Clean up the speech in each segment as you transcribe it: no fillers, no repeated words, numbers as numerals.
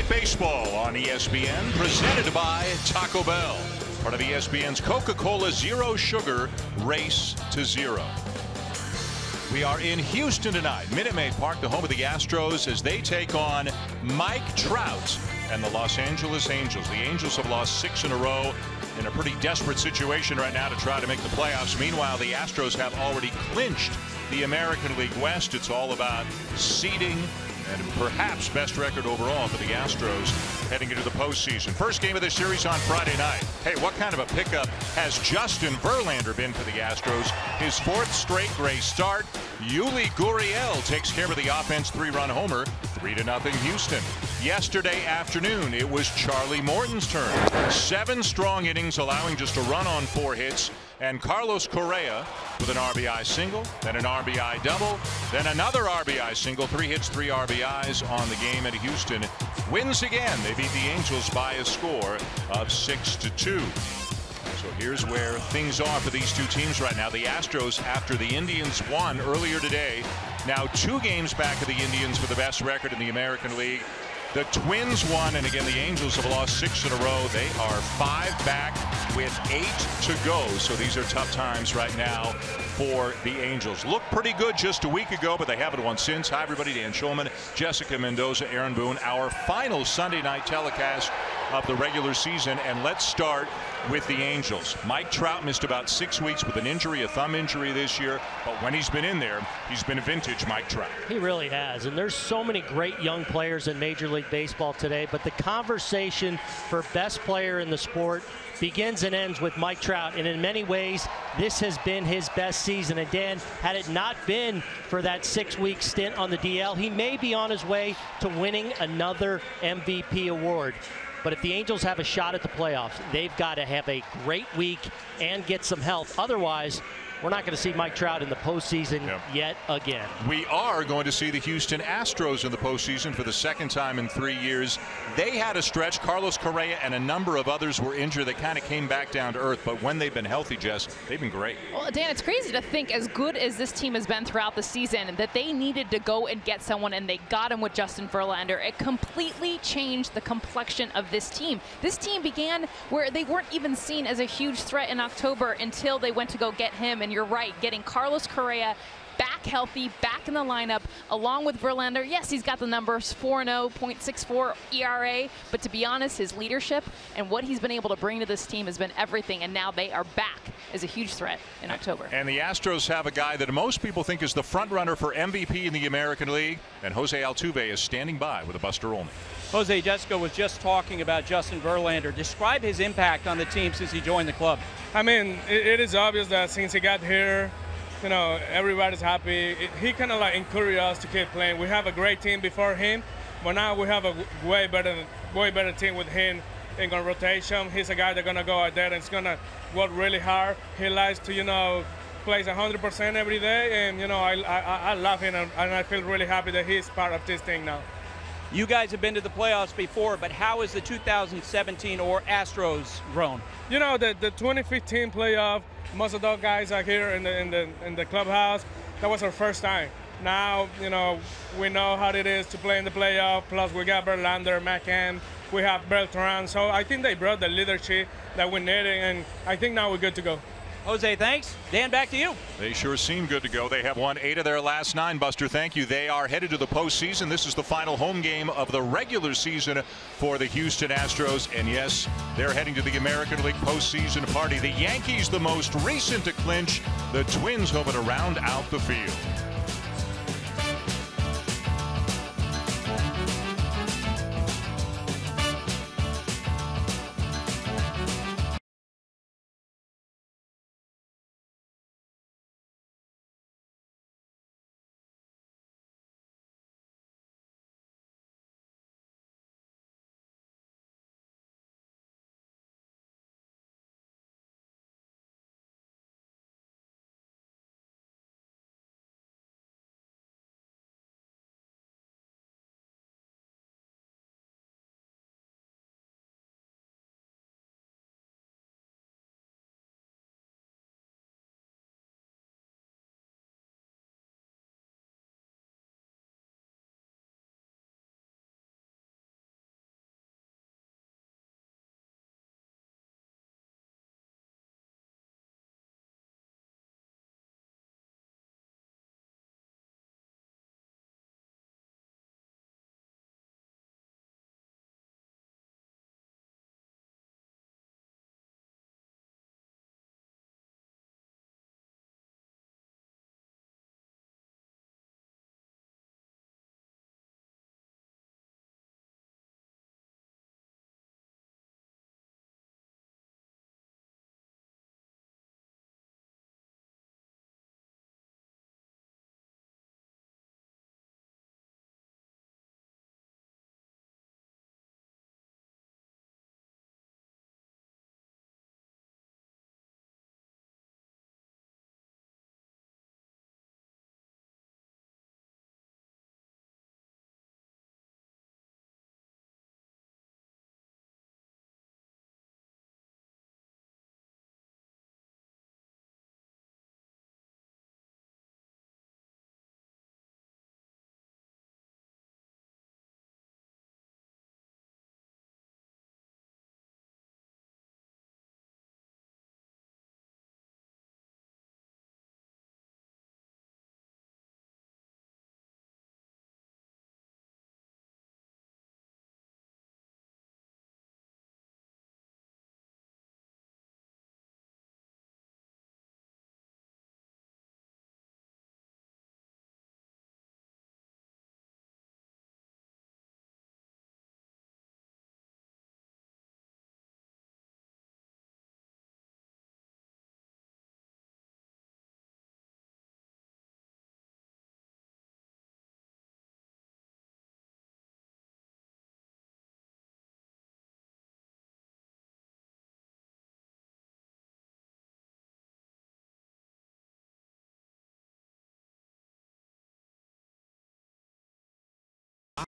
Night Baseball on ESPN, presented by Taco Bell, part of ESPN's Coca-Cola Zero Sugar Race to Zero. We are in Houston tonight, Minute Maid Park, the home of the Astros, as they take on Mike Trout and the Los Angeles Angels. The Angels have lost 6 in a row, in a pretty desperate situation right now to try to make the playoffs. Meanwhile, the Astros have already clinched the American League West. It's all about seeding and perhaps best record overall for the Astros heading into the postseason. First game of the series on Friday night. Hey, what kind of a pickup has Justin Verlander been for the Astros? His 4th straight gray start. Yuli Gurriel takes care of the offense, 3-run homer, 3-0 Houston. Yesterday afternoon, it was Charlie Morton's turn. 7 strong innings, allowing just a run on 4 hits. And Carlos Correa with an RBI single, then an RBI double, then another RBI single, 3 hits, 3 RBIs on the game, and Houston wins again. They beat the Angels by a score of 6-2. So here's where things are for these two teams right now. The Astros, after the Indians won earlier today, now 2 games back of the Indians for the best record in the American League. The Twins won, and again the Angels have lost 6 in a row. They are 5 back with 8 to go. So these are tough times right now for the Angels. Looked pretty good just a week ago, but they haven't won since. Hi everybody, Dan Schulman, Jessica Mendoza, Aaron Boone. Our final Sunday night telecast of the regular season, and let's start with the Angels. Mike Trout missed about 6 weeks with an injury, a thumb injury this year, but when he's been in there, he's been a vintage Mike Trout. He really has, and there's so many great young players in Major League Baseball today, but the conversation for best player in the sport begins and ends with Mike Trout, and in many ways this has been his best season. And Dan, had it not been for that 6-week stint on the DL, he may be on his way to winning another MVP award. But if the Angels have a shot at the playoffs, they've got to have a great week and get some health. Otherwise, we're not going to see Mike Trout in the postseason yet again. We are going to see the Houston Astros in the postseason for the 2nd time in 3 years. They had a stretch. Carlos Correa and a number of others were injured. They kind of came back down to earth. But when they've been healthy, Jess, they've been great. Well, Dan, it's crazy to think, as good as this team has been throughout the season, that they needed to go and get someone, and they got him with Justin Verlander. It completely changed the complexion of this team. This team began where they weren't even seen as a huge threat in October until they went to go get him. And you're right, getting Carlos Correa back healthy, back in the lineup, along with Verlander. Yes, he's got the numbers, 4-0, .64 ERA, but to be honest, his leadership and what he's been able to bring to this team has been everything, and now they are back as a huge threat in October. And the Astros have a guy that most people think is the front runner for MVP in the American League, and Jose Altuve is standing by with a Buster Olney. Jose, Jessica was just talking about Justin Verlander. Describe his impact on the team since he joined the club. I mean, it is obvious that since he got here, you know, everybody's happy. He kind of like encouraged us to keep playing. We have a great team before him, but now we have a way better team with him in our rotation. He's a guy that's gonna go out there and it's gonna work really hard. He likes to, you know, plays 100% every day, and you know, I love him, and I feel really happy that he's part of this thing now. You guys have been to the playoffs before, but how has the 2017 Astros grown? You know, the 2015 playoff, most of those guys are here in the clubhouse. That was our first time. Now, you know, we know how it is to play in the playoff. Plus, we got Verlander, McCann, we have Beltran. So I think they brought the leadership that we needed, and I think now we're good to go. Jose, thanks. Dan, back to you. They sure seem good to go. They have won 8 of their last 9, Buster. Thank you. They are headed to the postseason. This is the final home game of the regular season for the Houston Astros. And yes, they're heading to the American League postseason party. The Yankees, the most recent to clinch. The Twins hoping to round out the field.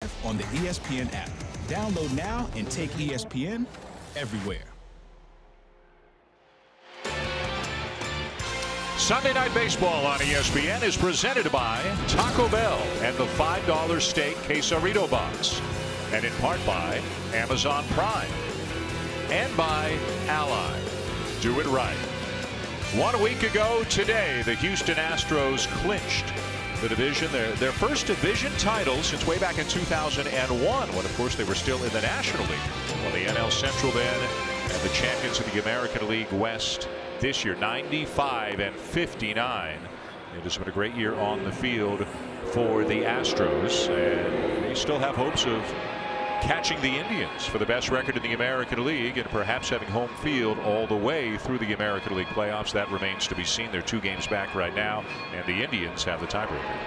live on the ESPN app. Download now and take ESPN everywhere. Sunday Night Baseball on ESPN is presented by Taco Bell and the $5 steak quesarito box, and in part by Amazon Prime and by Ally. Do it right. 1 week ago today, the Houston Astros clinched the division, their first division title since way back in 2001, when of course they were still in the National League. Well, the NL Central then, and the champions of the American League West this year, 95-59. It has been a great year on the field for the Astros, and they still have hopes of catching the Indians for the best record in the American League and perhaps having home field all the way through the American League playoffs. That remains to be seen. They're 2 games back right now, and the Indians have the tiebreaker.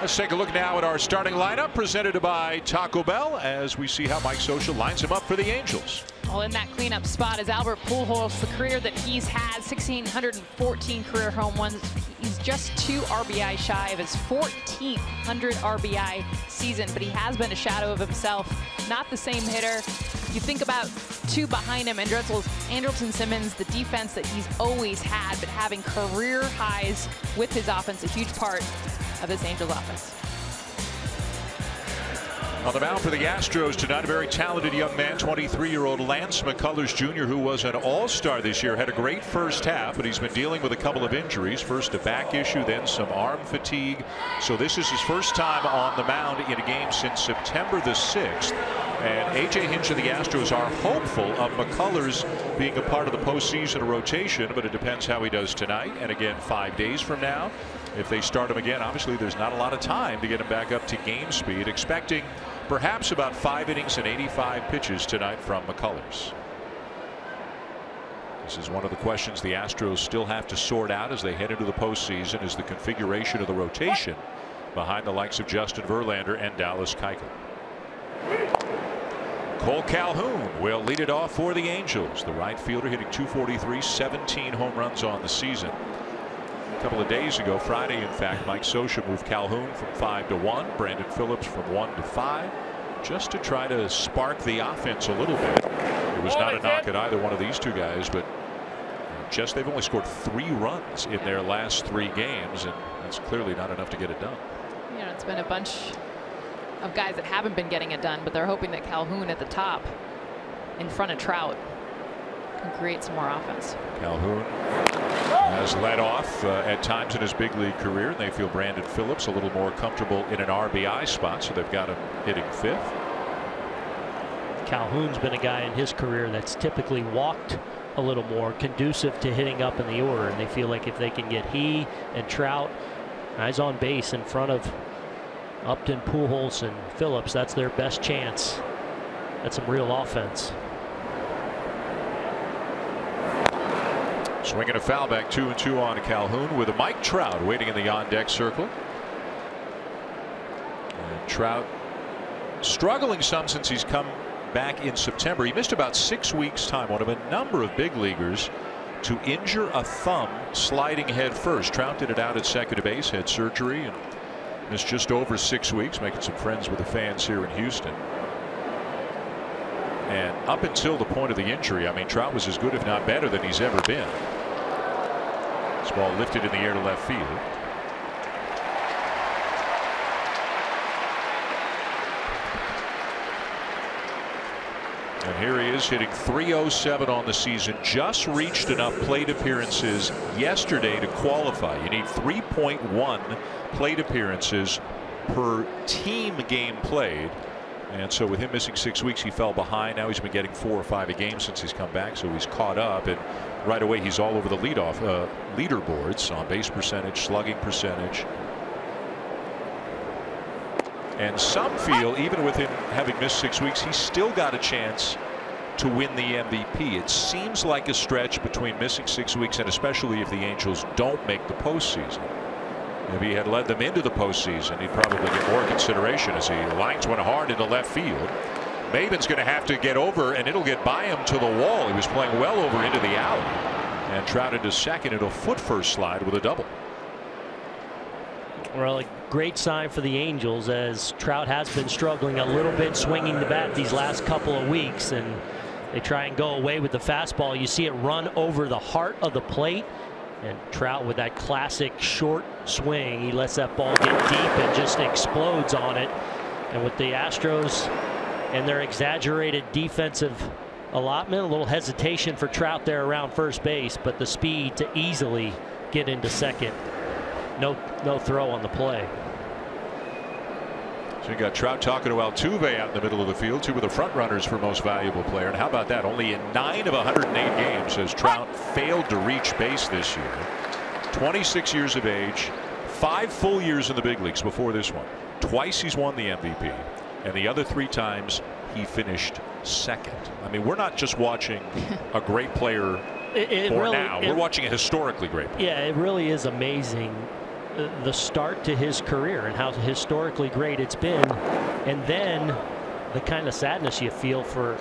Let's take a look now at our starting lineup presented by Taco Bell as we see how Mike Scioscia lines him up for the Angels. Well, in that cleanup spot is Albert Pujols, the career that he's had, 1,614 career home runs. He's just 2 RBI shy of his 1,400 RBI season, but he has been a shadow of himself. Not the same hitter. You think about 2 behind him, Andrelton Simmons, the defense that he's always had, but having career highs with his offense, a huge part of this Angels offense. On the mound for the Astros tonight, a very talented young man, 23-year-old Lance McCullers Jr., who was an all-star this year, had a great first half, but he's been dealing with a couple of injuries. First a back issue, then some arm fatigue. So this is his first time on the mound in a game since September the 6th. And A.J. Hinch and the Astros are hopeful of McCullers being a part of the postseason rotation, but it depends how he does tonight. And again, 5 days from now, if they start him again, obviously there's not a lot of time to get him back up to game speed. Expecting perhaps about 5 innings and 85 pitches tonight from McCullers. This is one of the questions the Astros still have to sort out as they head into the postseason, is the configuration of the rotation behind the likes of Justin Verlander and Dallas Keuchel. Cole Calhoun will lead it off for the Angels. The right fielder hitting .243, 17 home runs on the season. A couple of days ago, Friday in fact, Mike Scioscia moved Calhoun from 5 to 1, Brandon Phillips from 1 to 5, just to try to spark the offense a little bit. It was not a knock at either one of these 2 guys, but they've only scored 3 runs in their last 3 games, and that's clearly not enough to get it done. You know, it's been a bunch of guys that haven't been getting it done, but they're hoping that Calhoun at the top in front of Trout can create some more offense. Calhoun has led off at times in his big league career, and they feel Brandon Phillips a little more comfortable in an RBI spot, so they've got him hitting 5th. Calhoun's been a guy in his career that's typically walked a little more, conducive to hitting up in the order, and they feel like if they can get he and Trout guys on base in front of Upton, Pujols, and Phillips, that's their best chance at some real offense. Swinging a foul back, 2-2 on Calhoun with a Mike Trout waiting in the on-deck circle. And Trout struggling some since he's come back in September. He missed about 6 weeks' time, one of a number of big leaguers to injure a thumb sliding head first. Trout did it out at second base, had surgery, and missed just over 6 weeks, making some friends with the fans here in Houston. And up until the point of the injury, I mean, Trout was as good, if not better, than he's ever been. This ball lifted in the air to left field. And here he is hitting .307 on the season. Just reached enough plate appearances yesterday to qualify. You need 3.1 plate appearances per team game played. And so with him missing 6 weeks, he fell behind. Now he's been getting 4 or 5 a game since he's come back, so he's caught up. And right away, he's all over the leaderboards on base percentage, slugging percentage. And some feel, even with him having missed 6 weeks, he's still got a chance to win the MVP. It seems like a stretch between missing 6 weeks, and especially if the Angels don't make the postseason. If he had led them into the postseason, he'd probably get more consideration as he lines one hard into left field. Maven's going to have to get over, and it'll get by him to the wall. He was playing well over into the alley. And Trout into second. It'll foot first slide with a double. Well, a great sign for the Angels, as Trout has been struggling a little bit swinging the bat these last couple of weeks, and they try and go away with the fastball. You see it run over the heart of the plate, and Trout with that classic short swing, he lets that ball get deep and just explodes on it. And with the Astros and their exaggerated defensive allotment, a little hesitation for Trout there around first base, but the speed to easily get into second. No throw on the play. So you got Trout talking to Altuve out in the middle of the field, two of the front runners for most valuable player. And how about that? Only in 9 of 108 games has Trout failed to reach base this year. 26 years of age, 5 full years in the big leagues before this one. Twice he's won the MVP, and the other 3 times he finished second. I mean, we're not just watching a great player we're watching a historically great player. Yeah, it really is amazing, the start to his career and how historically great it's been, and then the kind of sadness you feel for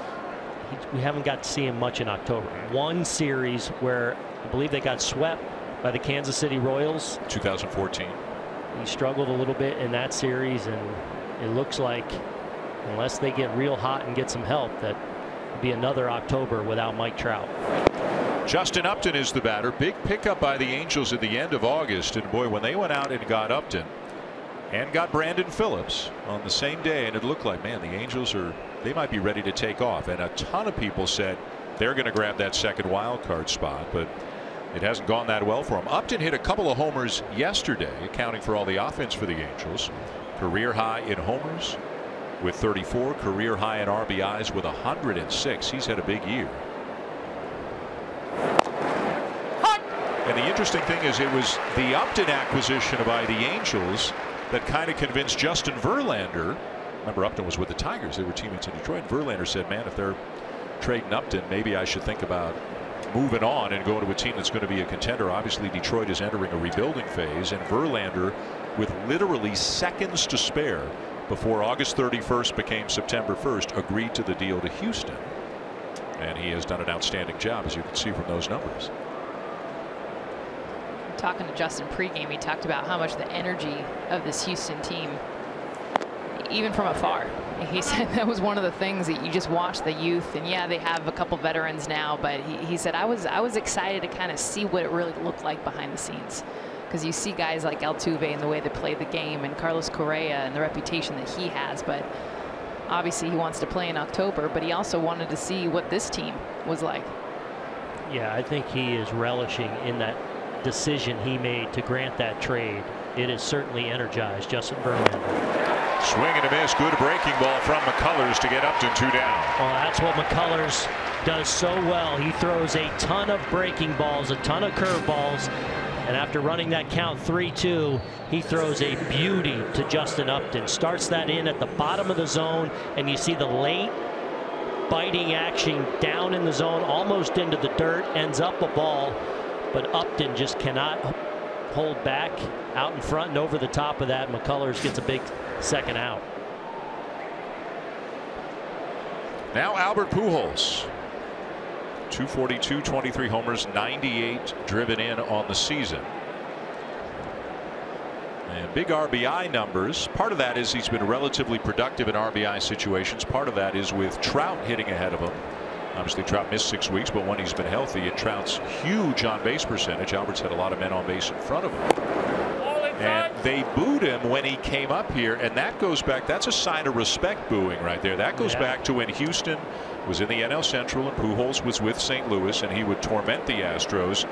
we haven't got to see him much in October. One series where I believe they got swept by the Kansas City Royals. 2014. He struggled a little bit in that series, and it looks like unless they get real hot and get some help, that will be another October without Mike Trout. Justin Upton is the batter. Big pickup by the Angels at the end of August, and boy, when they went out and got Upton and got Brandon Phillips on the same day, and it looked like, man, the Angels they might be ready to take off, and a ton of people said they're going to grab that second wild card spot, but it hasn't gone that well for him. Upton hit a couple of homers yesterday, accounting for all the offense for the Angels. Career high in homers with 34, career high in RBIs with 106. He's had a big year. And the interesting thing is, it was the Upton acquisition by the Angels that kind of convinced Justin Verlander. Remember, Upton was with the Tigers. They were teammates in Detroit. And Verlander said, man, if they're trading Upton, maybe I should think about moving on and going to a team that's going to be a contender. Obviously, Detroit is entering a rebuilding phase, and Verlander, with literally seconds to spare before August 31st became September 1st, agreed to the deal to Houston. And he has done an outstanding job, as you can see from those numbers. Talking to Justin pregame, he talked about how much the energy of this Houston team, even from afar, he said that was one of the things that you just watch the youth, and yeah, they have a couple veterans now, but he said I was excited to kind of see what it really looked like behind the scenes, because you see guys like Altuve and the way they play the game, and Carlos Correa and the reputation that he has, but obviously he wants to play in October, but he also wanted to see what this team was like. Yeah, I think he is relishing in that decision he made to grant that trade. It has certainly energized Justin Verlander. Swing and a miss. Good breaking ball from McCullers to get Upton 2 down. Well, that's what McCullers does so well. He throws a ton of breaking balls, a ton of curveballs, and after running that count 3-2, he throws a beauty to Justin Upton. Starts that in at the bottom of the zone, and you see the late biting action down in the zone, almost into the dirt, ends up a ball. But Upton just cannot hold back, out in front and over the top of that. McCullers gets a big second out. Now Albert Pujols. 242, 23 homers, 98 driven in on the season. And big RBI numbers. Part of that is he's been relatively productive in RBI situations. Part of that is with Trout hitting ahead of him. Obviously, Trout missed 6 weeks, but when he's been healthy, and Trout's huge on base percentage. Albert's had a lot of men on base in front of him. And they booed him when he came up here, and that goes back. That's a sign of respect booing right there. That goes back to when Houston was in the NL Central and Pujols was with St. Louis, and he would torment the Astros,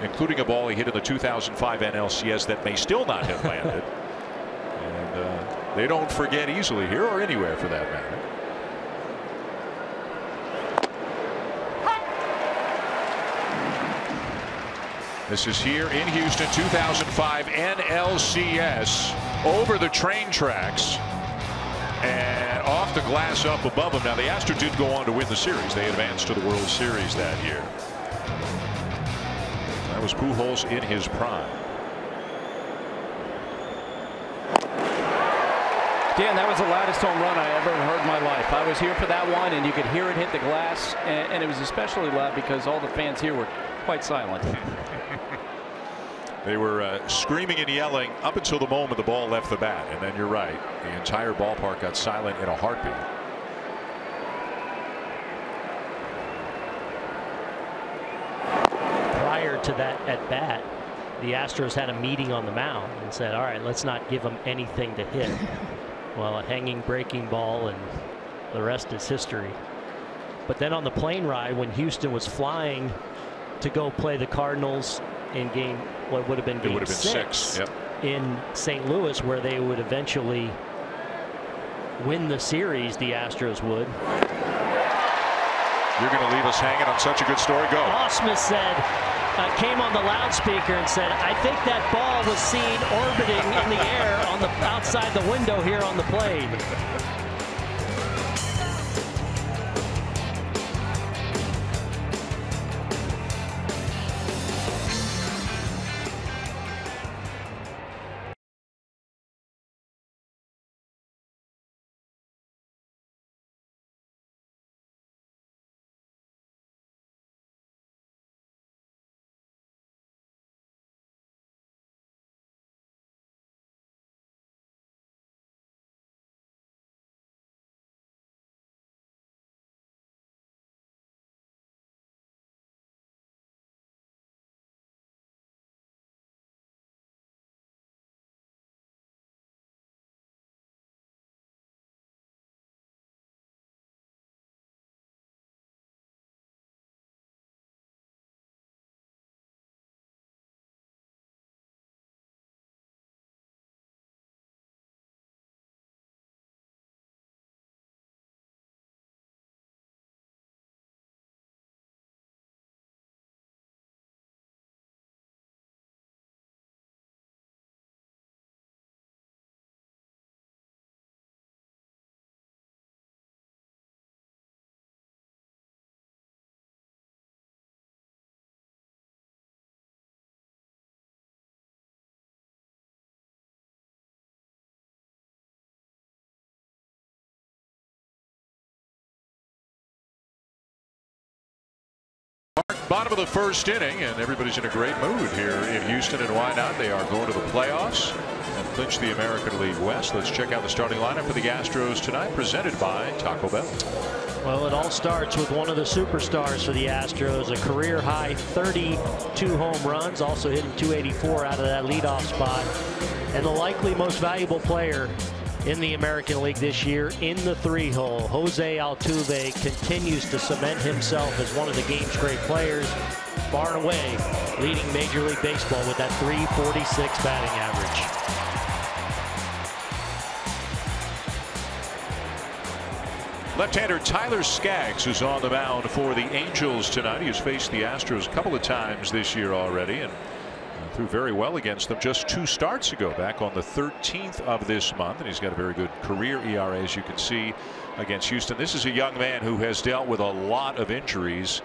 including a ball he hit in the 2005 NLCS that may still not have landed. And they don't forget easily here or anywhere for that matter. This is here in Houston, 2005 NLCS, over the train tracks and off the glass up above them. Now, the Astros did go on to win the series. They advanced to the World Series that year. That was Pujols in his prime. Dan, that was the loudest home run I ever heard in my life. I was here for that one, and you could hear it hit the glass, and it was especially loud because all the fans here were quite silent. They were screaming and yelling up until the moment the ball left the bat, and then you're right, the entire ballpark got silent in a heartbeat. Prior to that at bat, the Astros had a meeting on the mound and said, all right, let's not give them anything to hit. Well, a hanging breaking ball, and the rest is history. But then on the plane ride, when Houston was flying to go play the Cardinals in what would have been game 6 yep. in St. Louis, where they would eventually win the series, the Astros would. You're going to leave us hanging on such a good story. Go. Ausmus said, came on the loudspeaker and said, I think that ball was seen orbiting in the air on the outside the window here on the plane. Bottom of the first inning, and everybody's in a great mood here in Houston, and why not? They are going to the playoffs and clinch the American League West. Let's check out the starting lineup for the Astros tonight, presented by Taco Bell. Well, it all starts with one of the superstars for the Astros, a career high 32 home runs, also hitting 284 out of that leadoff spot, and the likely most valuable player in the American League this year in the 3-hole. Jose Altuve continues to cement himself as one of the game's great players, far and away leading Major League Baseball with that .346 batting average. Left-hander Tyler Skaggs is on the mound for the Angels tonight. He has faced the Astros a couple of times this year already, and threw very well against them just 2 starts ago, back on the 13th of this month, and he's got a very good career ERA, as you can see, against Houston. This is a young man who has dealt with a lot of injuries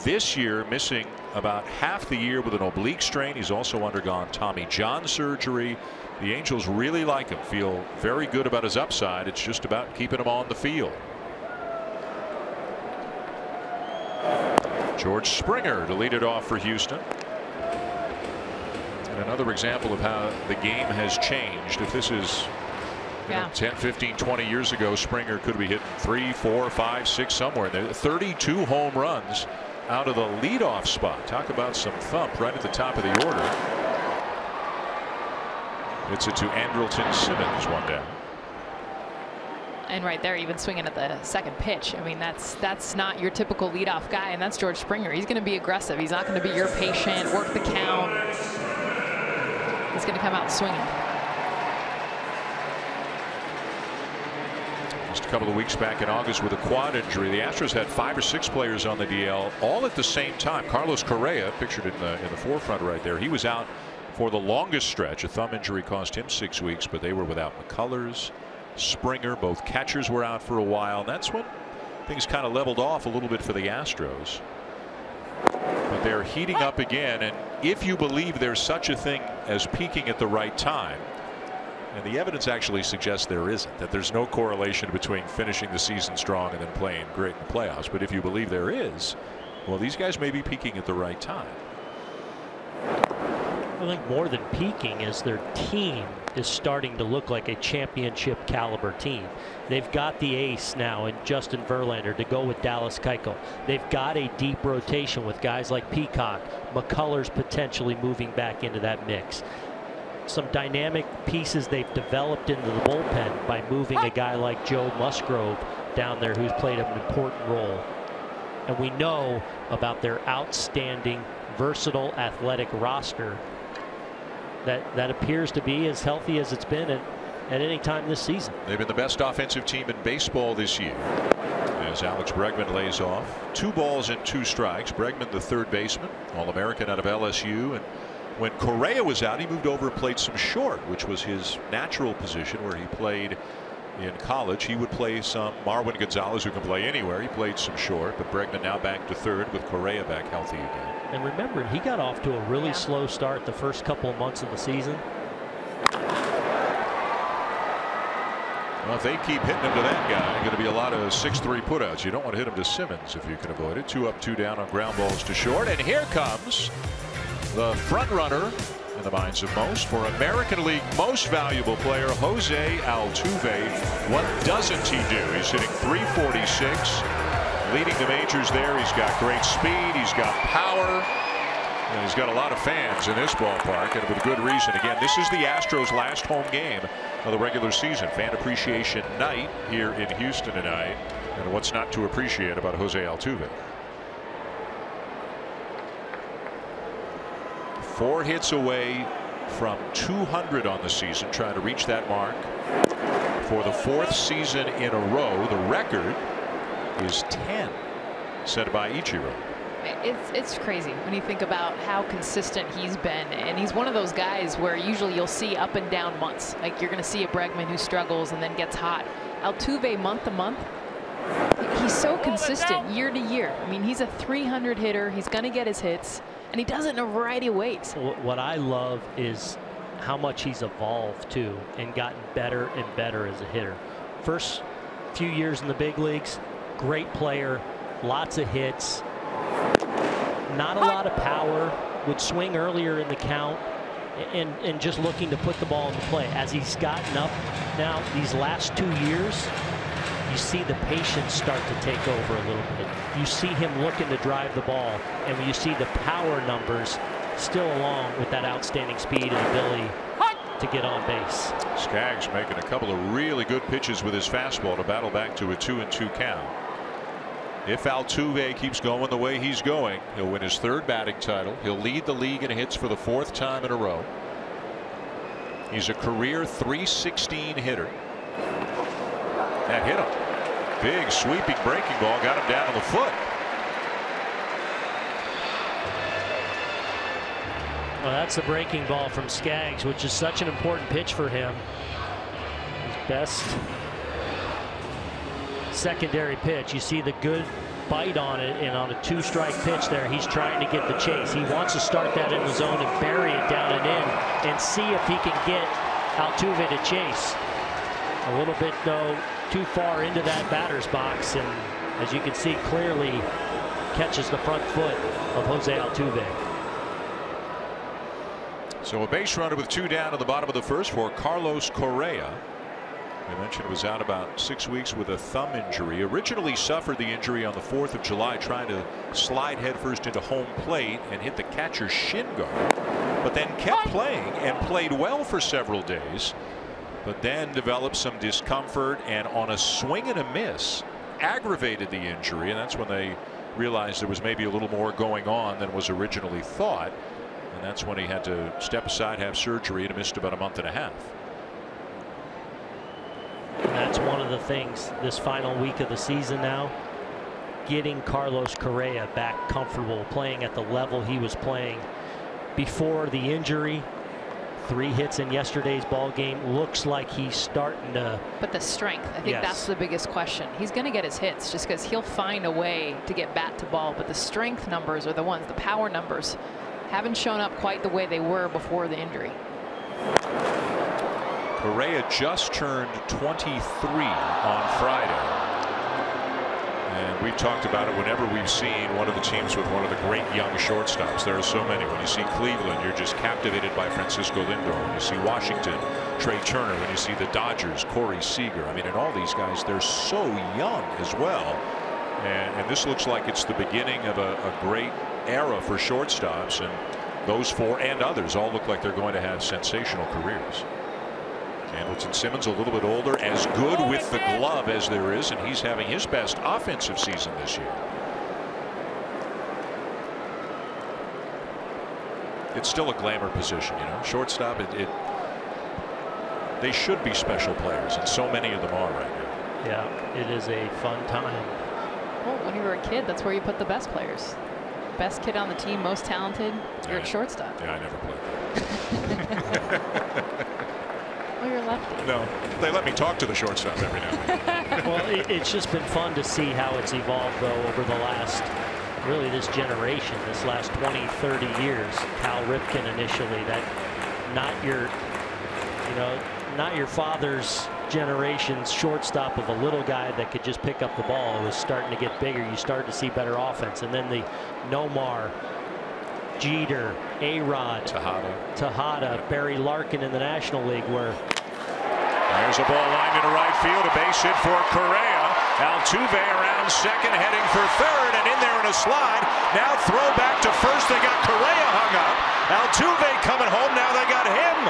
this year, missing about half the year with an oblique strain. He's also undergone Tommy John surgery. The Angels really like him, feel very good about his upside. It's just about keeping him on the field. George Springer to lead it off for Houston. Another example of how the game has changed. If this is 10, 15, 20 years ago, Springer could be hitting 3, 4, 5, 6 somewhere in there. 32 home runs out of the leadoff spot. Talk about some thump right at the top of the order. It's it to Andrelton Simmons, 1 down. And right there, even swinging at the second pitch. I mean, that's not your typical leadoff guy, and that's George Springer. He's going to be aggressive. He's not going to be your patient, work the count. He's going to come out swinging. Just a couple of weeks back in August with a quad injury, the Astros had 5 or 6 players on the DL all at the same time. Carlos Correa, pictured in the forefront right there, he was out for the longest stretch. A thumb injury cost him 6 weeks, but they were without McCullers, Springer. Both catchers were out for a while, and that's when things kind of leveled off a little bit for the Astros. But they're heating up again, and if you believe there's such a thing as peaking at the right time, and the evidence actually suggests there isn't, that there's no correlation between finishing the season strong and then playing great in the playoffs, but if you believe there is, well, these guys may be peaking at the right time. think more than peaking is their team is starting to look like a championship caliber team. They've got the ace now in Justin Verlander to go with Dallas Keuchel. They've got a deep rotation with guys like Peacock. McCullers potentially moving back into that mix. Some dynamic pieces they've developed into the bullpen by moving a guy like Joe Musgrove down there, who's played an important role. And we know about their outstanding, versatile, athletic roster that appears to be as healthy as it's been at any time this season. They've been the best offensive team in baseball this year. As Alex Bregman lays off, 2 balls and 2 strikes. Bregman, the third baseman, All-American out of LSU, and when Correa was out, he moved over and played some short, which was his natural position where he played in college. He would play some. Marwin Gonzalez, who can play anywhere, he played some short, but Bregman now back to third with Correa back healthy again. And remember, he got off to a really slow start the first couple of months of the season. Well, if they keep hitting him to that guy, going to be a lot of 6-3 putouts. You don't want to hit him to Simmons if you can avoid it. 2 up, 2 down on ground balls to short, and here comes the front runner in the minds of most for American League most valuable player, Jose Altuve. What doesn't he do? He's hitting .346, leading the majors there. He's got great speed. He's got power. And he's got a lot of fans in this ballpark, and with good reason. Again, this is the Astros' last home game of the regular season. Fan appreciation night here in Houston tonight. And what's not to appreciate about Jose Altuve? 4 hits away from 200 on the season, trying to reach that mark for the 4th season in a row. The record is 10, set by Ichiro. It's crazy when you think about how consistent he's been, and he's one of those guys where usually you'll see up and down months. Like you're going to see a Bregman who struggles and then gets hot. Altuve, month to month, he's so consistent year to year. I mean, he's a 300 hitter. He's going to get his hits, and he does it in a variety of ways. What I love is how much he's evolved too and gotten better and better as a hitter. First few years in the big leagues, great player, lots of hits, not a lot of power, would swing earlier in the count, and just looking to put the ball in the play. As he's gotten up now these last 2 years, you see the patience start to take over a little bit. You see him looking to drive the ball, and when you see the power numbers still along with that outstanding speed and ability to get on base. Skaggs making a couple of really good pitches with his fastball to battle back to a 2-2 count. If Altuve keeps going the way he's going, he'll win his 3rd batting title. He'll lead the league in hits for the 4th time in a row. He's a career .316 hitter. That hit him. Big sweeping breaking ball, got him down on the foot. Well, that's the breaking ball from Skaggs, which is such an important pitch for him. His best secondary pitch. You see the good bite on it, and on a 2-strike pitch there, he's trying to get the chase. He wants to start that in the zone and bury it down and in and see if he can get Altuve to chase. A little bit, though, too far into that batter's box, and as you can see clearly, catches the front foot of Jose Altuve. So a base runner with 2 down at the bottom of the 1st for Carlos Correa. I mentioned was out about 6 weeks with a thumb injury. Originally suffered the injury on the 4th of July trying to slide headfirst into home plate and hit the catcher's shin guard, but then kept playing and played well for several days, but then developed some discomfort, and on a swing and a miss aggravated the injury, and that's when they realized there was maybe a little more going on than was originally thought, and that's when he had to step aside, have surgery, and missed about a month and a half. And that's one of the things this final week of the season now, getting Carlos Correa back comfortable playing at the level he was playing before the injury. 3 hits in yesterday's ball game. Looks like he's starting to. But the strength, I think that's the biggest question. He's going to get his hits just because he'll find a way to get bat to ball, but the strength numbers are the ones, the power numbers haven't shown up quite the way they were before the injury. Correa just turned 23 on Friday. And we've talked about it whenever we've seen one of the teams with one of the great young shortstops. There are so many. When you see Cleveland, you're just captivated by Francisco Lindor. When you see Washington, Trey Turner. When you see the Dodgers, Corey Seager. I mean, and all these guys, they're so young as well. And this looks like it's the beginning of a great era for shortstops. And those four and others all look like they're going to have sensational careers. Hamilton Simmons, a little bit older, as good with the glove as there is, and he's having his best offensive season this year. It's still a glamour position, you know. Shortstop, they should be special players, and so many of them are right now. Yeah, it is a fun time. Well, when you were a kid, that's where you put the best players. Best kid on the team, most talented, you're at shortstop. Yeah, I never played. Oh, you're lefty. No, they let me talk to the shortstop every now and then. Well, it's just been fun to see how it's evolved, though, over the last, really this generation, this last 20, 30 years. Cal Ripken initially, that not your father's generation's shortstop of a little guy that could just pick up the ball. It was starting to get bigger. You started to see better offense. And then the Nomar, Jeter, A-Rod, Tejada, Barry Larkin in the National League, where there's a ball lined into right field, a base hit for Correa. Altuve around second, heading for third, and in there in a slide. Now throw back to first. They got Correa hung up. Altuve coming home. Now they got him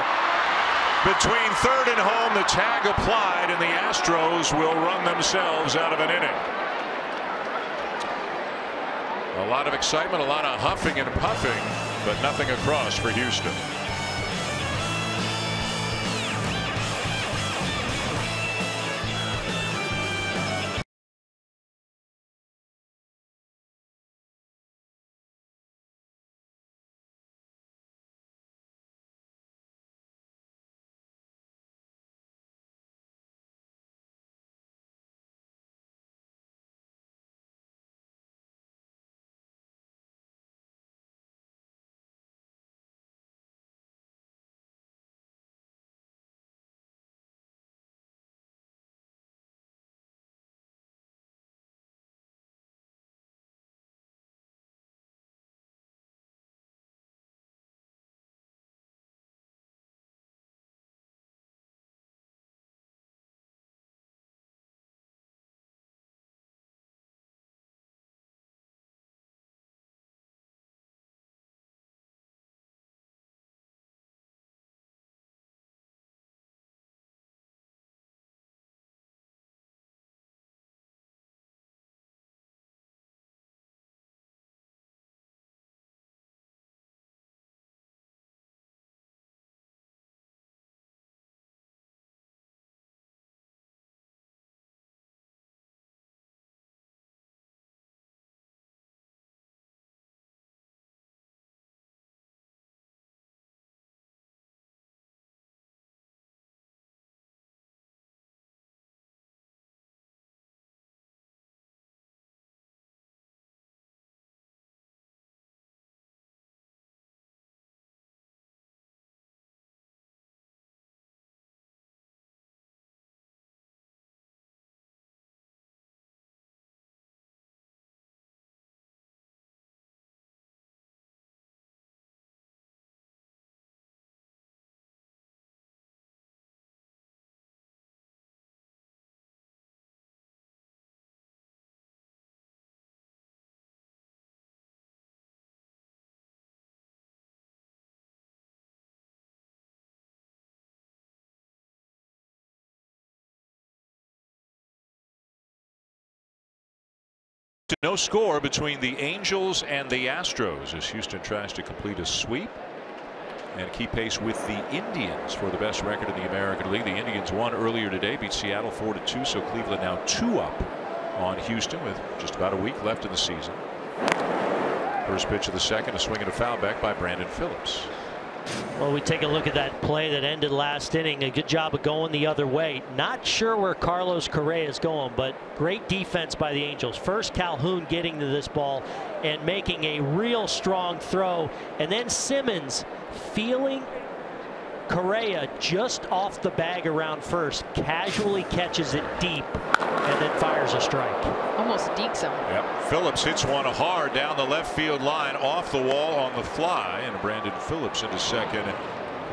between third and home. The tag applied, and the Astros will run themselves out of an inning. A lot of excitement, a lot of huffing and puffing, but nothing across for Houston. No score between the Angels and the Astros as Houston tries to complete a sweep and keep pace with the Indians for the best record in the American League. The Indians won earlier today, beat Seattle 4-2, so Cleveland now 2 up on Houston with just about a week left in the season. First pitch of the second, a swing and a foul back by Brandon Phillips. Well, we take a look at that play that ended last inning. A good job of going the other way. Not sure where Carlos Correa is going, but great defense by the Angels. First, Calhoun getting to this ball and making a real strong throw, and then Simmons feeling Correa just off the bag around first, casually catches it deep, and then fires a strike. Almost dekes him. Yep. Phillips hits one hard down the left field line, off the wall on the fly, and Brandon Phillips into second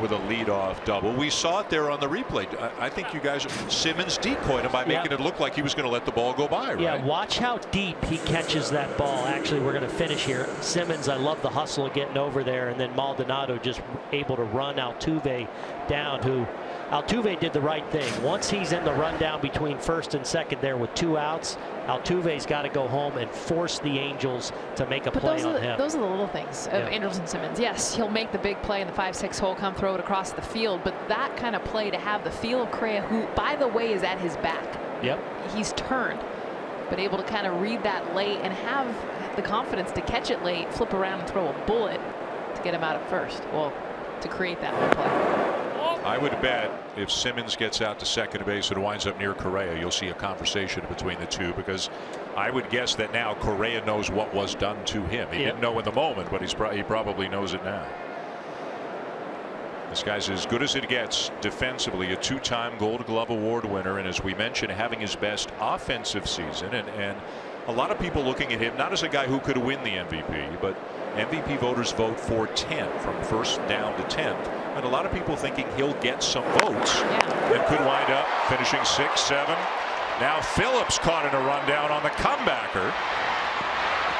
with a leadoff double. We saw it there on the replay. I think you guys, Simmons decoyed him by making it look like he was going to let the ball go by, right? Yeah, watch how deep he catches that ball. Actually, we're going to finish here. Simmons, I love the hustle of getting over there, and then Maldonado just able to run Altuve down, who Altuve did the right thing. Once he's in the rundown between first and second there with 2 outs, Altuve's got to go home and force the Angels to make a play on him. Those are the little things of Angels and Simmons. Yes, he'll make the big play in the 5-6 hole, come throw it across the field, but that kind of play to have the feel of Correa, who, by the way, is at his back. Yep. He's turned, but able to kind of read that late and have the confidence to catch it late, flip around and throw a bullet to get him out at first. Well, to create that one play. I would bet if Simmons gets out to second base and winds up near Correa, you'll see a conversation between the two, because I would guess that now Correa knows what was done to him. He didn't know in the moment, but he probably knows it now. This guy's as good as it gets defensively, a 2-time Gold Glove Award winner, and as we mentioned, having his best offensive season, and a lot of people looking at him not as a guy who could win the MVP, but MVP voters vote for 10, from first down to 10th, and a lot of people thinking he'll get some votes and could wind up finishing 6, 7. Now Phillips caught in a rundown on the comebacker,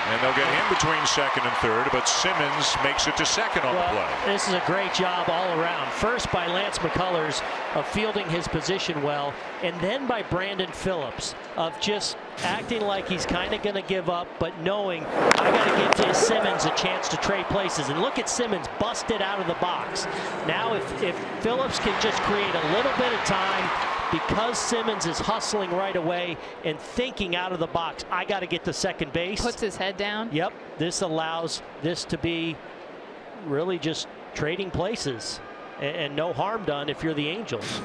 and they'll get him between second and third, but Simmons makes it to second on the play. This is a great job all around. First by Lance McCullers of fielding his position well, and then by Brandon Phillips of just acting like he's kind of going to give up, but knowing I got to give Simmons a chance to trade places. And look at Simmons busted out of the box. Now if Phillips can just create a little bit of time, because Simmons is hustling right away and thinking out of the box, I got to get to second base. Puts his head down. Yep. This allows this to be really just trading places and no harm done if you're the Angels.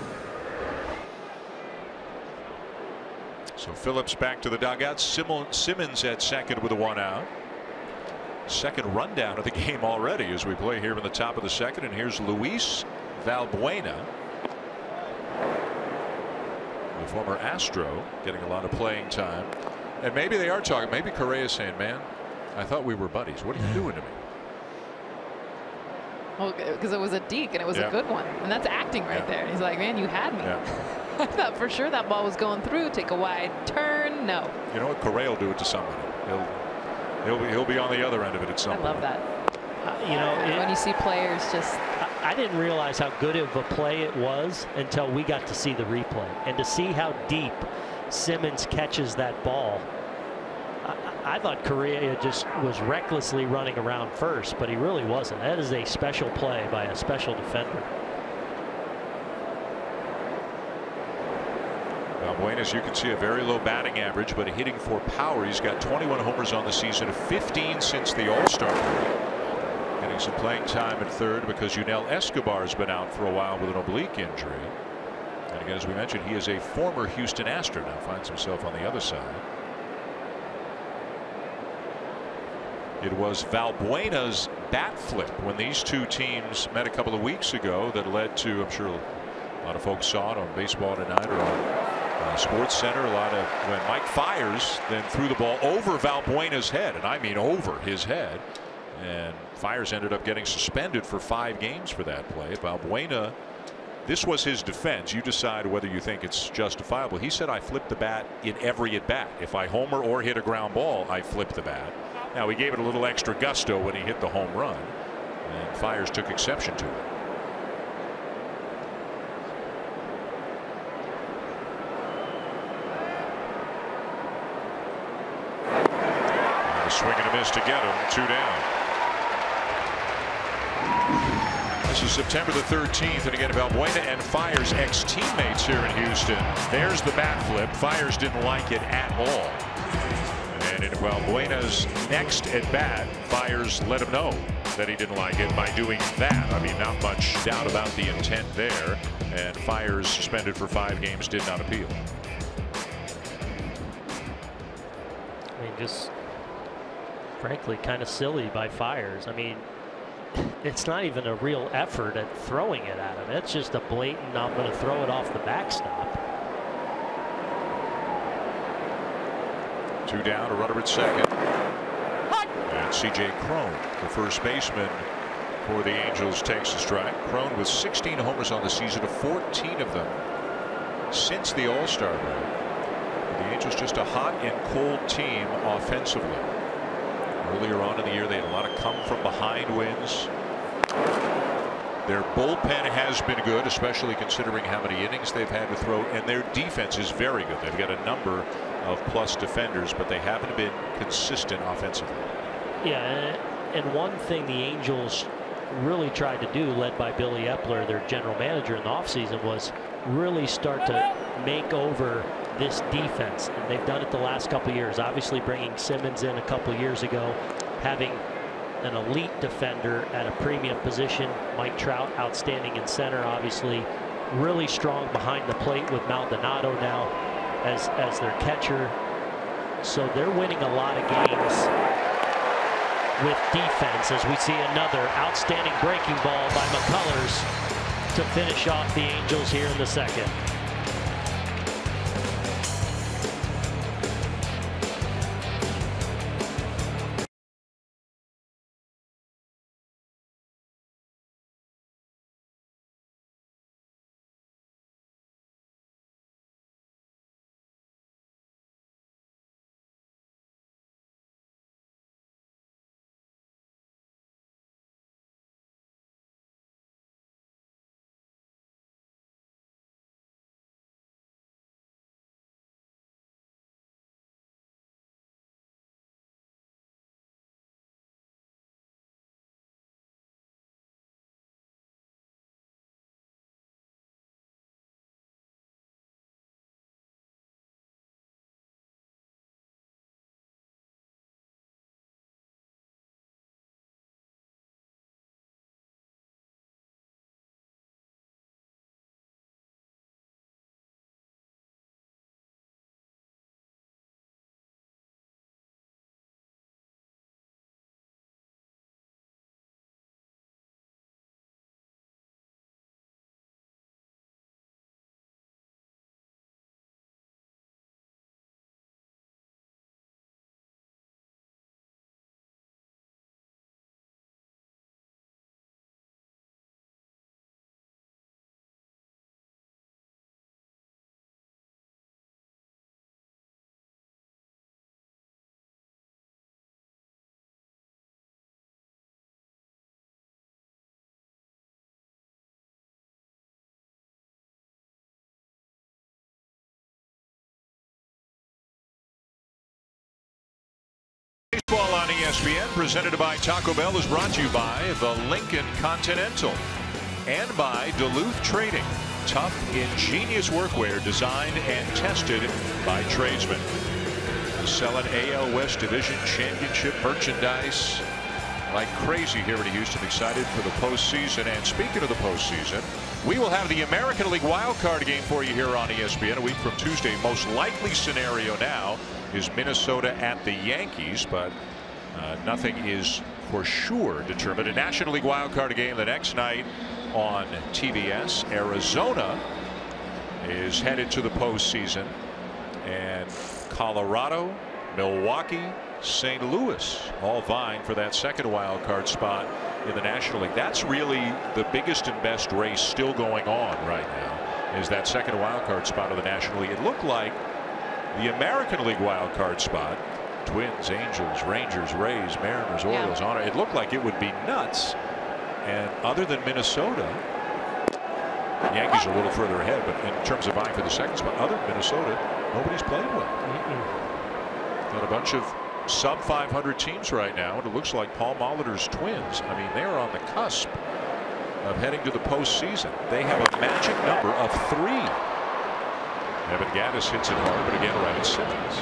So Phillips back to the dugout. Simmons at second with a 1 out. Second rundown of the game already as we play here in the top of the second. And here's Luis Valbuena, the former Astro, getting a lot of playing time. And maybe they are talking. Maybe Correa's saying, man, I thought we were buddies. What are you doing to me? Well, because it was a deke and it was a good one. And that's acting right there. He's like, man, you had me. I thought for sure that ball was going through. Take a wide turn. No. You know what? Correa will do it to somebody. He'll be on the other end of it at some point. I love that. You know, when you see players just. I didn't realize how good of a play it was until we got to see the replay, and to see how deep Simmons catches that ball. I thought Correa just was recklessly running around first, but he really wasn't. That is a special play by a special defender. Valbuena, as you can see, a very low batting average, but hitting for power. He's got 21 homers on the season, 15 since the All-Star break. Getting some playing time at third because Yunel Escobar's been out for a while with an oblique injury. And again, as we mentioned, he is a former Houston Astro, now finds himself on the other side. It was Valbuena's bat flip when these two teams met a couple of weeks ago that led to, I'm sure a lot of folks saw it on Baseball Tonight or on Sports Center, a lot of when Mike Fiers then threw the ball over Valbuena's head, and I mean over his head, and Fiers ended up getting suspended for 5 games for that play. Valbuena, this was his defense. You decide whether you think it's justifiable. He said, I flipped the bat in every at bat. If I homer or hit a ground ball, I flipped the bat. Now, he gave it a little extra gusto when he hit the home run, and Fiers took exception to it. And a swing and a miss to get him, 2 down. This is September the 13th, and again, Valbuena and Fiers, ex-teammates here in Houston. There's the bat flip. Fiers didn't like it at all. And in Valbuena's next at bat, Fiers let him know that he didn't like it by doing that. I mean, not much doubt about the intent there. And Fiers, suspended for 5 games, did not appeal. I mean, just frankly, kind of silly by Fiers. I mean, it's not even a real effort at throwing it at him. It's just a blatant, I'm going to throw it off the backstop. 2 down, a runner at second. And C.J. Cron, the first baseman for the Angels, takes the strike. Cron with 16 homers on the season, 14 of them since the All-Star break. The Angels just a hot and cold team offensively. Earlier on in the year, they had a lot of come-from-behind wins. Their bullpen has been good, especially considering how many innings they've had to throw, and their defense is very good. They've got a number of plus defenders, but they haven't been consistent offensively. Yeah, and one thing the Angels really tried to do, led by Billy Epler, their general manager in the offseason, was really start to make over this defense, and they've done it the last couple of years. Obviously bringing Simmons in a couple of years ago, having an elite defender at a premium position. Mike Trout, outstanding in center, obviously really strong behind the plate with Maldonado now as their catcher. So they're winning a lot of games with defense, as we see another outstanding breaking ball by McCullers to finish off the Angels here in the second. Baseball on ESPN, presented by Taco Bell, is brought to you by the Lincoln Continental and by Duluth Trading. Tough, ingenious workwear designed and tested by tradesmen. Selling AL West Division Championship merchandise like crazy here in Houston. Excited for the postseason. And speaking of the postseason, we will have the American League wild card game for you here on ESPN a week from Tuesday. Most likely scenario now is Minnesota at the Yankees, but nothing is for sure determined. A National League wild card game the next night on TBS. Arizona is headed to the postseason, and Colorado, Milwaukee, St. Louis all vying for that second wild card spot in the National League. That's really the biggest and best race still going on right now, is that second wild card spot of the National League. It looked like the American League wild card spot, Twins, Angels, Rangers, Rays, Mariners, Orioles, on it. It looked like it would be nuts. And other than Minnesota, the Yankees are a little further ahead, but in terms of vying for the second spot, other than Minnesota, nobody's played with. Got a bunch of sub 500 teams right now, and it looks like Paul Molitor's Twins, I mean, they're on the cusp of heading to the postseason. They have a magic number of 3. Evan Gattis hits it hard, but again right at Simmons.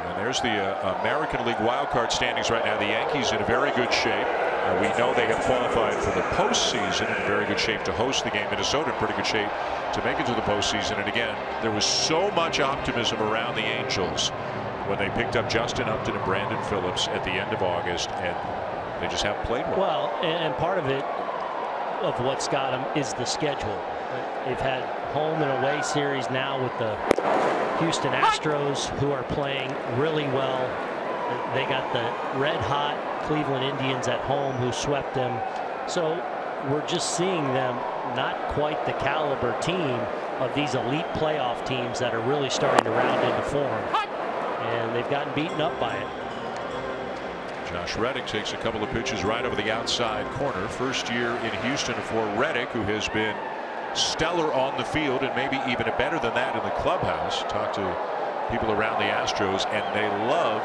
And there's the American League wildcard standings right now. The Yankees in very good shape. We know they have qualified for the postseason, in very good shape to host the game. Minnesota in pretty good shape to make it to the postseason. And again, there was so much optimism around the Angels when they picked up Justin Upton and Brandon Phillips at the end of August, and they just haven't played well. Well, and part of it, of what's got them, is the schedule. They've had home and away series now with the Houston Astros, who are playing really well. They got the red-hot Cleveland Indians at home, who swept them. So we're just seeing them not quite the caliber team of these elite playoff teams that are really starting to round into form. And they've gotten beaten up by it. Josh Reddick takes a couple of pitches right over the outside corner. First year in Houston for Reddick, who has been stellar on the field and maybe even better than that in the clubhouse. Talk to people around the Astros, and they love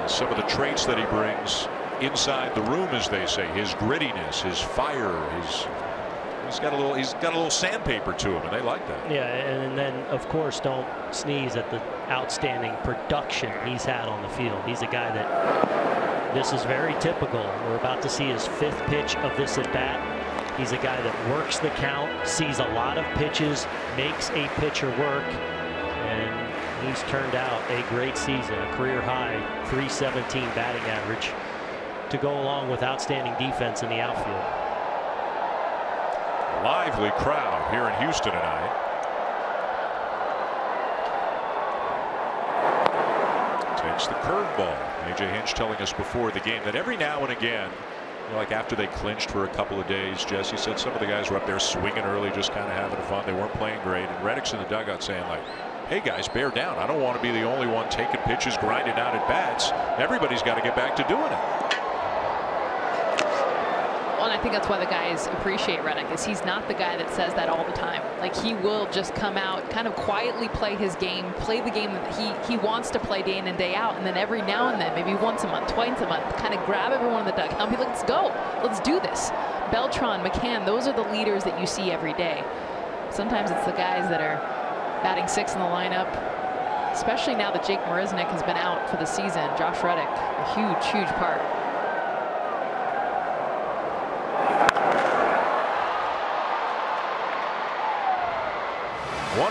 some of the traits that he brings inside the room, as they say. His grittiness, his fire, he's got a little sandpaper to him, and they like that. Yeah, and then of course don't sneeze at the outstanding production he's had on the field. He's a guy that, this is very typical. We're about to see his 5th pitch of this at bat. He's a guy that works the count, sees a lot of pitches, makes a pitcher work, and he's turned out a great season, a career high 317 batting average, to go along with outstanding defense in the outfield. Lively crowd here in Houston tonight. Takes the curveball. A.J. Hinch telling us before the game that every now and again, like after they clinched for a couple of days, Jesse said some of the guys were up there swinging early, just kind of having fun. They weren't playing great, and Reddick's in the dugout saying, like, hey guys, bear down. I don't want to be the only one taking pitches, grinding out at bats. Everybody's got to get back to doing it. Well, and I think that's why the guys appreciate Reddick, is he's not the guy that says that all the time. Like, he will just come out, kind of quietly play his game, play the game that he wants to play day in and day out, and then every now and then, maybe once a month, twice a month, kind of grab everyone in the dugout and be like, let's go, let's do this. Beltran, McCann, those are the leaders that you see every day. Sometimes it's the guys that are batting 6th in the lineup, especially now that Jake Marisnick has been out for the season. Josh Reddick, a huge part.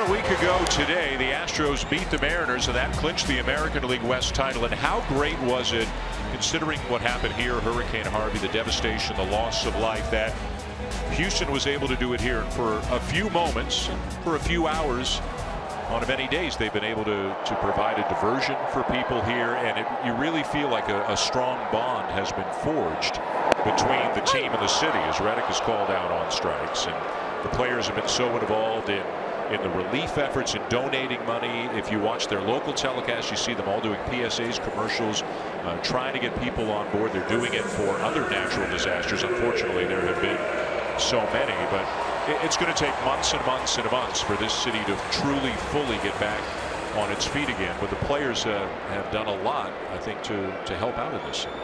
A week ago today, the Astros beat the Mariners, and that clinched the American League West title. And how great was it, considering what happened here, Hurricane Harvey, the devastation, the loss of life, that Houston was able to do it here. And for a few moments, for a few hours, on many days, they've been able to provide a diversion for people here. And you really feel like a strong bond has been forged between the team and the city, as Reddick is called out on strikes. And the players have been so involved in the relief efforts and donating money. If you watch their local telecast, you see them all doing PSAs, commercials, trying to get people on board. They're doing it for other natural disasters. Unfortunately, there have been so many, but it's going to take months and months and months for this city to truly, fully get back on its feet again. But the players have done a lot, I think, to help out in this city.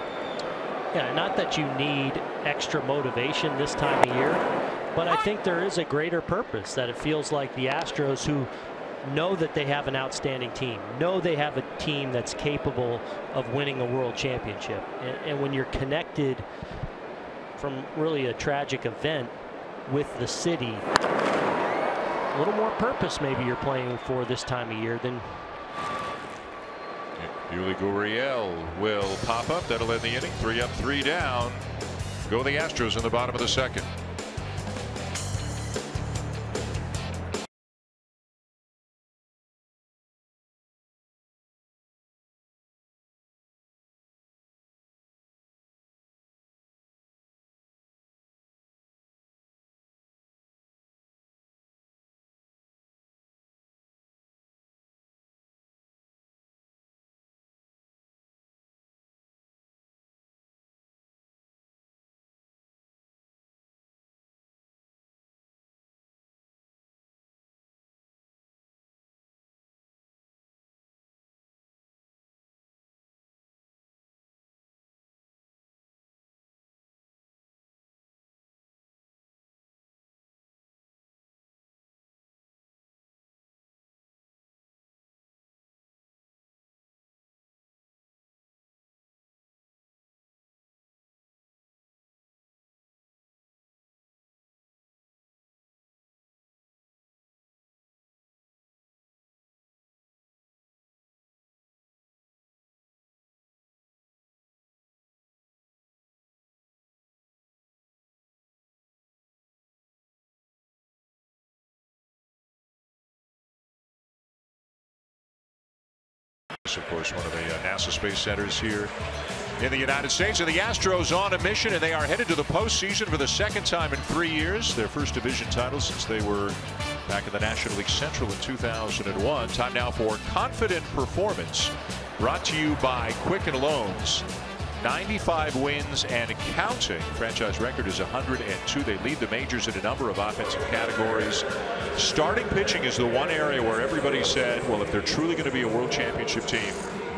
Yeah, not that you need extra motivation this time of year, but I think there is a greater purpose, that it feels like the Astros, who know that they have an outstanding team, know they have a team that's capable of winning a world championship. And when you're connected from really a tragic event with the city, a little more purpose maybe you're playing for this time of year than. Yuli Gurriel will pop up. That'll end the inning. 3 up, 3 down. Go the Astros in the bottom of the 2nd. of course, one of the NASA Space Centers here in the United States. And the Astros on a mission, and they are headed to the postseason for the second time in 3 years. Their first division title since they were back in the National League Central in 2001. Time now for Confident Performance, brought to you by Quicken Loans. 95 wins and counting. Franchise record is 102. They lead the majors in a number of offensive categories. Starting pitching is the one area where everybody said, well, if they're truly going to be a world championship team,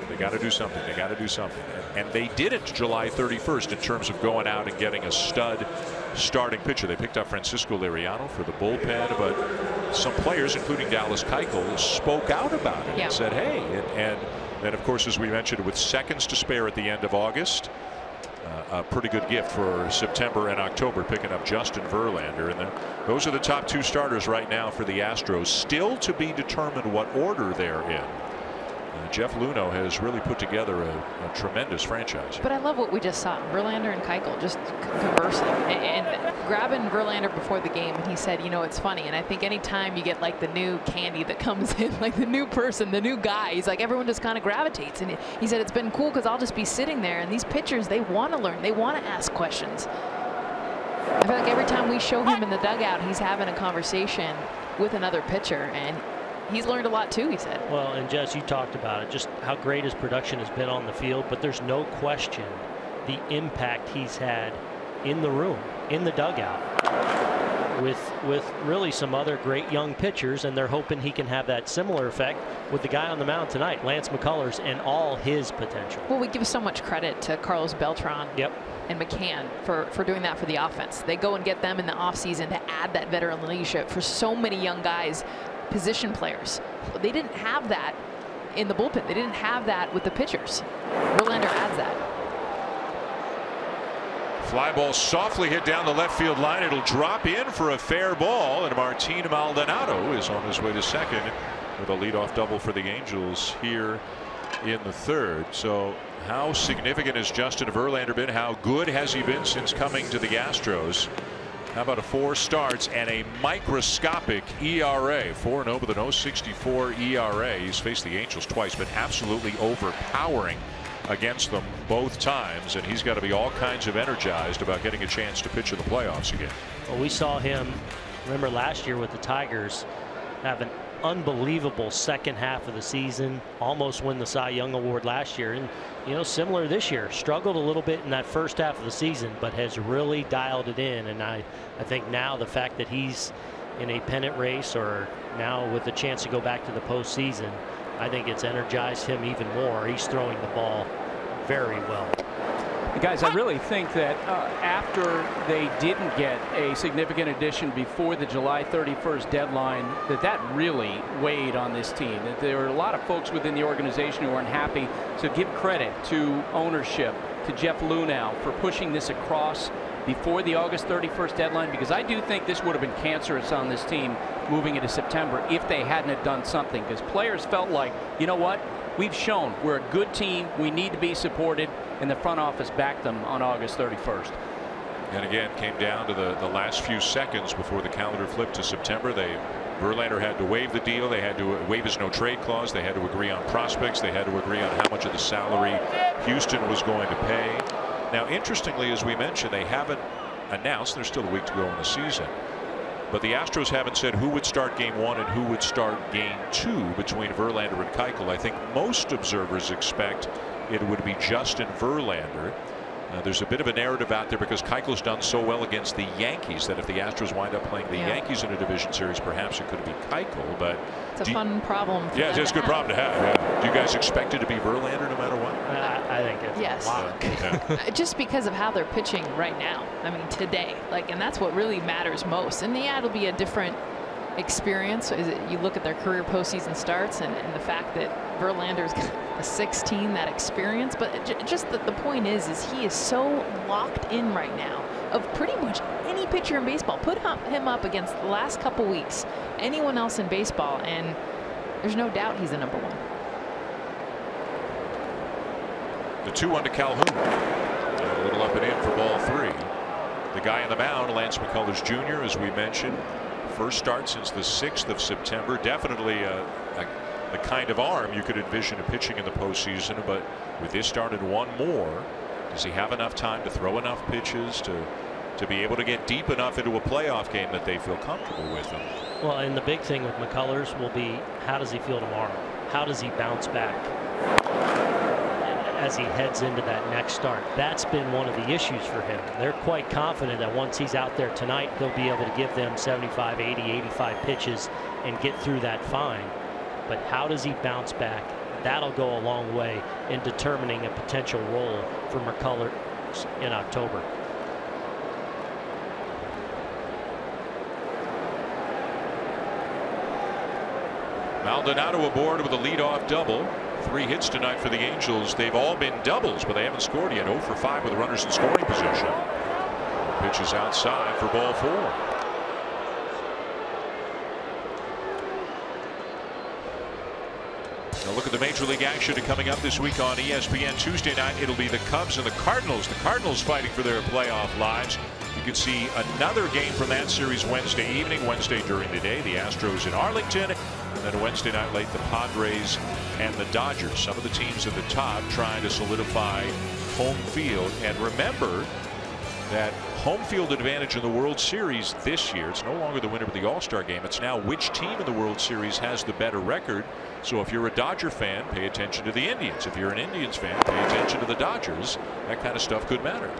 they got to do something. They got to do something. And they did it July 31st in terms of going out and getting a stud starting pitcher. They picked up Francisco Liriano for the bullpen, but some players, including Dallas Keuchel, spoke out about it and said, hey, and then, of course, as we mentioned, with seconds to spare at the end of August, a pretty good gift for September and October, picking up Justin Verlander. And those are the top two starters right now for the Astros. Still to be determined what order they're in. Jeff Luhnow has really put together a tremendous franchise. But I love what we just saw. Verlander and Keuchel just conversing and grabbing Verlander before the game. And he said, you know, it's funny. And I think anytime you get like the new candy that comes in, like the new person, the new guy, he's like, everyone just kind of gravitates. And he said, it's been cool because I'll just be sitting there. And these pitchers, they want to learn. They want to ask questions. I feel like every time we show him in the dugout, he's having a conversation with another pitcher. And he's learned a lot too, he said. Well, and Jess, you talked about it, just how great his production has been on the field, but there's no question the impact he's had in the room, in the dugout, with really some other great young pitchers, and they're hoping he can have that similar effect with the guy on the mound tonight, Lance McCullers, and all his potential. Well, we give so much credit to Carlos Beltran and McCann for doing that for the offense. They go and get them in the offseason to add that veteran leadership for so many young guys, position players. They didn't have that in the bullpen. They didn't have that with the pitchers. Verlander adds that. Fly ball softly hit down the left field line. It'll drop in for a fair ball, and Martin Maldonado is on his way to second with a leadoff double for the Angels here in the third. So how significant has Justin Verlander been? How good has he been since coming to the Astros? How about a 4 starts and a microscopic ERA? 4-0 with an 0.64 ERA. He's faced the Angels twice, but absolutely overpowering against them both times, and he's got to be all kinds of energized about getting a chance to pitch in the playoffs again. Well, we saw him, remember last year with the Tigers, have an unbelievable second half of the season, almost win the Cy Young Award last year, and you know, similar this year, struggled a little bit in that first half of the season, but has really dialed it in. And I think now the fact that he's in a pennant race, or now with the chance to go back to the postseason, I think it's energized him even more. He's throwing the ball very well. Guys, I really think that after they didn't get a significant addition before the July 31st deadline, that really weighed on this team. That there were a lot of folks within the organization who were unhappy. So give credit to ownership, to Jeff Luhnow for pushing this across before the August 31st deadline, because I do think this would have been cancerous on this team moving into September if they hadn't have done something, because players felt like, you know what, we've shown we're a good team, we need to be supported, and the front office backed them on August 31st. And again, came down to the last few seconds before the calendar flipped to September. Verlander had to waive the deal. They had to waive his no trade clause. They had to agree on prospects. They had to agree on how much of the salary Houston was going to pay. Now, interestingly, as we mentioned, they haven't announced, there's still a week to go in the season, but the Astros haven't said who would start game 1 and who would start game 2 between Verlander and Keuchel. I think most observers expect it would be Justin Verlander. There's a bit of a narrative out there because Keuchel's done so well against the Yankees that if the Astros wind up playing the Yankees in a division series, perhaps it could be Keuchel. But it's a fun problem. Yeah, it's a good problem to have. Yeah. Do you guys expect it to be Verlander no matter what? I think it's a lock. Yeah. Just because of how they're pitching right now. I mean, today, and that's what really matters most. And it'll be a different experience. You look at their career postseason starts and the fact that Verlander's a 16, that experience, but just the point is he is so locked in right now of pretty much any pitcher in baseball. Put him up against the last couple weeks, anyone else in baseball, and there's no doubt he's the #1. The 2-1 to Calhoun. A little up and in for ball 3. The guy on the mound, Lance McCullers Jr., as we mentioned, first start since the 6th of September. Definitely a the kind of arm you could envision him pitching in the postseason. But with this start and one more, does he have enough time to throw enough pitches to be able to get deep enough into a playoff game that they feel comfortable with him? Well, and the big thing with McCullers will be, how does he feel tomorrow? How does he bounce back as he heads into that next start? That's been one of the issues for him. They're quite confident that once he's out there tonight, he'll be able to give them 75, 80, 85 pitches and get through that fine. But how does he bounce back? That'll go a long way in determining a potential role for McCullers in October. Maldonado aboard with a leadoff double. 3 hits tonight for the Angels. They've all been doubles, but they haven't scored yet. 0 for 5 with runners in scoring position. Pitch is outside for ball 4. Now look at the Major League action coming up this week on ESPN. Tuesday night, it'll be the Cubs and the Cardinals. The Cardinals fighting for their playoff lives. You can see another game from that series Wednesday evening, Wednesday during the day. The Astros in Arlington. And then Wednesday night late, the Padres and the Dodgers. Some of the teams at the top trying to solidify home field. And remember that home field advantage in the World Series this year, it's no longer the winner of the All-Star game. It's now which team in the World Series has the better record. So if you're a Dodger fan, pay attention to the Indians. If you're an Indians fan, pay attention to the Dodgers. That kind of stuff could matter.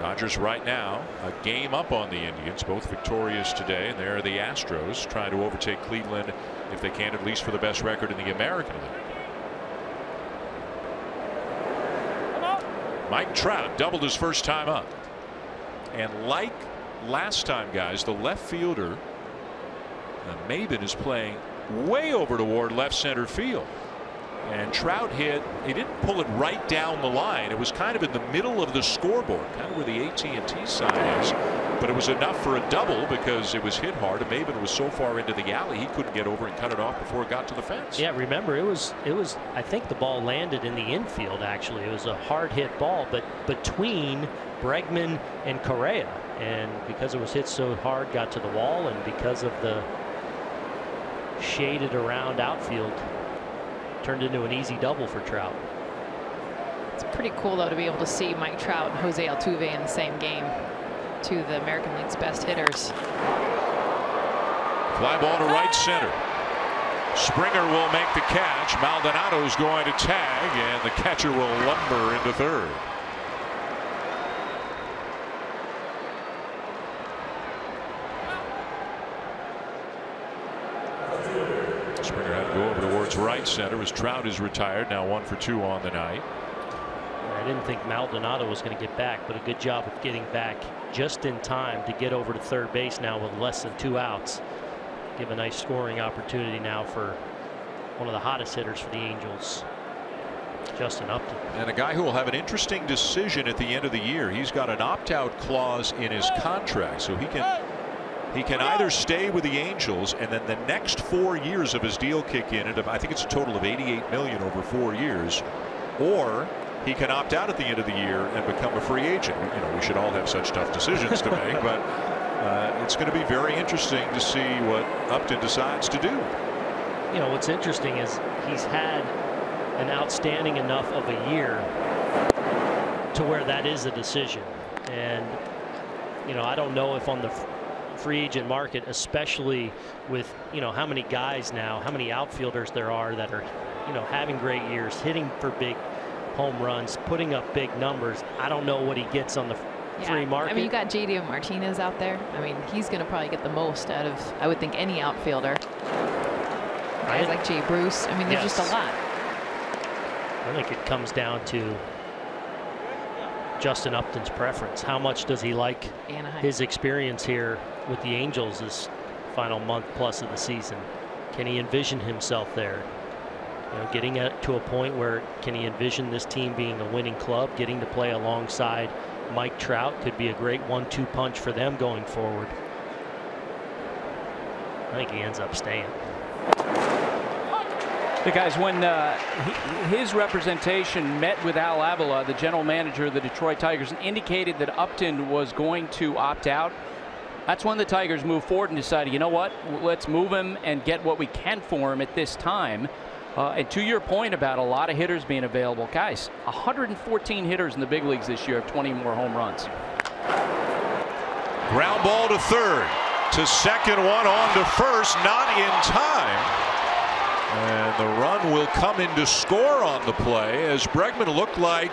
Dodgers right now a game up on the Indians, both victorious today, and there are the Astros trying to overtake Cleveland if they can, at least for the best record in the American League. Mike Trout doubled his first time up, and like last time, guys, the left fielder Maben is playing way over toward left center field. And Trout hit, he didn't pull it right down the line. It was kind of in the middle of the scoreboard, kind of where the AT&T sign is. But it was enough for a double because it was hit hard. And Maben was so far into the alley, he couldn't get over and cut it off before it got to the fence. Yeah, remember, it was. I think the ball landed in the infield, actually. It was a hard hit ball, but between Bregman and Correa. And because it was hit so hard, got to the wall, and because of the shaded around outfield, turned into an easy double for Trout. It's pretty cool, though, to be able to see Mike Trout and Jose Altuve in the same game. Two of the American League's best hitters. Fly ball to right center. Springer will make the catch. Maldonado's going to tag, and the catcher will lumber into third. Springer had to go over towards right center as Trout is retired. Now 1 for 2 on the night. I didn't think Maldonado was going to get back, but a good job of getting back just in time to get over to third base now with less than 2 outs. Give a nice scoring opportunity now for one of the hottest hitters for the Angels, Justin Upton. And a guy who will have an interesting decision at the end of the year. He's got an opt-out clause in his contract, so he can either stay with the Angels and then the next 4 years of his deal kick in, and I think it's a total of $88 million over 4 years, or he can opt out at the end of the year and become a free agent. You know, we should all have such tough decisions to make, but it's going to be very interesting to see what Upton decides to do. You know, what's interesting is he's had an outstanding enough of a year to where that is a decision. And, you know, I don't know if on the free agent market, especially with, you know, how many guys now, how many outfielders there are that are, you know, having great years, hitting for big home runs, putting up big numbers. I don't know what he gets on the free market. I mean, you got JD Martinez out there. I mean, he's going to probably get the most out of, I would think, any outfielder. Guys like Jay Bruce. I mean, there's just a lot. I think it comes down to Justin Upton's preference. How much does he like Anaheim. His experience here with the Angels this final month plus of the season? Can he envision himself there? You know, getting to a point where can he envision this team being a winning club, getting to play alongside Mike Trout could be a great 1-2 punch for them going forward. I think he ends up staying. The guys, when his representation met with Al Avila, the general manager of the Detroit Tigers, and indicated that Upton was going to opt out, That's when the Tigers move forward and decided, you know what, let's move him and get what we can for him at this time. And to your point about a lot of hitters being available, guys, 114 hitters in the big leagues this year have 20 more home runs. Ground ball to third. To second, one on to first, not in time. And the run will come in to score on the play as Bregman looked like,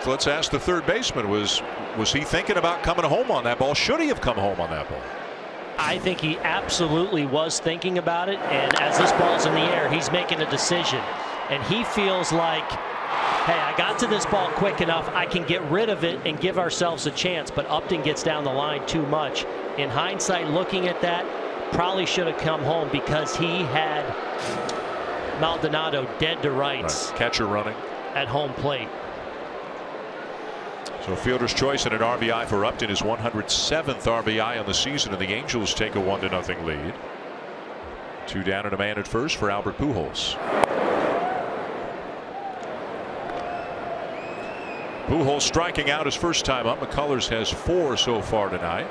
let's ask the third baseman, was he thinking about coming home on that ball? Should he have come home on that ball? I think he absolutely was thinking about it, and as this ball's in the air, he's making a decision. And he feels like, hey, I got to this ball quick enough, I can get rid of it and give ourselves a chance. But Upton gets down the line too much. In hindsight, looking at that, probably should have come home because he had Maldonado dead to rights. Catcher running at home plate. So fielder's choice and an RBI for Upton, his 107th RBI on the season, and the Angels take a 1-0 lead. 2 down and a man at first for Albert Pujols. Pujols striking out his first time up. McCullers has 4 so far tonight.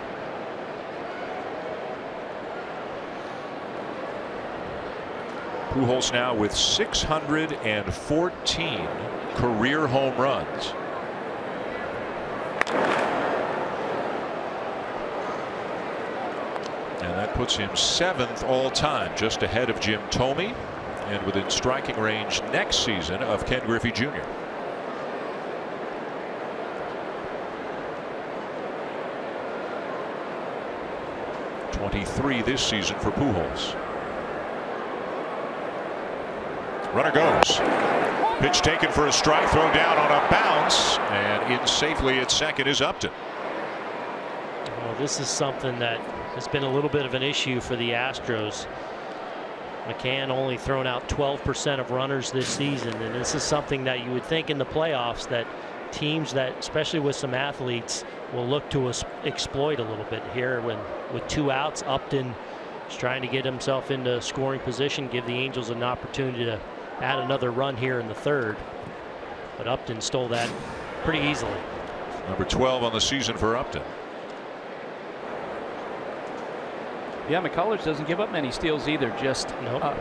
Pujols now with 614 career home runs. And that puts him 7th all time, just ahead of Jim Thome and within striking range next season of Ken Griffey Jr. '23 this season for Pujols. Runner goes. Pitch taken for a strike, throw down on a bounce, and in safely at second is Upton. Well, this is something that has been a little bit of an issue for the Astros. McCann only thrown out 12% of runners this season, and this is something that you would think in the playoffs that teams that, especially with some athletes, will look to exploit a little bit here. When with 2 outs, Upton is trying to get himself into scoring position, give the Angels an opportunity to add another run here in the third. But Upton stole that pretty easily. Number 12 on the season for Upton. Yeah, McCullers doesn't give up many steals either. Just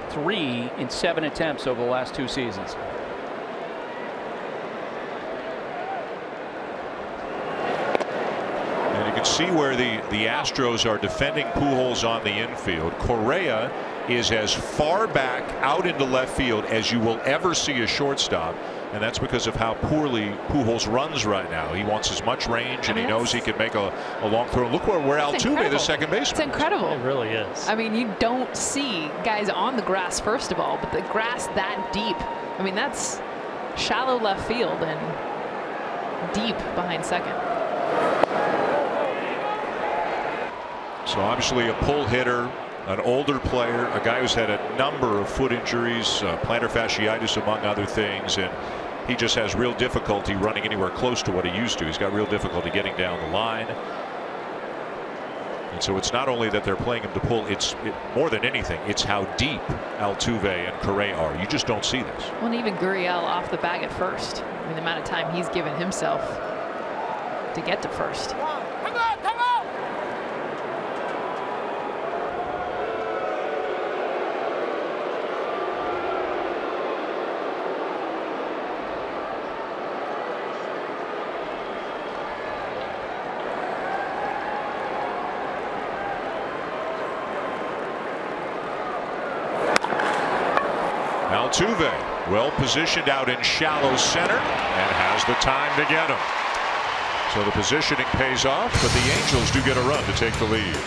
3 in 7 attempts over the last 2 seasons. And you can see where the Astros are defending Pujols on the infield. Correa is as far back out into left field as you will ever see a shortstop. And that's because of how poorly Pujols runs right now. He wants as much range, and he knows he can make a long throw. Look where Altuve, the second baseman. It's incredible. It really is. I mean, you don't see guys on the grass, first of all, but the grass that deep. I mean, that's shallow left field and deep behind second. So obviously a pull hitter, an older player, a guy who's had a number of foot injuries, plantar fasciitis among other things, and he just has real difficulty running anywhere close to what he used to. He's got real difficulty getting down the line. And so it's not only that they're playing him to pull, more than anything, it's how deep Altuve and Correa are. You just don't see this. Well, and even Gurriel off the bag at first. I mean, the amount of time he's given himself to get to first. Altuve, well positioned out in shallow center, and has the time to get him. So the positioning pays off, but the Angels do get a run to take the lead.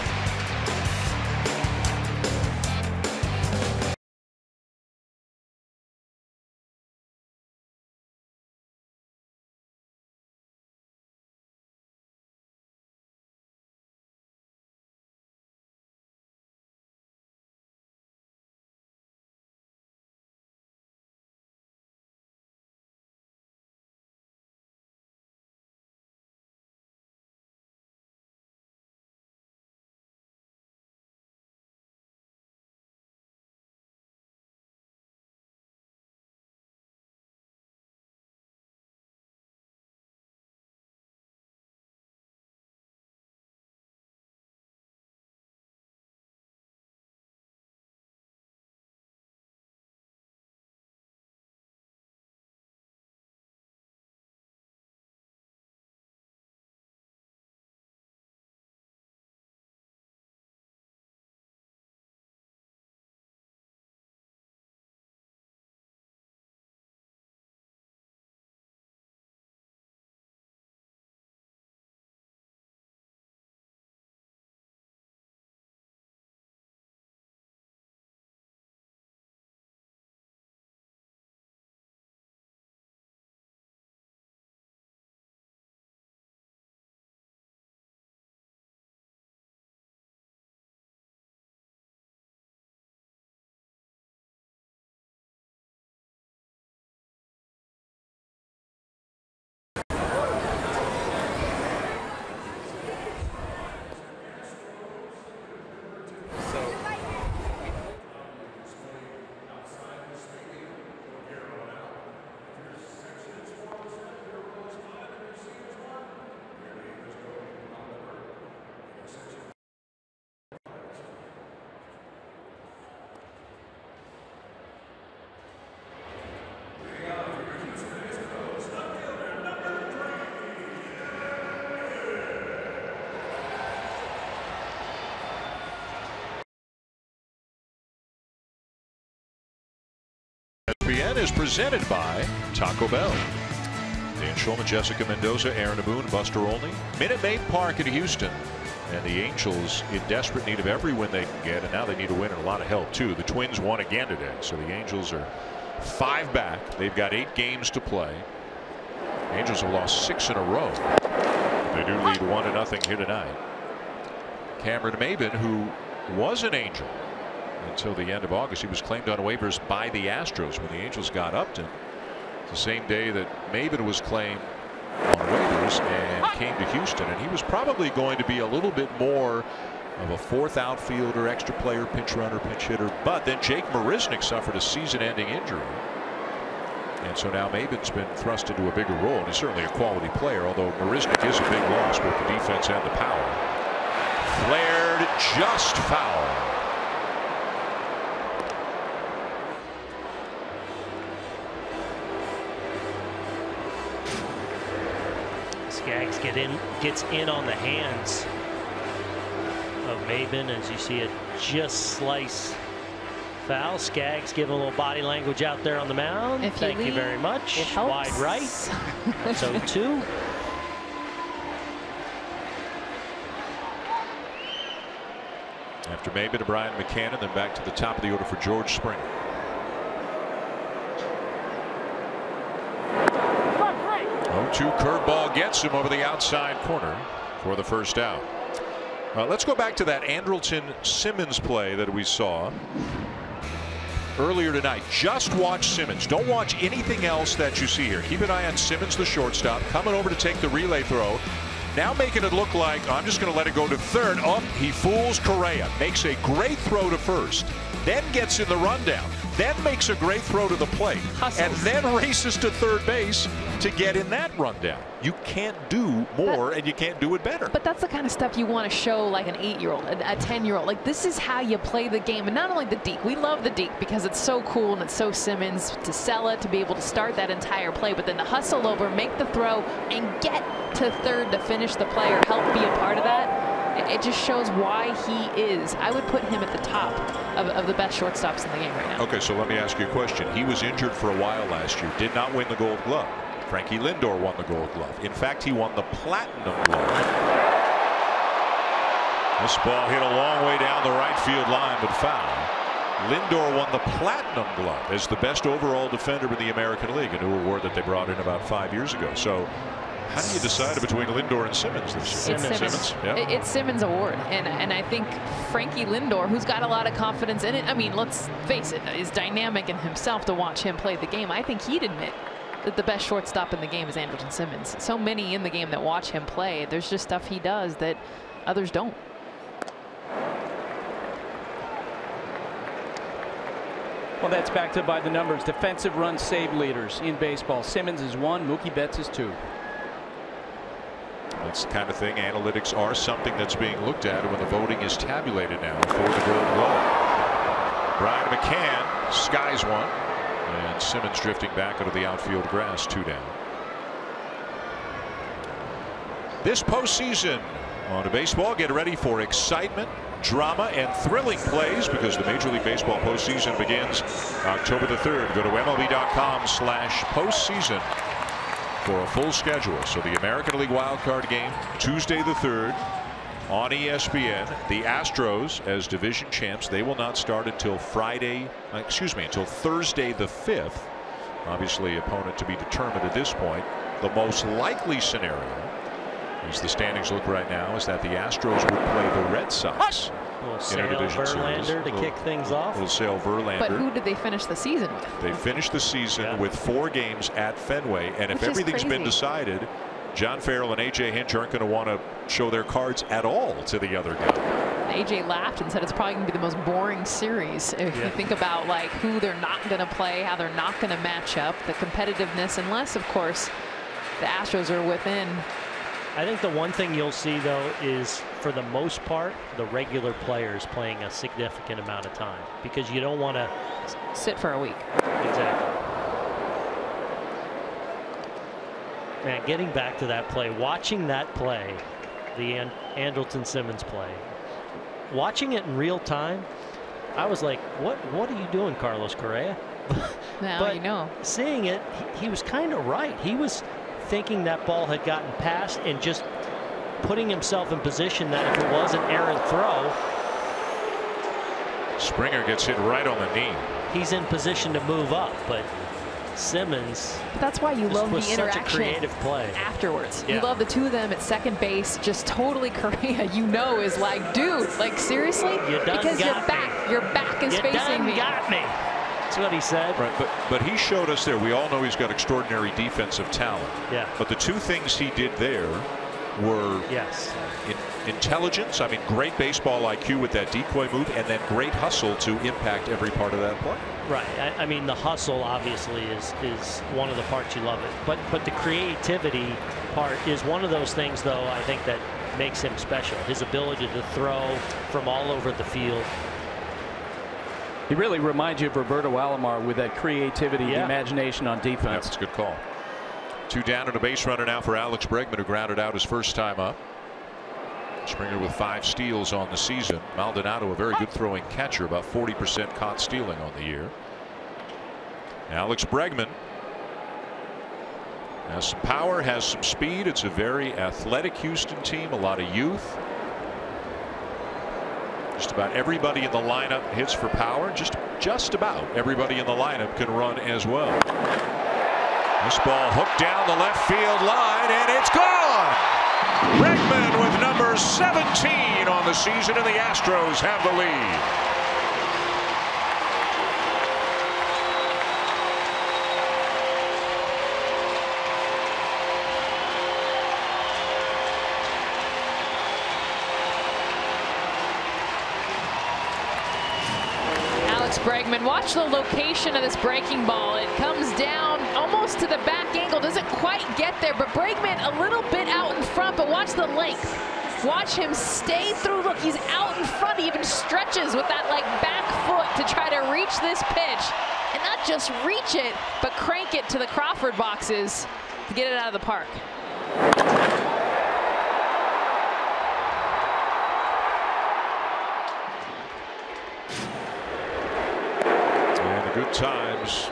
ESPN is presented by Taco Bell. Dan Schulman, Jessica Mendoza, Aaron Aboon, Buster Olney. Minute Maid Park in Houston. And the Angels in desperate need of every win they can get, and now they need a win and a lot of help too. The Twins won again today, so the Angels are 5 back. They've got 8 games to play. Angels have lost 6 in a row. They do lead 1-0 here tonight. Cameron Maybin, who was an Angel until the end of August, he was claimed on waivers by the Astros when the Angels got Upton. It's the same day that Maybin was claimed on waivers and came to Houston, and he was probably going to be a little bit more of a 4th outfielder, extra player, pinch runner, pinch hitter. But then Jake Marisnick suffered a season-ending injury, and so now Maybin's been thrust into a bigger role, and he's certainly a quality player, although Marisnick is a big loss with the defense and the power. Flared, just foul. Skaggs gets in on the hands of Maybin as you see it just slice foul. Skaggs giving a little body language out there on the mound. Thank you very much. Wide right. That's 0-2. After Maybin to Brian McCann, then back to the top of the order for George Springer. Curveball gets him over the outside corner for the first out. Let's go back to that Andrelton Simmons play that we saw earlier tonight. Just watch Simmons. Don't watch anything else that you see here. Keep an eye on Simmons, the shortstop, coming over to take the relay throw. Now making it look like I'm just going to let it go to third. Oh, he fools Correa. Makes a great throw to first. Then gets in the rundown. Then makes a great throw to the plate. Hustles. And then races to third base to get in that rundown. You can't do more, and you can't do it better. But that's the kind of stuff you want to show like an 8-year-old, a 10-year-old. Like, this is how you play the game. And not only the deke. We love the deke because it's so cool and it's so Simmons to sell it, to be able to start that entire play. But then to hustle over, make the throw, and get to third to finish the play or help be a part of that. It just shows why he is. I would put him at the top of the best shortstops in the game right now. Okay, so let me ask you a question. He was injured for a while last year, did not win the Gold Glove. Frankie Lindor won the Gold Glove. In fact, he won the Platinum Glove. This ball hit a long way down the right field line, but foul. Lindor won the Platinum Glove as the best overall defender in the American League, a new award that they brought in about 5 years ago. So how do you decide between Lindor and Simmons this year? It's Simmons. Yeah. It's Simmons' award, and I think Frankie Lindor, who's got a lot of confidence in it. I mean, let's face it, is dynamic in himself to watch him play the game. I think he'd admit that the best shortstop in the game is Andrelton Simmons. So many in the game that watch him play, there's just stuff he does that others don't. Well, that's backed up by the numbers. Defensive run save leaders in baseball. Simmons is 1, Mookie Betts is 2. That's the kind of thing, analytics are something that's being looked at when the voting is tabulated now for the Gold Glove. Brian McCann skies one, and Simmons drifting back into the outfield grass, 2 down. This postseason on to baseball, get ready for excitement, drama, and thrilling plays because the Major League Baseball postseason begins October the 3rd. Go to MLB.com/postseason for a full schedule. So the American League wildcard game Tuesday the 3rd on ESPN. The Astros as division champs, they will not start until until Thursday the 5th. Obviously opponent to be determined at this point. The most likely scenario, as the standings look right now, is that the Astros would play the Red Sox in a division series. Verlander to kick things off. We'll sail Verlander. But who did they finish the season with? They finished the season with 4 games at Fenway, and if everything's been decided, John Farrell and AJ Hinch aren't going to want to show their cards at all to the other guy. AJ laughed and said it's probably going to be the most boring series if you think about like who they're not going to play, how they're not going to match up, the competitiveness, unless of course the Astros are within. I think the one thing you'll see, though, is for the most part, the regular players playing a significant amount of time because you don't want to sit for a week. Exactly. Man, getting back to that play, watching that play, the Andrelton Simmons play, watching it in real time, I was like, what are you doing, Carlos Correa? Now but you know. Seeing it, he was kind of right. He was thinking that ball had gotten past and just putting himself in position that if it was an errant throw, Springer gets hit right on the knee. He's in position to move up, but Simmons. But that's why you love the interaction. Such a creative play Afterwards. Yeah. You love the two of them at second base, just totally Correa, is like, dude, like seriously? Because your back is facing me. Got me. That's what he said. Right, but he showed us there. We all know he's got extraordinary defensive talent. Yeah. But the two things he did there were intelligence. I mean, great baseball IQ with that decoy move, and then great hustle to impact every part of that play. Right. I mean, the hustle obviously is one of the parts you love it, but the creativity part is one of those things, though, I think that makes him special. His ability to throw from all over the field. He really reminds you of Roberto Alomar with that creativity, the imagination on defense. That's a good call. 2 down and a base runner now for Alex Bregman, who grounded out his first time up. Springer with 5 steals on the season. Maldonado, a very good throwing catcher, about 40% caught stealing on the year. Alex Bregman has some power, has some speed. It's a very athletic Houston team, a lot of youth. Just about everybody in the lineup hits for power. Just about everybody in the lineup can run as well. This ball hooked down the left field line, and it's gone. Bregman with number 17 on the season, and the Astros have the lead. Bregman, watch the location of this breaking ball. It comes down almost to the back angle, doesn't quite get there, but Bregman a little bit out in front, but watch the length. Watch him stay through. Look, he's out in front. He even stretches with that like back foot to try to reach this pitch, and not just reach it, but crank it to the Crawford boxes to get it out of the park. Good times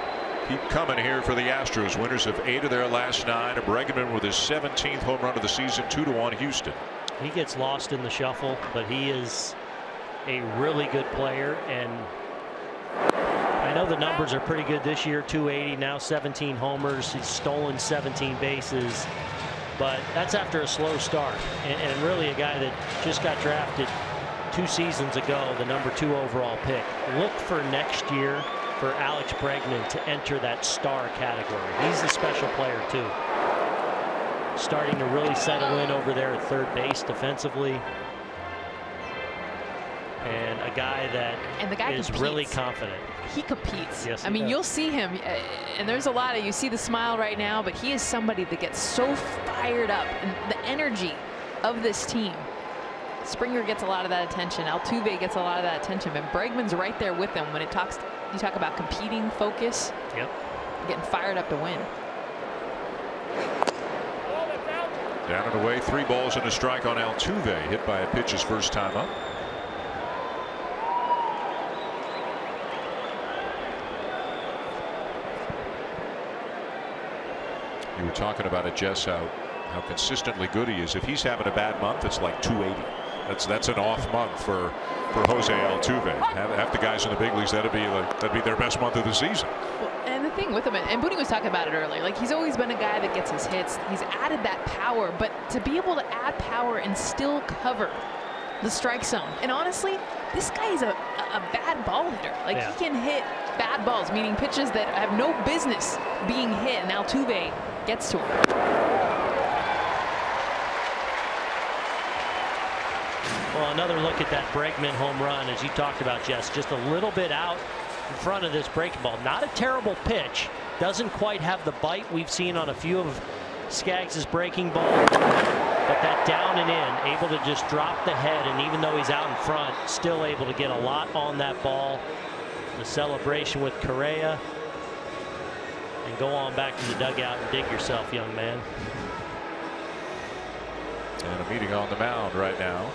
keep coming here for the Astros, winners of 8 of their last 9. Bregman with his 17th home run of the season, 2-1 Houston. He gets lost in the shuffle, but he is a really good player, and I know the numbers are pretty good this year. 280, now 17 homers. He's stolen 17 bases, but that's after a slow start, and really a guy that just got drafted 2 seasons ago, the number 2 overall pick. Look for next year for Alex Bregman to enter that star category. He's a special player too. Starting to really settle in over there at third base defensively. And a guy that is really confident. He competes. Yes, I mean, you'll see him, and there's a lot of, you see the smile right now, but he is somebody that gets so fired up, and the energy of this team. Springer gets a lot of that attention. Altuve gets a lot of that attention, and Bregman's right there with him when you talk about competing, focus. Yep. Getting fired up to win. Down and away, 3 balls and a strike on Altuve, hit by a pitch his first time up. You were talking about it, Jess, how consistently good he is. If he's having a bad month, it's like 280. That's an off month for Jose Altuve. Half the guys in the big leagues, that'd be their best month of the season. Well, and the thing with him, and Booney was talking about it earlier, like he's always been a guy that gets his hits. He's added that power, but to be able to add power and still cover the strike zone. And honestly, this guy is a bad ball hitter. Like he can hit bad balls, meaning pitches that have no business being hit, and Altuve gets to him. Well, another look at that Bregman home run, as you talked about, Jess, just a little bit out in front of this breaking ball. Not a terrible pitch. Doesn't quite have the bite we've seen on a few of Skaggs' breaking ball. But that down and in, able to just drop the head, and even though he's out in front, still able to get a lot on that ball. The celebration with Correa. And go on back to the dugout and dig yourself, young man. And a meeting on the mound right now.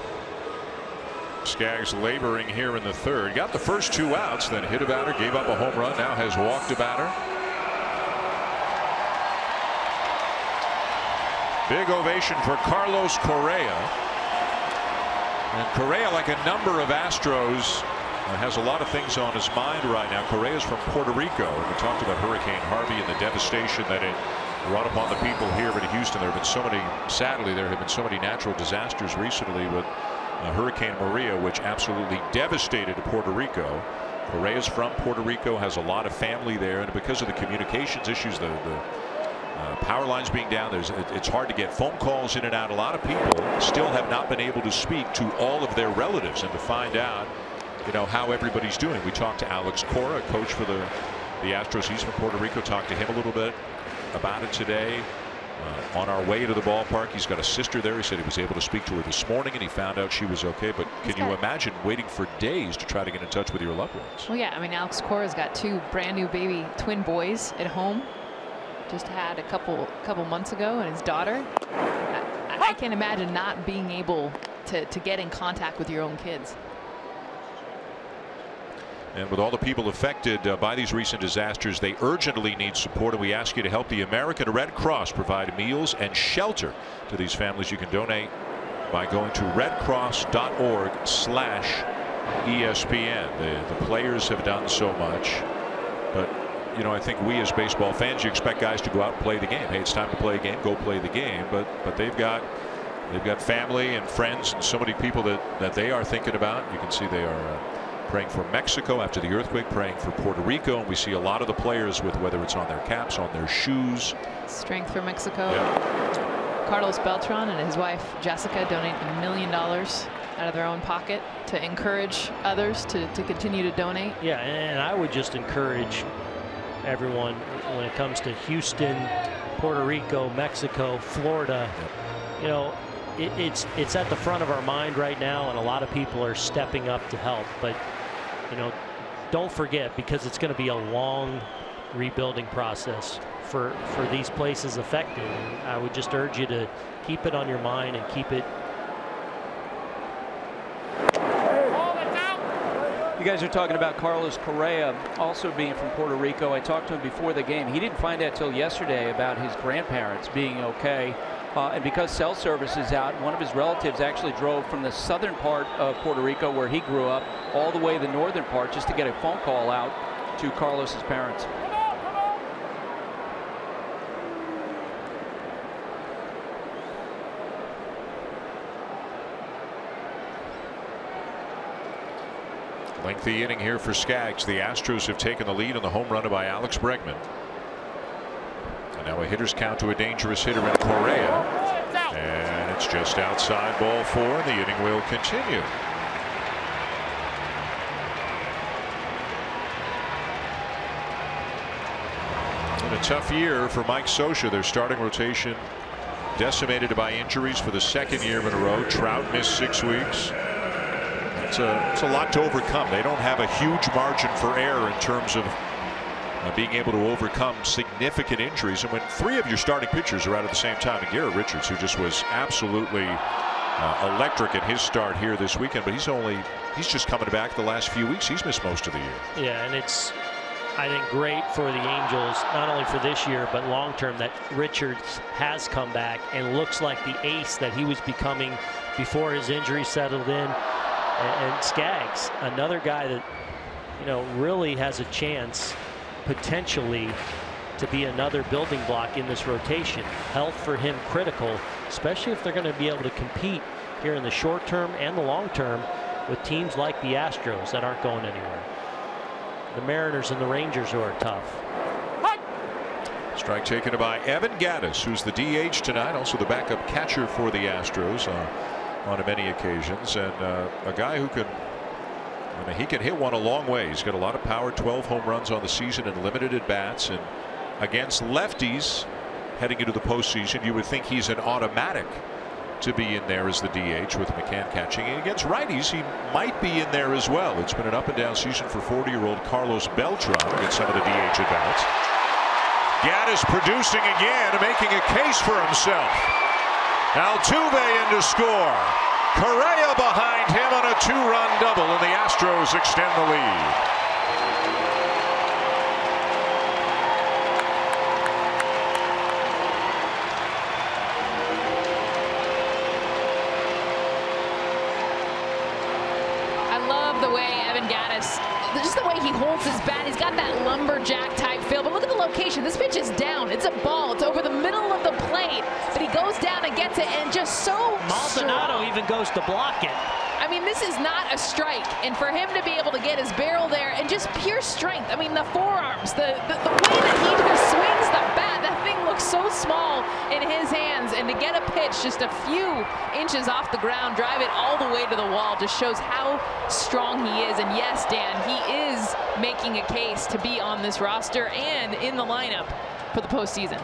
Skaggs laboring here in the third. Got the first 2 outs, then hit a batter, gave up a home run, now has walked a batter. Big ovation for Carlos Correa. And Correa, like a number of Astros, has a lot of things on his mind right now. Correa's from Puerto Rico, and we talked about Hurricane Harvey and the devastation that it brought upon the people here in Houston. There have been so many, sadly, there have been so many natural disasters recently with Hurricane Maria, which absolutely devastated Puerto Rico. Correa's from Puerto Rico, has a lot of family there, and because of the communications issues, the power lines being down, it's hard to get phone calls in and out. A lot of people still have not been able to speak to all of their relatives and to find out, how everybody's doing. We talked to Alex Cora, coach for the Astros. He's from Puerto Rico. Talked to him a little bit about it today. On our way to the ballpark, he's got a sister there. He said he was able to speak to her this morning, and he found out she was okay. But can you imagine waiting for days to try to get in touch with your loved ones? Well, yeah. I mean, Alex Cora's got 2 brand new baby twin boys at home. Just had a couple months ago, and his daughter. I can't imagine not being able to get in contact with your own kids. And with all the people affected by these recent disasters, they urgently need support, and we ask you to help the American Red Cross provide meals and shelter to these families. You can donate by going to redcross.org/ESPN. The players have done so much, but I think we as baseball fans, you expect guys to go out and play the game. Hey, it's time to play a game, go play the game. But they've got family and friends and so many people that they are thinking about. You can see they are praying for Mexico after the earthquake, praying for Puerto Rico, and we see a lot of the players with whether it's on their caps, on their shoes. Strength for Mexico. Yeah. Carlos Beltran and his wife Jessica donate $1 million out of their own pocket to encourage others to continue to donate. Yeah, and I would just encourage everyone when it comes to Houston, Puerto Rico, Mexico, Florida. It's at the front of our mind right now, and a lot of people are stepping up to help. But don't forget, because it's going to be a long rebuilding process for these places affected. And I would just urge you to keep it on your mind and keep it. You guys are talking about Carlos Correa also being from Puerto Rico. I talked to him before the game. He didn't find out till yesterday about his grandparents being okay. And because cell service is out, one of his relatives actually drove from the southern part of Puerto Rico, where he grew up, all the way to the northern part just to get a phone call out to Carlos's parents. Lengthy inning here for Skaggs. The Astros have taken the lead on the home run by Alex Bregman. And now a hitter's count to a dangerous hitter in Correa. And it's just outside, ball 4. The inning will continue. And a tough year for Mike Scioscia. Their starting rotation decimated by injuries for the 2nd year in a row. Trout missed 6 weeks. It's a lot to overcome. They don't have a huge margin for error in terms of being able to overcome significant injuries. And when 3 of your starting pitchers are out at the same time, and Garrett Richards, who just was absolutely electric in his start here this weekend, but he's just coming back the last few weeks. He's missed most of the year. Yeah, and it's, I think, great for the Angels, not only for this year but long term, that Richards has come back and looks like the ace that he was becoming before his injury settled in. And Skaggs, another guy that really has a chance potentially to be another building block in this rotation. Health for him critical, especially if they're going to be able to compete here in the short term and the long term with teams like the Astros that aren't going anywhere. The Mariners and the Rangers, who are tough. Strike taken by Evan Gattis, who's the DH tonight, also the backup catcher for the Astros on many occasions, and a guy who can, he can hit one a long way. He's got a lot of power, 12 home runs on the season and limited at bats, and against lefties heading into the postseason, you would think he's an automatic to be in there as the DH with McCann catching. And against righties, he might be in there as well. It's been an up and down season for 40-year-old Carlos Beltran against some of the DH at bats. Gattis producing again, making a case for himself. Altuve in to score. Correa behind him on a 2-run double, and the Astros extend the lead. Just the way he holds his bat, he's got that lumberjack type feel. But look at the location. This pitch is down. It's a ball. It's over the middle of the plate. But he goes down and gets it, and just so Maldonado even goes to block it. I mean, this is not a strike, and for him to be able to get his barrel there and just pure strength. I mean, the forearms, the way that he just swings the bat, that thing looks so small in his hands, and to get a pitch just a few inches off the ground, drive it all the way to the wall, just shows how strong he is. And yes, Dan, he is making a case to be on this roster and in the lineup for the postseason.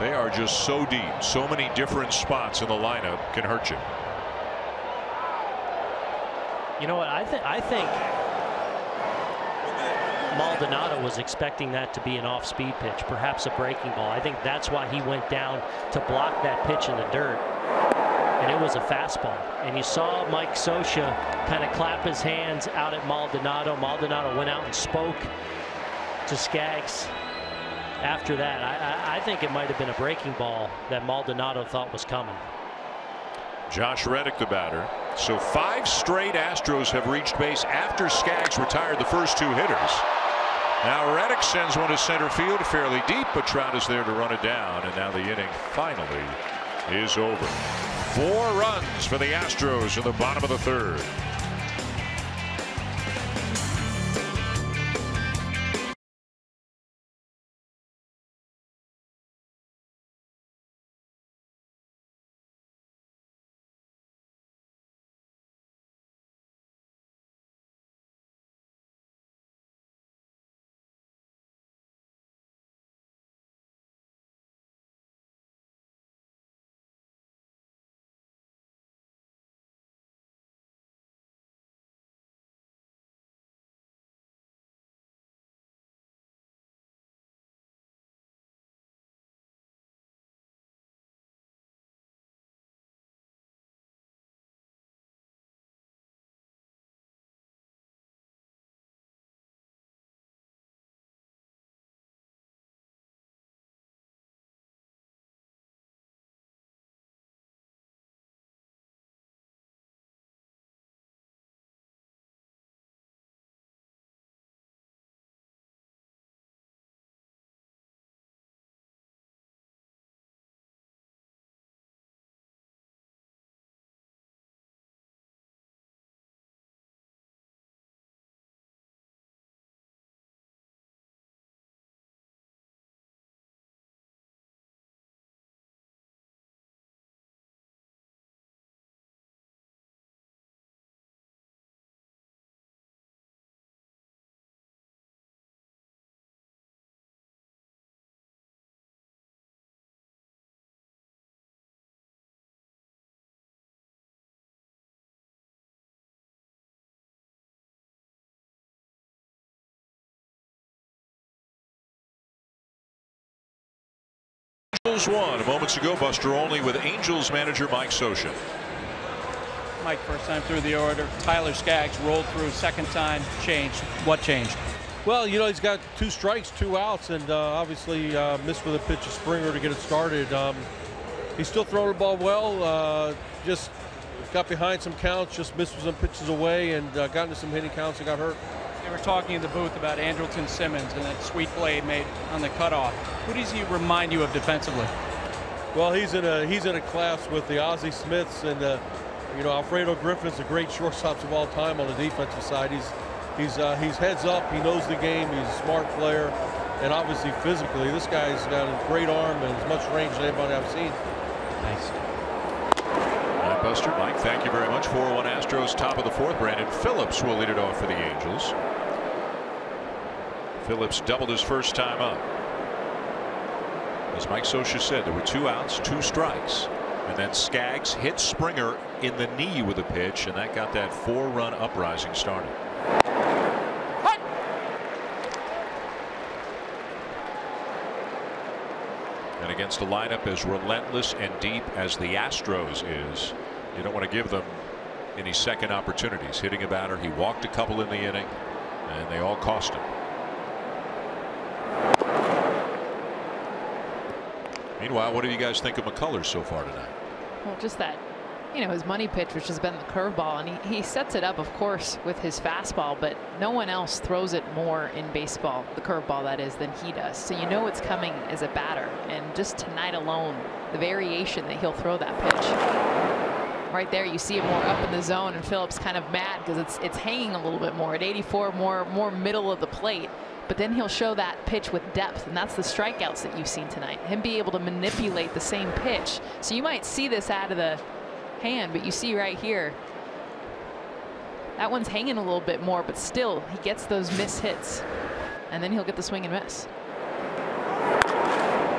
They are just so deep. So many different spots in the lineup can hurt you. You know what? I think Maldonado was expecting that to be an off-speed pitch, perhaps a breaking ball. I think that's why he went down to block that pitch in the dirt. And it was a fastball. And you saw Mike Scioscia kind of clap his hands out at Maldonado. Maldonado went out and spoke to Skaggs after that. I think it might have been a breaking ball that Maldonado thought was coming. Josh Reddick, the batter. So 5 straight Astros have reached base after Skaggs retired the first 2 hitters. Now Reddick sends one to center field fairly deep, but Trout is there to run it down, and now the inning finally is over. 4 runs for the Astros in the bottom of the 3rd. Angels won moments ago. Buster Olney with Angels manager Mike Scioscia. Mike, first time through the order. Tyler Skaggs rolled through, second time. Changed. What changed? Well, you know, he's got 2 strikes, 2 outs, and obviously missed with a pitch of Springer to get it started. He's still throwing the ball well. Just got behind some counts, just missed some pitches away, and got into some hitting counts and got hurt. They were talking in the booth about Andrelton Simmons and that sweet play made on the cutoff. Who does he remind you of defensively? Well, he's in a class with the Ozzie Smiths and you know, Alfredo Griffin's the great shortstops of all time on the defensive side. He's heads up. He knows the game. He's a smart player, and obviously physically, this guy's got a great arm and as much range as anybody I've seen. Nice. All right, Buster, Mike, thank you very much. 4-1 Astros, top of the 4th. Brandon Phillips will lead it off for the Angels. Phillips doubled his first time up. As Mike Scioscia said, there were 2 outs, 2 strikes. And then Skaggs hit Springer in the knee with a pitch, and that got that 4-run uprising started. And against a lineup as relentless and deep as the Astros is, You don't want to give them any second opportunities. Hitting a batter, he walked a couple in the inning, and they all cost him. Meanwhile, what do you guys think of McCullers so far tonight? Well, just that, his money pitch, which has been the curveball, and he sets it up, of course, with his fastball, but no one else throws it more in baseball, the curveball that is, than he does. So it's coming as a batter, and just tonight alone, the variation that he'll throw that pitch. Right there, you see it more up in the zone, and Phillips kind of mad because it's hanging a little bit more at 84, more middle of the plate. But then he'll show that pitch with depth, and that's the strikeouts that you've seen tonight. Him be able to manipulate the same pitch. So you might see this out of the hand, but you see right here, that one's hanging a little bit more, but still he gets those miss hits, and then he'll get the swing and miss.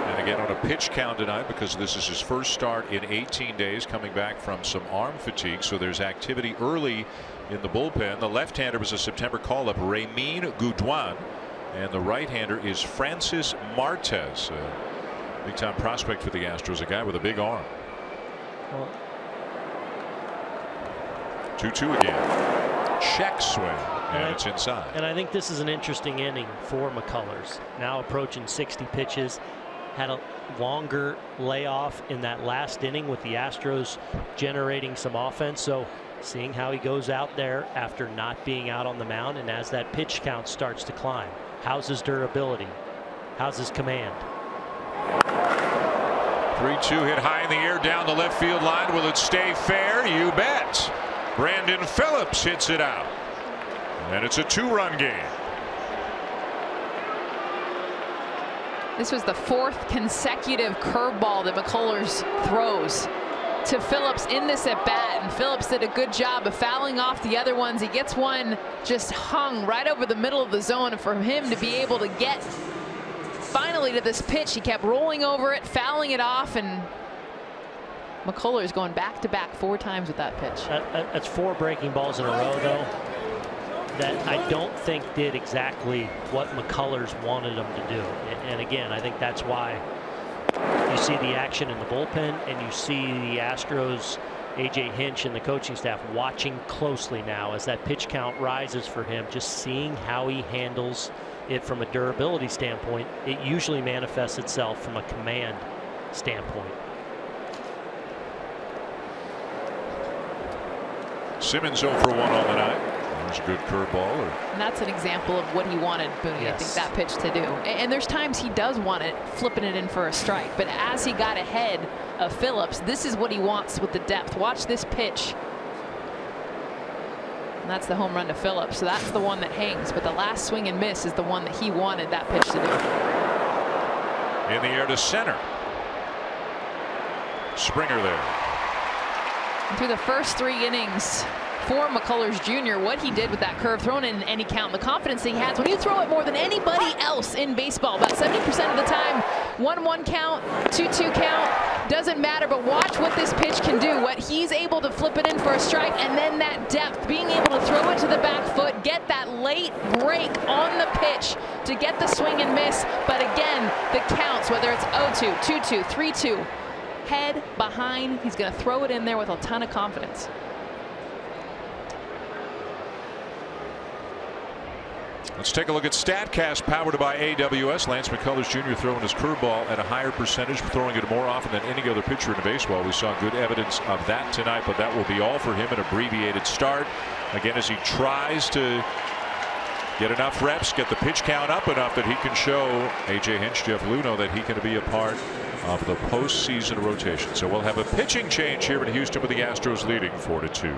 And again on a pitch count tonight, because this is his first start in 18 days, coming back from some arm fatigue, so there's activity early in the bullpen. The left-hander was a September call-up, Ramin Goudouin. And the right-hander is Francis Martes, a big-time prospect for the Astros, a guy with a big arm. 2-2 again. Check swing, and it's inside. And I think this is an interesting inning for McCullers. Now approaching 60 pitches. Had a longer layoff in that last inning with the Astros generating some offense. So seeing how he goes out there after not being out on the mound, and as that pitch count starts to climb. How's his durability? How's his command? 3-2 hit high in the air down the left field line. Will it stay fair? You bet. Brandon Phillips hits it out. And it's a 2-run game. This was the 4th consecutive curveball that McCullers throws to Phillips in this at bat, and Phillips did a good job of fouling off the other ones. He gets one just hung right over the middle of the zone, and for him to be able to get finally to this pitch, he kept rolling over it, fouling it off, and McCullers going back-to-back 4 times with that pitch. That's 4 breaking balls in a row, though, that I don't think did exactly what McCullers wanted them to do. And again, I think that's why you see the action in the bullpen, and you see the Astros, AJ Hinch and the coaching staff watching closely now as that pitch count rises for him, just seeing how he handles it from a durability standpoint. It usually manifests itself from a command standpoint. Simmons 0 for 1 on the night. There's a good curveball. And that's an example of what he wanted Booney, Yes. I think, that pitch to do. And there's times he does want it, flipping it in for a strike. But as he got ahead of Phillips, this is what he wants with the depth. Watch this pitch. And that's the home run to Phillips. So that's the one that hangs. But the last swing and miss is the one that he wanted that pitch to do. In the air to center. Springer there. And through the first 3 innings for McCullers Jr., what he did with that curve thrown in any count, the confidence he has when you throw it more than anybody else in baseball, about 70% of the time, 1-1 count, 2-2 count, doesn't matter. But watch what this pitch can do, what he's able to flip it in for a strike, and then that depth, being able to throw it to the back foot, get that late break on the pitch to get the swing and miss. But again, the counts, whether it's 0-2, 2-2, 3-2, head behind, he's going to throw it in there with a ton of confidence. Let's take a look at StatCast, powered by AWS. Lance McCullers Jr. throwing his curveball at a higher percentage, throwing it more often than any other pitcher in baseball. We saw good evidence of that tonight, but that will be all for him. An abbreviated start. Again, as he tries to get enough reps, get the pitch count up enough that he can show AJ Hinch, Jeff Luhnow, that he can be a part of the postseason rotation. So we'll have a pitching change here in Houston with the Astros leading 4-2.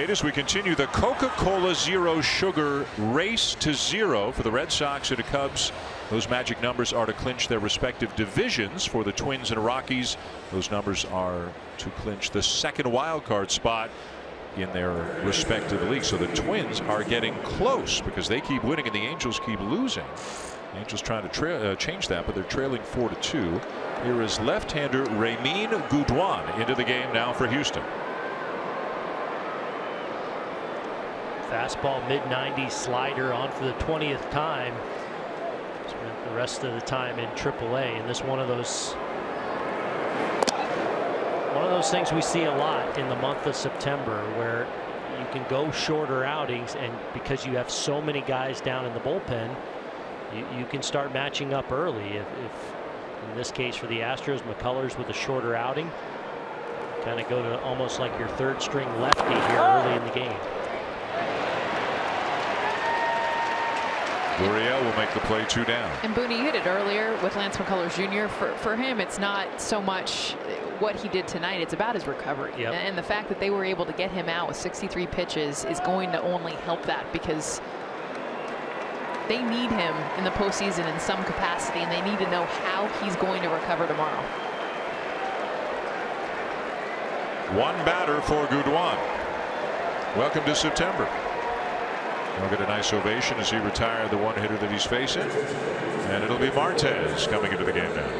As we continue the Coca-Cola Zero Sugar race to zero for the Red Sox and the Cubs. Those magic numbers are to clinch their respective divisions. For the Twins and Rockies, those numbers are to clinch the second wild card spot in their respective leagues. So the Twins are getting close because they keep winning and the Angels keep losing. The Angels trying to change that, but they're trailing 4-2. Here is left-hander Ramin Gudwan into the game now for Houston. Fastball mid-90s, slider on for the 20th time. Spent the rest of the time in AAA, and this one of those things we see a lot in the month of September, where you can go shorter outings, and because you have so many guys down in the bullpen, you can start matching up early. If in this case for the Astros, McCullers with a shorter outing, kind of go to almost like your third string lefty here early in the game. Gurriel will make the play 2 down. And Booney, you hit it earlier with Lance McCullers Jr. For him, it's not so much what he did tonight. It's about his recovery. Yep. And the fact that they were able to get him out with 63 pitches is going to only help that, because they need him in the postseason in some capacity, and they need to know how he's going to recover tomorrow. One batter for Gudwan. Welcome to September. He'll get a nice ovation as he retired the one hitter that he's facing. And it'll be Martez coming into the game now.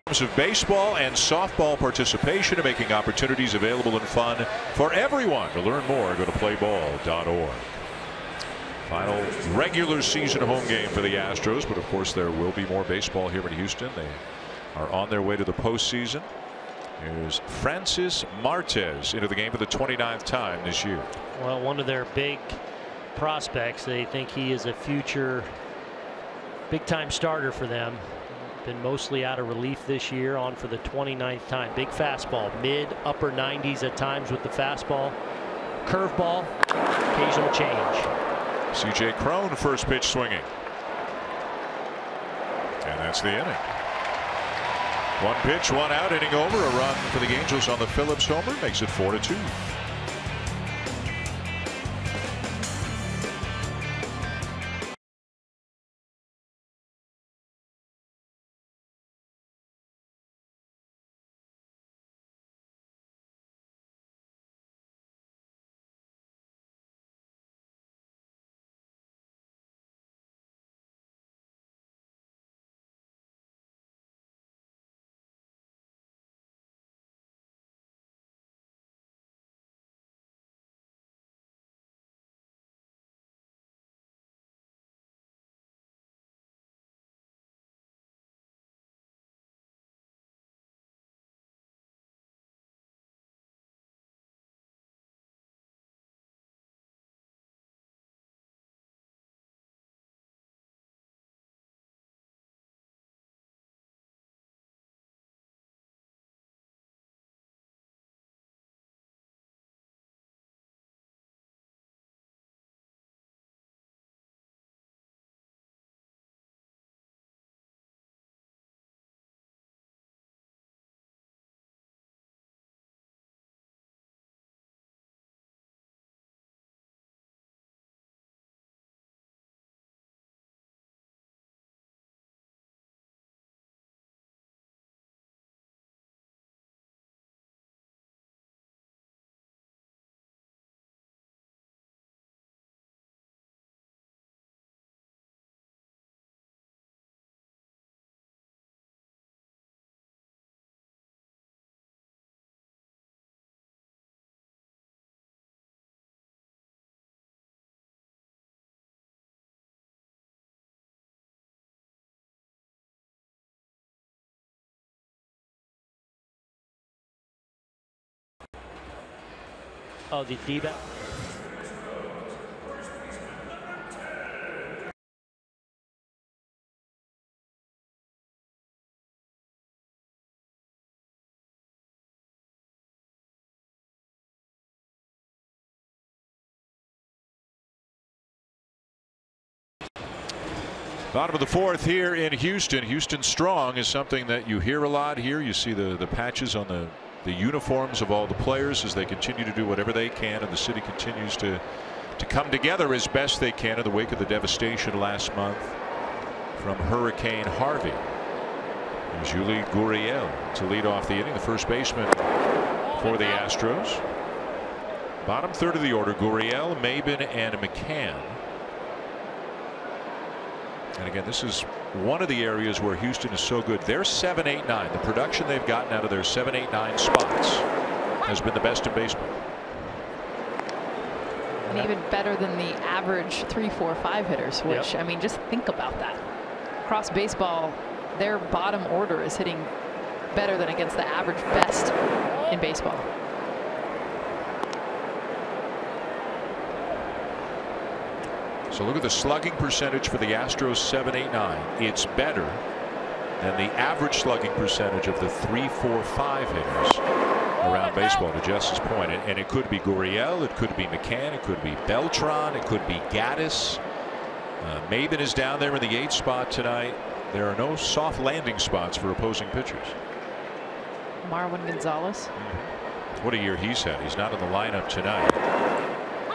Forms of baseball and softball participation are making opportunities available and fun for everyone. To learn more, go to playball.org. Final regular season home game for the Astros, but of course there will be more baseball here in Houston. They are on their way to the postseason. Here's Francis Martez into the game for the 29th time this year. Well, one of their big prospects, they think he is a future big-time starter for them. Been mostly out of relief this year, on for the 29th time. Big fastball, mid-upper 90s at times with the fastball. Curveball, occasional change. C.J. Cron, first pitch swinging. And that's the inning. One pitch, one out, inning over. A run for the Angels on the Phillips homer makes it 4-2. Oh, the D-back. Bottom of the fourth here in Houston. Houston strong is something that you hear a lot here. You see the patches on the uniforms of all the players as they continue to do whatever they can, and the city continues to come together as best they can in the wake of the devastation last month from Hurricane Harvey. There's Yuli Gurriel to lead off the inning, the first baseman for the Astros. Bottom third of the order, Gurriel, Maben, and McCann. And again, this is one of the areas where Houston is so good. They're 7, 8, 9. The production they've gotten out of their 7, 8, 9 spots has been the best in baseball. And even better than the average 3, 4, 5 hitters, which, I mean, just think about that. Across baseball, their bottom order is hitting better than against the average best in baseball. So look at the slugging percentage for the Astros 7, 8, 9. It's better than the average slugging percentage of the 3, 4, 5 hitters around baseball, to Justice's point. And it could be Gurriel, it could be McCann, it could be Beltran, it could be Gaddis. Maben is down there in the 8th spot tonight. There are no soft landing spots for opposing pitchers. Marwin Gonzalez. What a year he's had. He's not in the lineup tonight.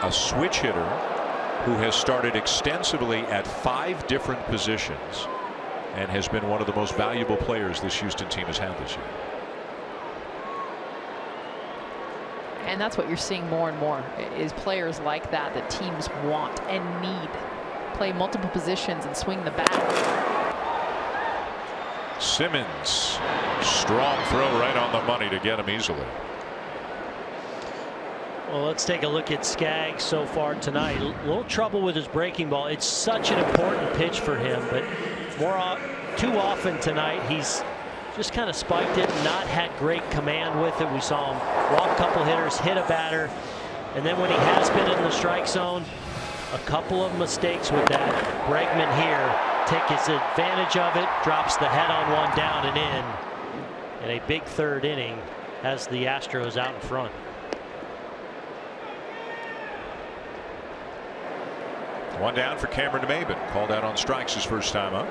A switch hitter who has started extensively at 5 different positions and has been one of the most valuable players this Houston team has had this year. And that's what you're seeing more and more is players like that that teams want and need. Play multiple positions and swing the bat. Simmons, strong throw right on the money to get him easily. Well, let's take a look at Skaggs so far tonight. A little trouble with his breaking ball. It's such an important pitch for him, but too often tonight he's just kind of spiked it and not had great command with it. We saw him walk a couple hitters, hit a batter, and then when he has been in the strike zone, a couple of mistakes with that. Bregman here takes advantage of it, drops the head on one down and in a big third inning, has the Astros out in front. One down for Cameron Maben, called out on strikes his first time up.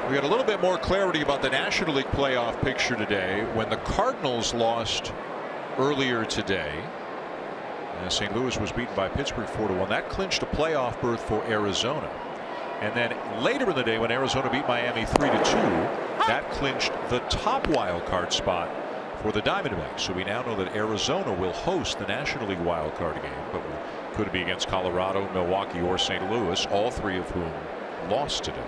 We got a little bit more clarity about the National League playoff picture today when the Cardinals lost earlier today. St. Louis was beaten by Pittsburgh 4-1. That clinched a playoff berth for Arizona. And then later in the day when Arizona beat Miami 3-2, that clinched the top wild card spot for the Diamondbacks. So we now know that Arizona will host the National League wild card game, but could be against Colorado, Milwaukee, or St. Louis, all 3 of whom lost today.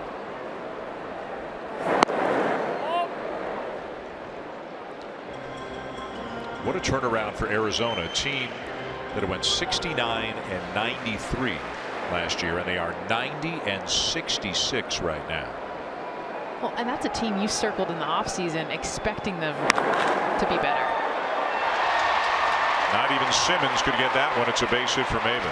What a turnaround for Arizona, a team that went 69-93 last year, and they are 90-66 right now. Well, and that's a team you circled in the offseason expecting them to be better. Not even Simmons could get that one. It's a base hit for Maben.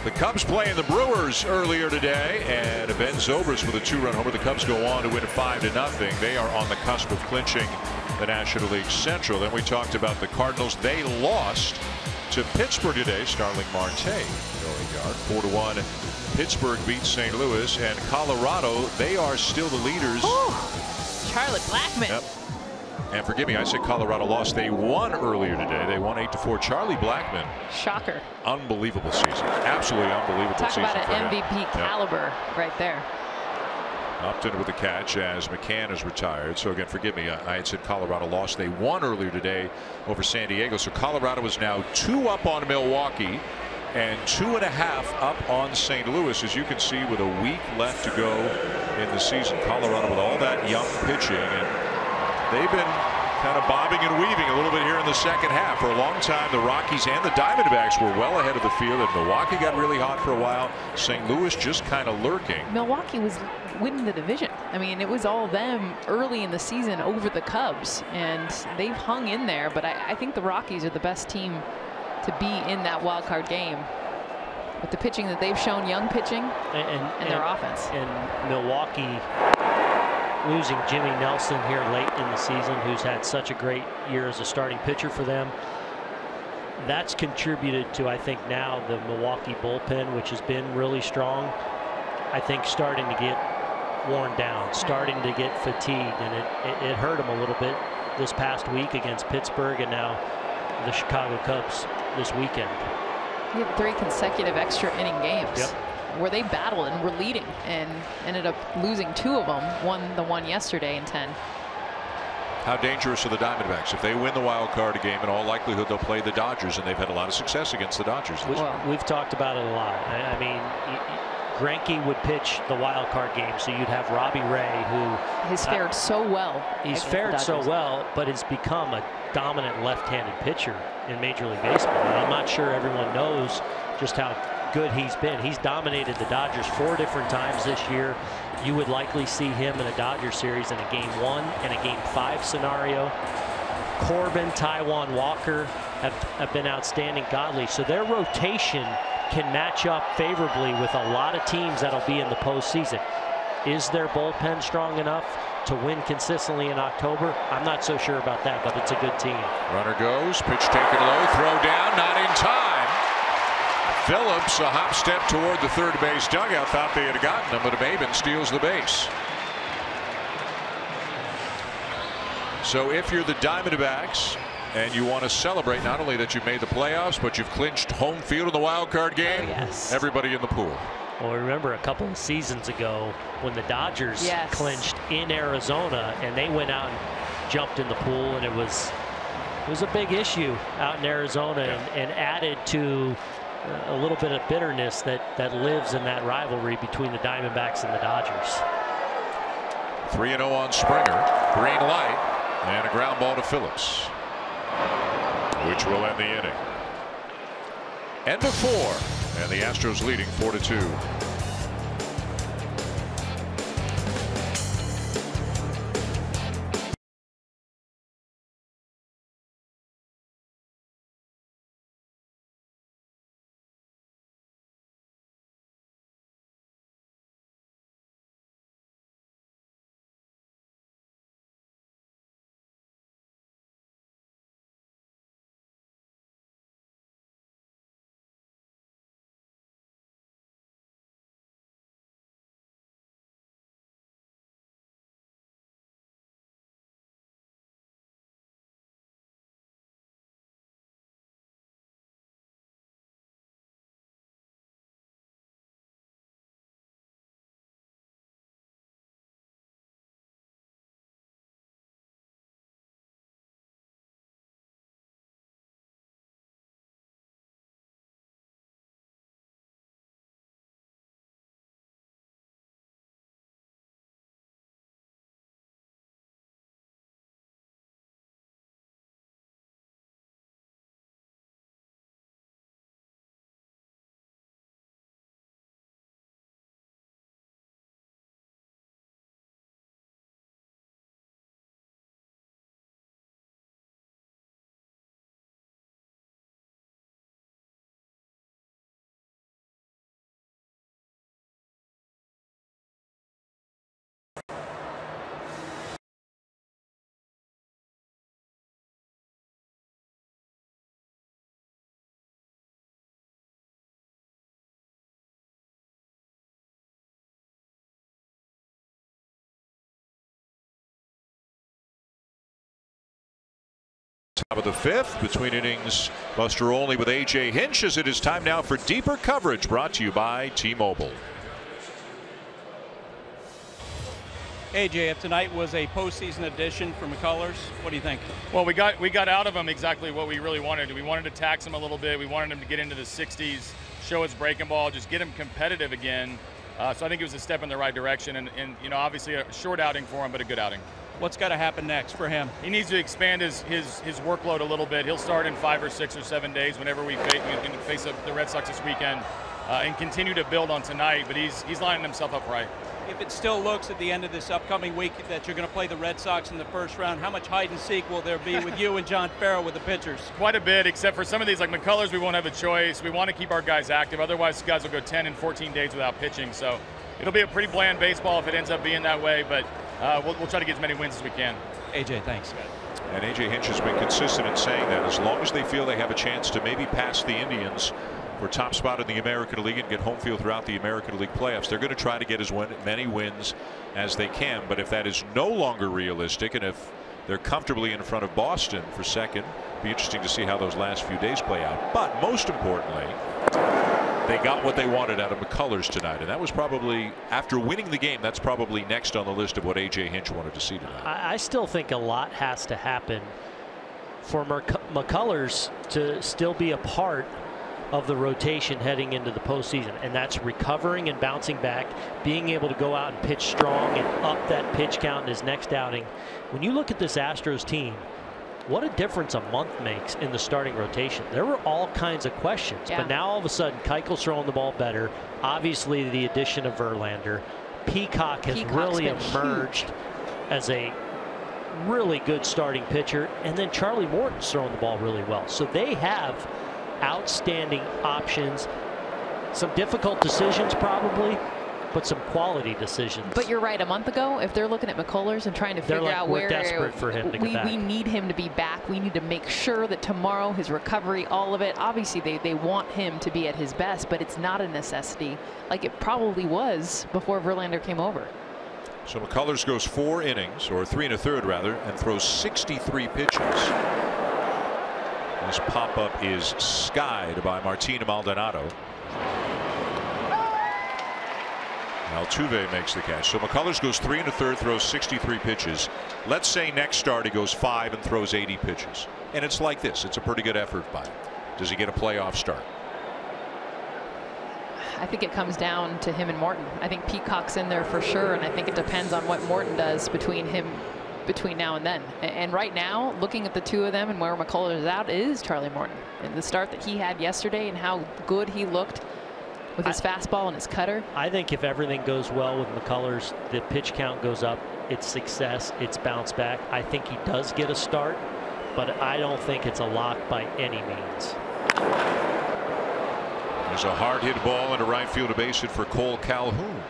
The Cubs playing the Brewers earlier today, and Ben Zobrist with a 2-run homer. The Cubs go on to win 5-0. They are on the cusp of clinching the National League Central. Then we talked about the Cardinals. They lost to Pittsburgh today. Starling Marte going yard. 4-1. Pittsburgh beats St. Louis, and Colorado, they are still the leaders. Ooh, Charlie Blackmon. Yep. And forgive me, I said Colorado lost. They won earlier today. They won 8-4. Charlie Blackmon. Shocker. Unbelievable season. Absolutely unbelievable Talk season. Talk about an MVP caliber right there. Upton with the catch as McCann is retired. So again, forgive me, I had said Colorado lost. They won earlier today over San Diego. So Colorado is now 2 up on Milwaukee and 2.5 up on St. Louis, as you can see, with a week left to go in the season. Colorado with all that young pitching, and they've been kind of bobbing and weaving a little bit here in the second half. For a long time, the Rockies and the Diamondbacks were well ahead of the field, and Milwaukee got really hot for a while. St. Louis just kind of lurking. Milwaukee was winning the division. I mean, it was all them early in the season over the Cubs, and they've hung in there. But I think the Rockies are the best team to be in that wild card game with the pitching that they've shown, young pitching, and their offense. And Milwaukee losing Jimmy Nelson here late in the season, who's had such a great year as a starting pitcher for them. That's contributed to, I think, now the Milwaukee bullpen, which has been really strong, I think starting to get worn down, starting to get fatigued, and it hurt them a little bit this past week against Pittsburgh and now the Chicago Cubs this weekend. We had 3 consecutive extra inning games. Yep. Where they battled and were leading and ended up losing 2 of them. Won the one yesterday in 10. How dangerous are the Diamondbacks? If they win the wild card game, in all likelihood they'll play the Dodgers, and they've had a lot of success against the Dodgers. We've talked about it a lot. I mean, Greinke would pitch the wild card game, so you'd have Robbie Ray, who has fared so well. He's fared so well, but has become a dominant left-handed pitcher in Major League Baseball. And I'm not sure everyone knows just how good he's been. He's dominated the Dodgers 4 different times this year. You would likely see him in a Dodger series in a Game 1 and a Game 5 scenario. Corbin, Taijuan Walker have been outstanding. Godley. So their rotation can match up favorably with a lot of teams that'll be in the postseason. Is their bullpen strong enough to win consistently in October? I'm not so sure about that, but it's a good team. Runner goes, pitch taken low, throw down, not in time. Phillips, a hop step toward the third base dugout, thought they had gotten him, but Maben steals the base. So if you're the Diamondbacks and you want to celebrate not only that you've made the playoffs, but you've clinched home field in the wild card game, everybody in the pool. Well, remember a couple of seasons ago when the Dodgers clinched in Arizona and they went out and jumped in the pool, and it was a big issue out in Arizona, and added to a little bit of bitterness that lives in that rivalry between the Diamondbacks and the Dodgers. 3-0 on Springer. Green light, and a ground ball to Phillips, which will end the inning. End of 4, and the Astros leading 4-2. Top of the 5th, between innings, Buster Olney with A.J. Hinch, as it is time now for deeper coverage, brought to you by T-Mobile. AJ, if tonight was a postseason edition for McCullers, what do you think? Well, we got out of him exactly what we really wanted. We wanted to tax him a little bit. We wanted him to get into the 60s, show his breaking ball, just get him competitive again. So I think it was a step in the right direction, and you know, obviously a short outing for him, but a good outing. What's got to happen next for him? He needs to expand his workload a little bit. He'll start in 5 or 6 or 7 days whenever we face the Red Sox this weekend, and continue to build on tonight. But he's lining himself up right. If it still looks at the end of this upcoming week that you're going to play the Red Sox in the first round, how much hide and seek will there be with you and John Farrell with the pitchers? Quite a bit, except for some of these, like McCullers, we won't have a choice. We want to keep our guys active. Otherwise, guys will go 10 and 14 days without pitching. So it'll be a pretty bland baseball if it ends up being that way. But we'll try to get as many wins as we can. AJ, thanks. And AJ Hinch has been consistent in saying that as long as they feel they have a chance to maybe pass the Indians for top spot in the American League and get home field throughout the American League playoffs, they're going to try to get as many wins as they can. But if that is no longer realistic, and if they're comfortably in front of Boston for second, it'll be interesting to see how those last few days play out. But most importantly, they got what they wanted out of McCullers tonight, and that was probably, after winning the game, that's probably next on the list of what AJ Hinch wanted to see tonight. I still think a lot has to happen for McCullers to still be a part of the rotation heading into the postseason, and that's recovering and bouncing back, being able to go out and pitch strong and up that pitch count in his next outing. When you look at this Astros team, what a difference a month makes in the starting rotation. There were all kinds of questions, but now all of a sudden Keuchel's throwing the ball better. Obviously the addition of Verlander. Peacock has really emerged as a really good starting pitcher, and then Charlie Morton's throwing the ball really well. So they have outstanding options, some difficult decisions probably, but some quality decisions. But you're right, a month ago, if they're looking at McCullers and trying to figure out where we're desperate for him to get back. We need him to be back. We need to make sure that tomorrow, his recovery, all of it, obviously they want him to be at his best, but it's not a necessity like it probably was before Verlander came over. So McCullers goes 4 innings, or 3 1/3 rather, and throws 63 pitches. This pop-up is skied by Martin Maldonado. Altuve makes the catch. So McCullers goes 3 1/3, throws 63 pitches. Let's say next start he goes 5 and throws 80 pitches. And it's like this. It's a pretty good effort by him. Does he get a playoff start? I think it comes down to him and Morton. I think Peacock's in there for sure, and I think it depends on what Morton does between now and then. And right now, looking at the two of them and where McCullers is out, is Charlie Morton. And the start that he had yesterday and how good he looked with his fastball and his cutter. I think if everything goes well with McCullers, the pitch count goes up, it's success, it's bounce back. I think he does get a start, but I don't think it's a lock by any means. There's a hard hit ball into right field, a base hit for Cole Calhoun.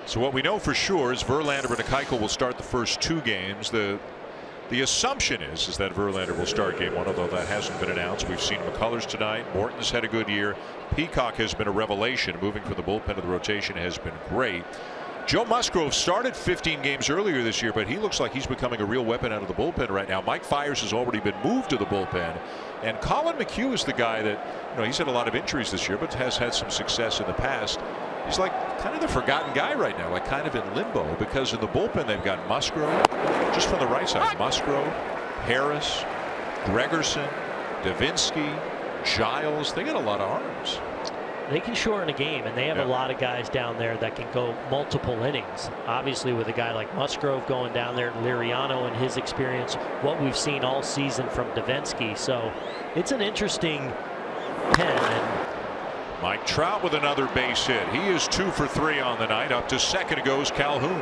So what we know for sure is Verlander and Keuchel will start the first 2 games. The assumption is that Verlander will start game 1, although that hasn't been announced. We've seen McCullers tonight. Morton's had a good year. Peacock has been a revelation. Moving from the bullpen to the rotation has been great. Joe Musgrove started 15 games earlier this year, but he looks like he's becoming a real weapon out of the bullpen right now. Mike Fiers has already been moved to the bullpen, and Colin McHugh is the guy that, he's had a lot of injuries this year, but has had some success in the past. He's like kind of the forgotten guy right now, like kind of in limbo, because in the bullpen they've got Musgrove, just from the right side, Musgrove, Harris, Gregerson, Davinsky, Giles. They got a lot of arms. They can shorten a game, and they have a lot of guys down there that can go multiple innings. Obviously, with a guy like Musgrove going down there, Liriano and his experience, what we've seen all season from Davinsky. So it's an interesting pen. And Mike Trout with another base hit. He is 2 for 3 on the night. Up to second goes Calhoun.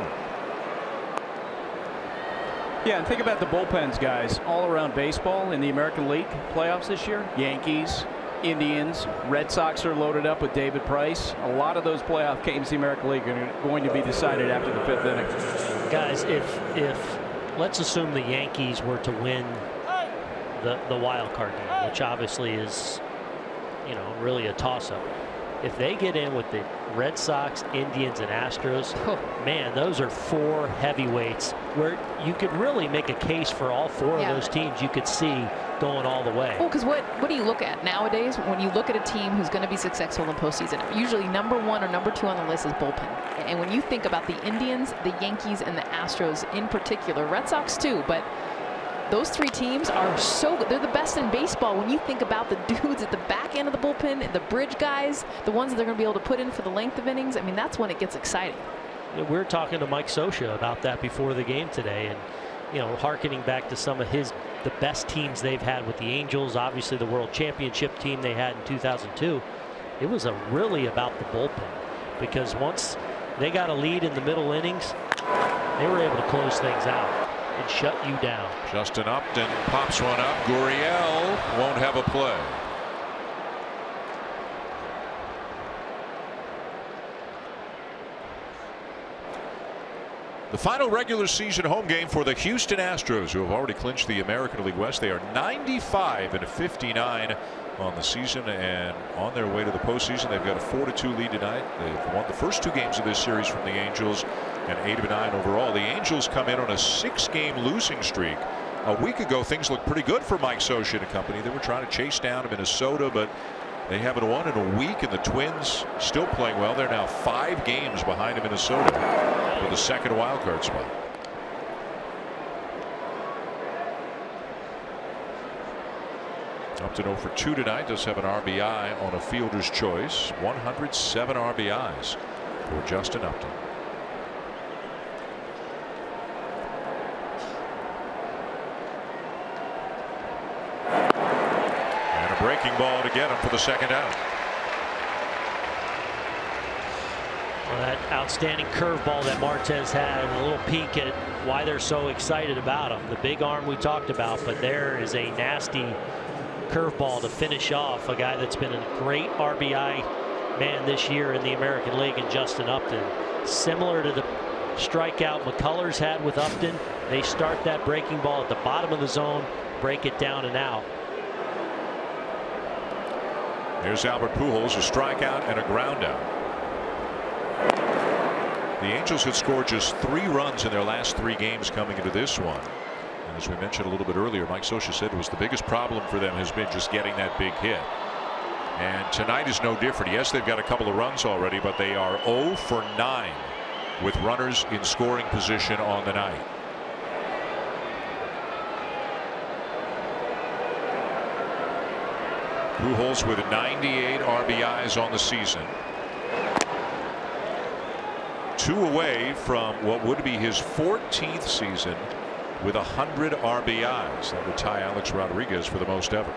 Yeah, and think about the bullpens, guys, all around baseball in the American League playoffs this year. Yankees, Indians, Red Sox are loaded up with David Price. A lot of those playoff games in the American League are going to be decided after the 5th inning. Guys, if let's assume the Yankees were to win the wild card game, which obviously is, really a toss-up. If they get in with the Red Sox, Indians, and Astros, man, those are 4 heavyweights where you could really make a case for all 4 of those teams you could see going all the way. Well, because what do you look at nowadays when you look at a team who's going to be successful in postseason? Usually number 1 or number 2 on the list is bullpen. And when you think about the Indians, the Yankees, and the Astros in particular, Red Sox too, but those three teams are so good. They're the best in baseball when you think about the dudes at the back end of the bullpen, the bridge guys, the ones that they're going to be able to put in for the length of innings. I mean, that's when it gets exciting. We were talking to Mike Scioscia about that before the game today, and you know, hearkening back to some of the best teams they've had with the Angels, obviously the World Championship team they had in 2002. It was really about the bullpen, because once they got a lead in the middle innings, they were able to close things out and shut you down. Justin Upton pops one up. Gurriel won't have a play. The final regular season home game for the Houston Astros, who have already clinched the American League West. They are 95-59 on the season and on their way to the postseason. They've got a 4-2 lead tonight. They've won the first 2 games of this series from the Angels, and 8-9 overall. The Angels come in on a 6-game losing streak. A week ago, things looked pretty good for Mike Scioscia and company. They were trying to chase down Minnesota, but they haven't won in a week, and the Twins still playing well. They're now 5 games behind Minnesota for the second wild card spot. Upton 0 for 2 tonight. Does have an RBI on a fielder's choice. 107 RBIs for Justin Upton. And a breaking ball to get him for the second out. Well, that outstanding curveball that Martez had, and a little peek at why they're so excited about him. The big arm we talked about, but there is a nasty curveball to finish off a guy that's been a great RBI man this year in the American League, and Justin Upton. Similar to the strikeout McCullers had with Upton, they start that breaking ball at the bottom of the zone, break it down and out. Here's Albert Pujols, a strikeout and a ground out. The Angels had scored just 3 runs in their last 3 games coming into this one. And as we mentioned a little bit earlier, Mike Scioscia said it was the biggest problem for them has been just getting that big hit. And tonight is no different. Yes, they've got a couple of runs already, but they are 0 for 9 with runners in scoring position on the night. Pujols with 98 RBIs on the season. 2 away from what would be his 14th season with 100 RBIs. That would tie Alex Rodriguez for the most ever.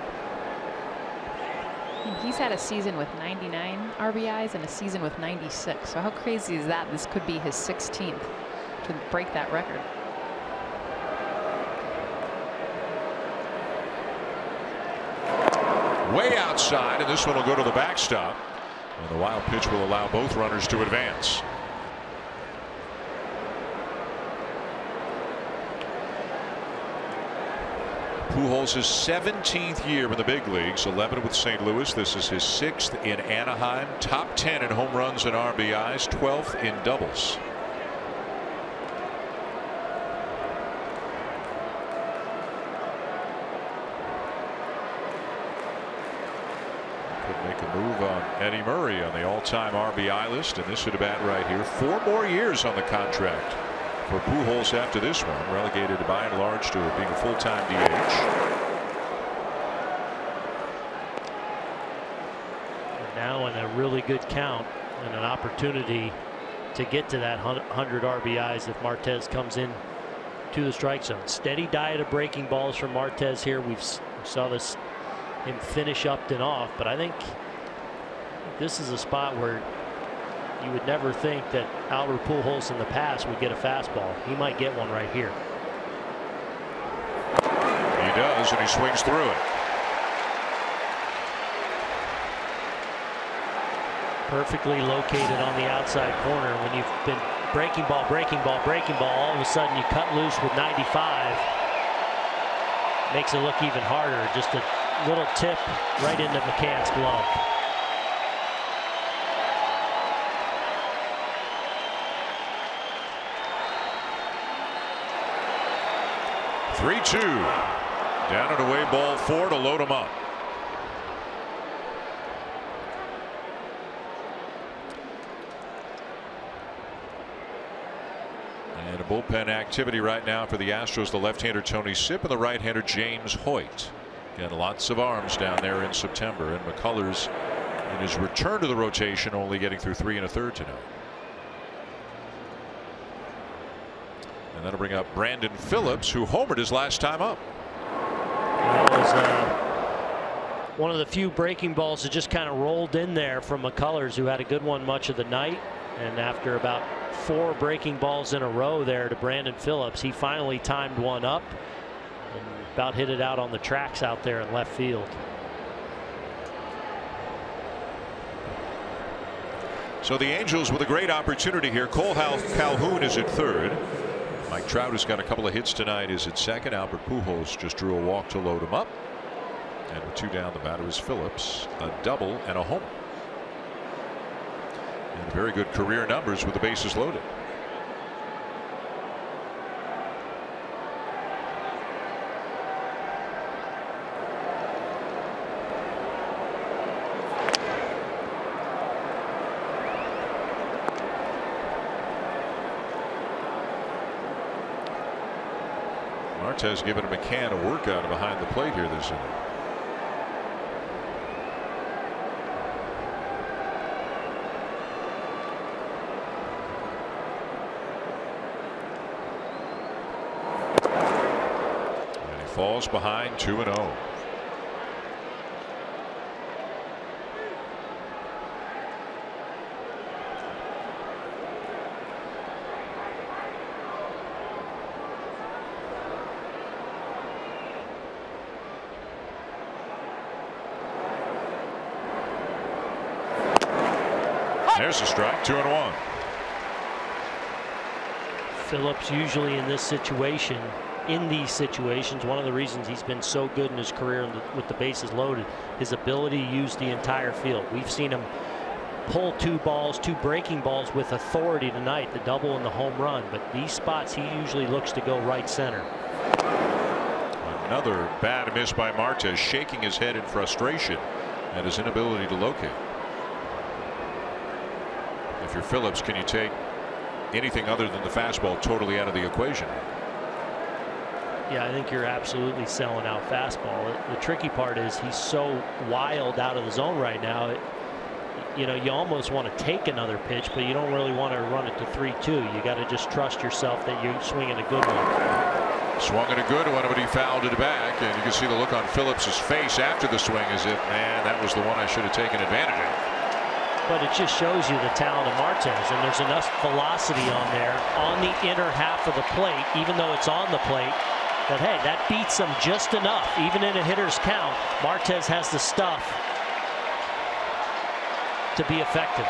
And he's had a season with 99 RBIs and a season with 96. So how crazy is that? This could be his 16th to break that record. Way outside, and this one will go to the backstop. And the wild pitch will allow both runners to advance. Pujols' 17th year in the big leagues, 11 with St. Louis. This is his 6th in Anaheim. Top 10 in home runs and RBIs, 12th in doubles. Could make a move on Eddie Murray on the all-time RBI list, and this at bat right here. 4 more years on the contract for Pujols after this one, relegated by and large to being a full-time DH. And now in a really good count and an opportunity to get to that 100 RBIs if Martez comes in to the strike zone. Steady diet of breaking balls from Martez here. We saw this him finish Upton off, but I think this is a spot where you would never think that Albert Pujols in the past would get a fastball. He might get one right here. He does, and he swings through it. Perfectly located on the outside corner. When you've been breaking ball, all of a sudden you cut loose with 95. Makes it look even harder. Just a little tip right into McCann's glove. Three-2. Down and away, ball 4 to load him up. And a bullpen activity right now for the Astros. The left-hander Tony Sipp and the right-hander James Hoyt. Again, lots of arms down there in September. And McCullers, in his return to the rotation, only getting through 3 1/3 tonight. And that'll bring up Brandon Phillips, who homered his last time up. That was one of the few breaking balls that just kind of rolled in there from McCullers, who had a good one much of the night. And after about 4 breaking balls in a row there to Brandon Phillips, he finally timed one up and about hit it out on the tracks out there in left field. So the Angels with a great opportunity here. Cole Calhoun is at third. Mike Trout has got a couple of hits tonight, is at second. Albert Pujols just drew a walk to load him up. And with 2 down, the batter is Phillips, a double and a homer. And very good career numbers with the bases loaded. Martez giving McCann a workout behind the plate here this inning. And he falls behind 2-0. There's a strike. 2-1. Phillips usually in this situation, in these situations, one of the reasons he's been so good in his career with the bases loaded, his ability to use the entire field. We've seen him pull 2 balls, 2 breaking balls with authority tonight, the double and the home run. But these spots he usually looks to go right center. Another bad miss by Martez, shaking his head in frustration at his inability to locate. If you're Phillips, can you take anything other than the fastball totally out of the equation? Yeah, I think you're absolutely selling out fastball. The tricky part is he's so wild out of the zone right now. You know, you almost want to take another pitch, but you don't really want to run it to 3-2. You got to just trust yourself that you're swinging a good one. Swung at a good one, but he fouled it back, and you can see the look on Phillips's face after the swing as if, man, that was the one I should have taken advantage of. But it just shows you the talent of Martez, and there's enough velocity on there on the inner half of the plate, even though it's on the plate, that hey, that beats him just enough. Even in a hitter's count, Martez has the stuff to be effective.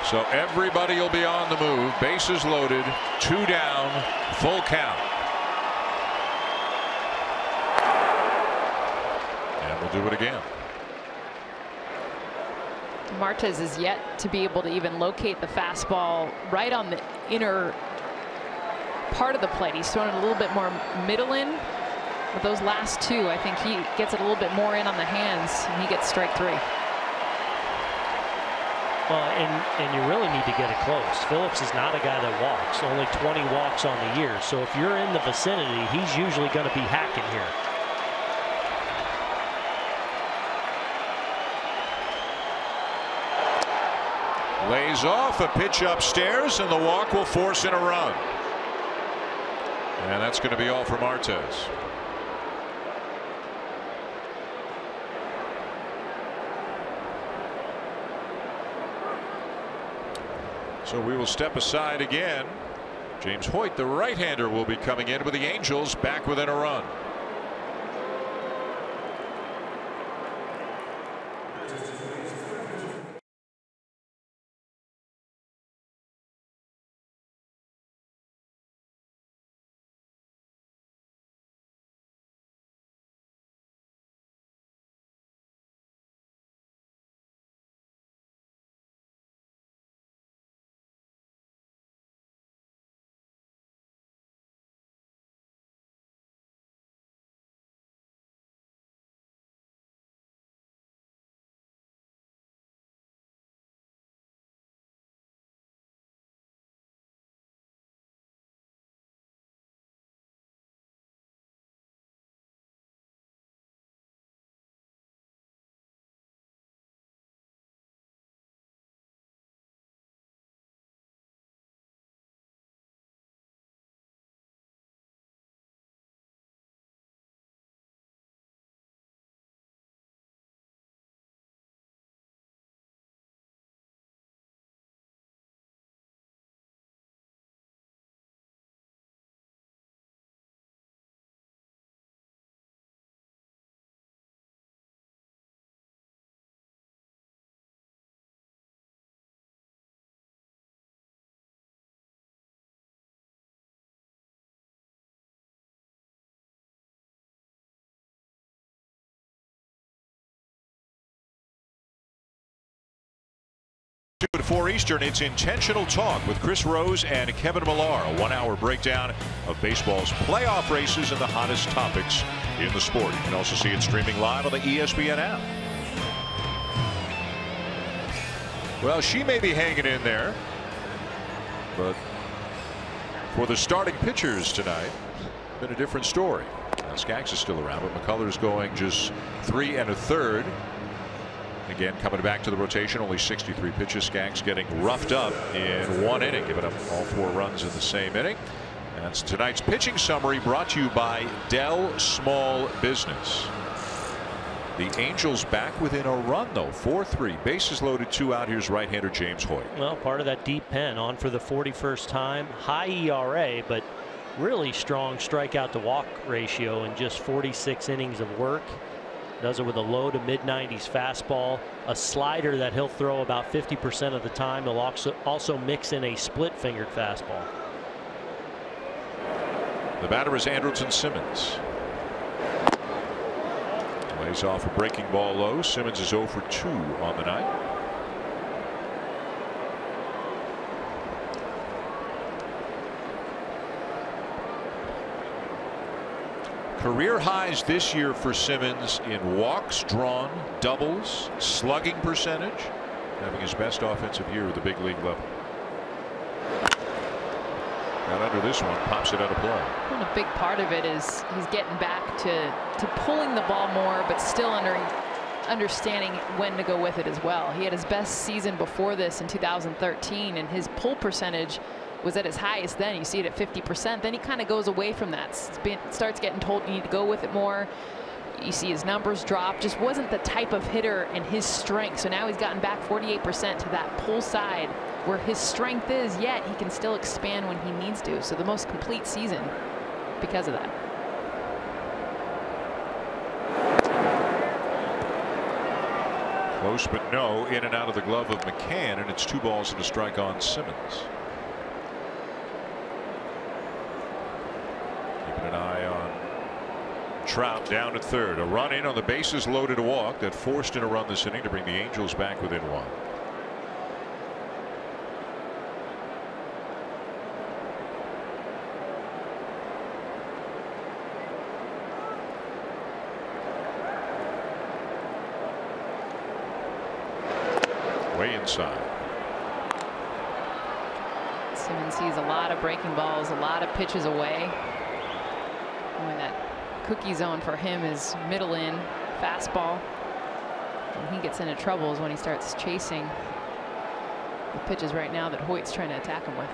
So everybody will be on the move. Bases loaded, 2 down, full count. And we'll do it again. Martez is yet to be able to even locate the fastball right on the inner part of the plate. He's thrown it a little bit more middle in, but those last 2, I think he gets it a little bit more in on the hands, and he gets strike 3. Well, and you really need to get it close. Phillips is not a guy that walks, only 20 walks on the year. So if you're in the vicinity, he's usually going to be hacking here. Lays off a pitch upstairs, and the walk will force in a run. And that's going to be all for Martez. So we will step aside again. James Hoyt, the right-hander, will be coming in with the Angels back within a run. 2 at 4 Eastern, it's Intentional Talk with Chris Rose and Kevin Millar. A 1-hour breakdown of baseball's playoff races and the hottest topics in the sport. You can also see it streaming live on the ESPN app. Well, she may be hanging in there, but for the starting pitchers tonight, been a different story. Now, Skaggs is still around, but McCullers going just 3 1/3. Again, coming back to the rotation, only 63 pitches. Skaggs getting roughed up in 1 inning, giving up all 4 runs in the same inning. That's tonight's pitching summary, brought to you by Dell Small Business. The Angels back within a run, though. 4-3, bases loaded, 2 out. Here's right-hander James Hoyt. Well, part of that deep pen, on for the 41st time. High ERA, but really strong strikeout to walk ratio in just 46 innings of work. Does it with a low to mid-90s fastball, a slider that he'll throw about 50% of the time. He'll also mix in a split-fingered fastball. The batter is Andrelton Simmons. Lays off a breaking ball low. Simmons is 0 for 2 on the night. Career highs this year for Simmons in walks drawn, doubles, slugging percentage, having his best offensive year at the big league level. Got under this one, pops it out of play. And a big part of it is he's getting back to pulling the ball more, but still understanding when to go with it as well. He had his best season before this in 2013, and his pull percentage was at its highest then. You see it at 50%. Then he kind of goes away from that. Starts getting told you need to go with it more. You see his numbers drop. Just wasn't the type of hitter and his strength. So now he's gotten back 48% to that pull side where his strength is, yet he can still expand when he needs to. So the most complete season because of that. Close but no, in and out of the glove of McCann, and it's 2 balls and a strike on Simmons. Keeping an eye on Trout down at third. A run in on the bases loaded, a walk that forced in a run this inning to bring the Angels back within 1. Way inside. Simmons sees a lot of breaking balls, a lot of pitches away. When that cookie zone for him is middle in fastball. When he gets into trouble is when he starts chasing the pitches right now that Hoyt's trying to attack him with.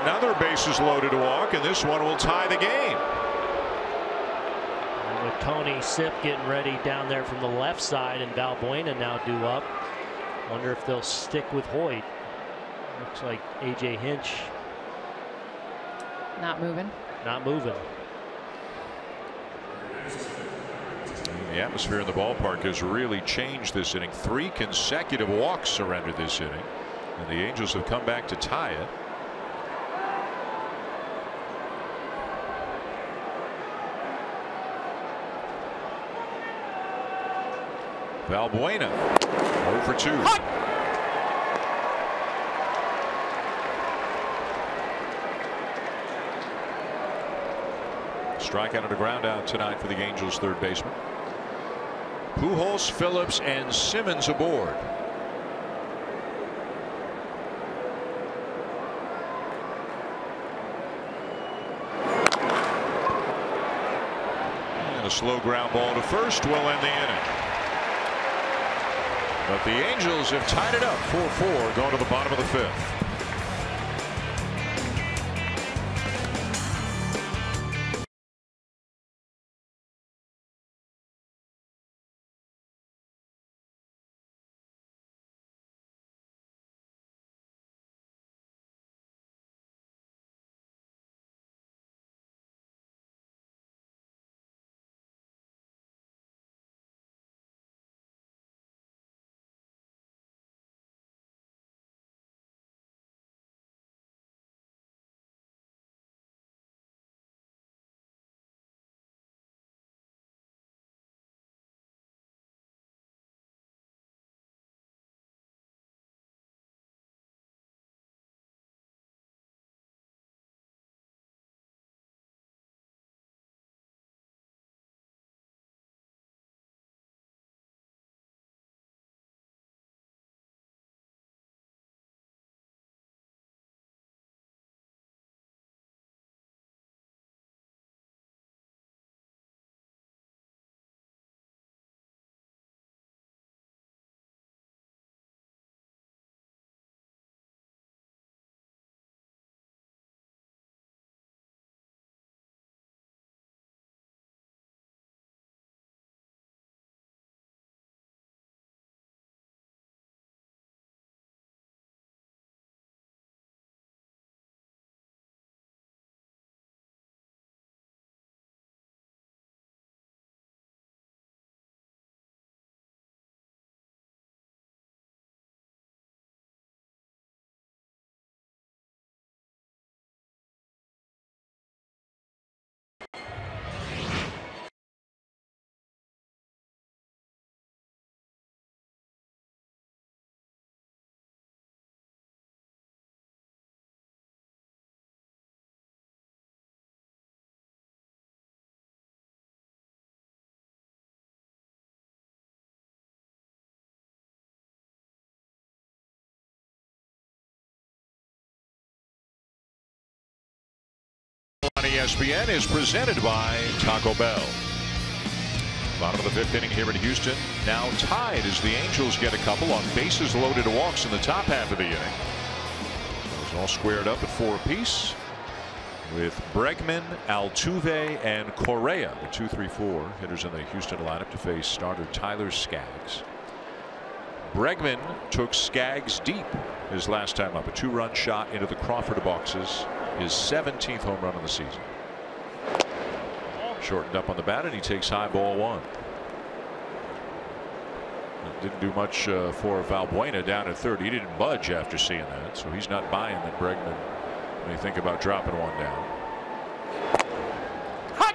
Another bases loaded to walk, and this one will tie the game. And with Tony Sipp getting ready down there from the left side, and Valbuena now due up. Wonder if they'll stick with Hoyt. Looks like A.J. Hinch not moving. Not moving. The atmosphere in the ballpark has really changed this inning. 3 consecutive walks surrendered this inning, and the Angels have come back to tie it. Valbuena 0 for 2. Strikeout and a ground out tonight for the Angels third baseman. Pujols, Phillips, and Simmons aboard. And a slow ground ball to first will end the inning. But the Angels have tied it up 4-4 going to the bottom of the 5th. On ESPN is presented by Taco Bell. Bottom of the fifth inning here in Houston. Now tied as the Angels get a couple on bases loaded walks in the top half of the inning. It's all squared up at 4 apiece with Bregman, Altuve, and Correa, the 2-3-4 hitters in the Houston lineup to face starter Tyler Skaggs. Bregman took Skaggs deep his last time up, a 2-run shot into the Crawford boxes, his 17th home run of the season. Shortened up on the bat, and he takes high ball 1. Didn't do much for Valbuena down at third. He didn't budge after seeing that, so he's not buying that Bregman may think about dropping one down. Hot.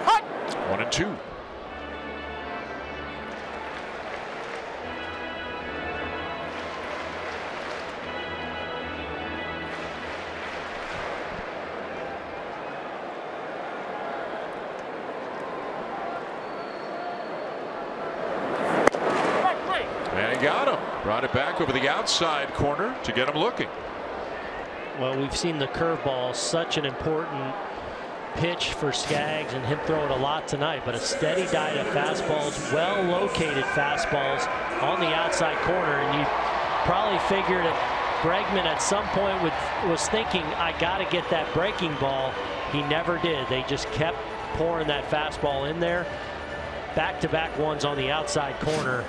Hot. 1-2. Got him. Brought it back over the outside corner to get him looking. Well, we've seen the curveball, such an important pitch for Skaggs, and him throw it a lot tonight, but a steady diet of fastballs, well located fastballs on the outside corner, and you probably figured that Bregman at some point was thinking, I got to get that breaking ball. He never did. They just kept pouring that fastball in there. Back-to-back ones on the outside corner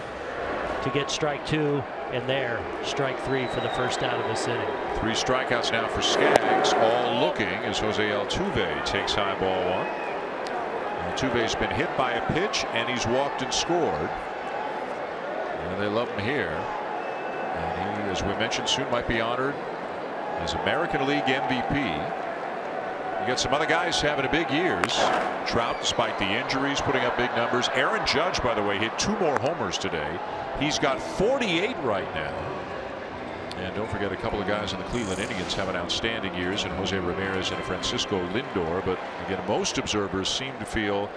to get strike 2, and there strike 3 for the first out of this inning. 3 strikeouts now for Skaggs, all looking as Jose Altuve takes high ball 1. Altuve's been hit by a pitch and he's walked and scored, and they love him here, and he, as we mentioned, soon might be honored as American League MVP. You got some other guys having a big years. Trout, despite the injuries, putting up big numbers. Aaron Judge, by the way, hit 2 more homers today. He's got 48 right now. And don't forget, a couple of guys in the Cleveland Indians having outstanding years, and Jose Ramirez and Francisco Lindor. But again, most observers seem to feel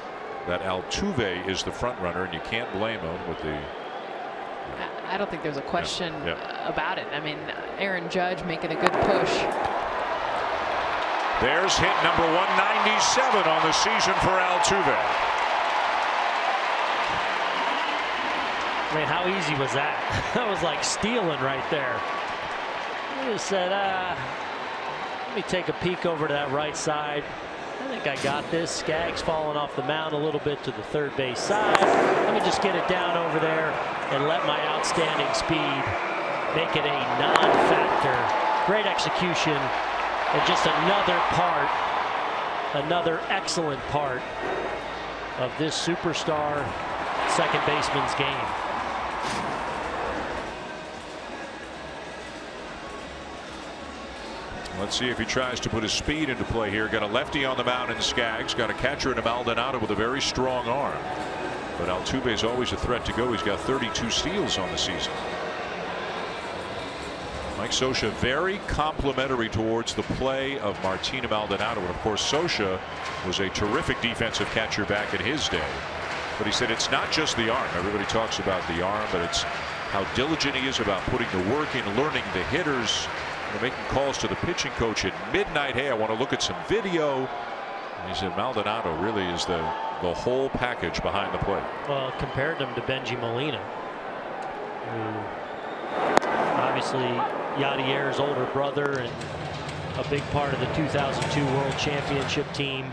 that Altuve is the front runner, and you can't blame him with the. I don't think there's a question about it. I mean, Aaron Judge making a good push. There's hit number 197 on the season for Altuve. I mean, how easy was that? That was like stealing right there. He just said, let me take a peek over to that right side. I think I got this. Skaggs falling off the mound a little bit to the third base side. Let me just get it down over there and let my outstanding speed make it a non-factor. Great execution. And just another part, another excellent part of this superstar second baseman's game. Let's see if he tries to put his speed into play here. Got a lefty on the mound in Skaggs. Got a catcher in Maldonado with a very strong arm. But Altuve is always a threat to go. He's got 32 steals on the season. Mike Scioscia very complimentary towards the play of Martina Maldonado, and of course Scioscia was a terrific defensive catcher back in his day. But he said it's not just the arm. Everybody talks about the arm, but it's how diligent he is about putting the work in, learning the hitters, making calls to the pitching coach at midnight. Hey, I want to look at some video. And he said Maldonado really is the whole package behind the plate. Well, compared him to Benji Molina, who obviously Yadier's older brother and a big part of the 2002 World Championship team,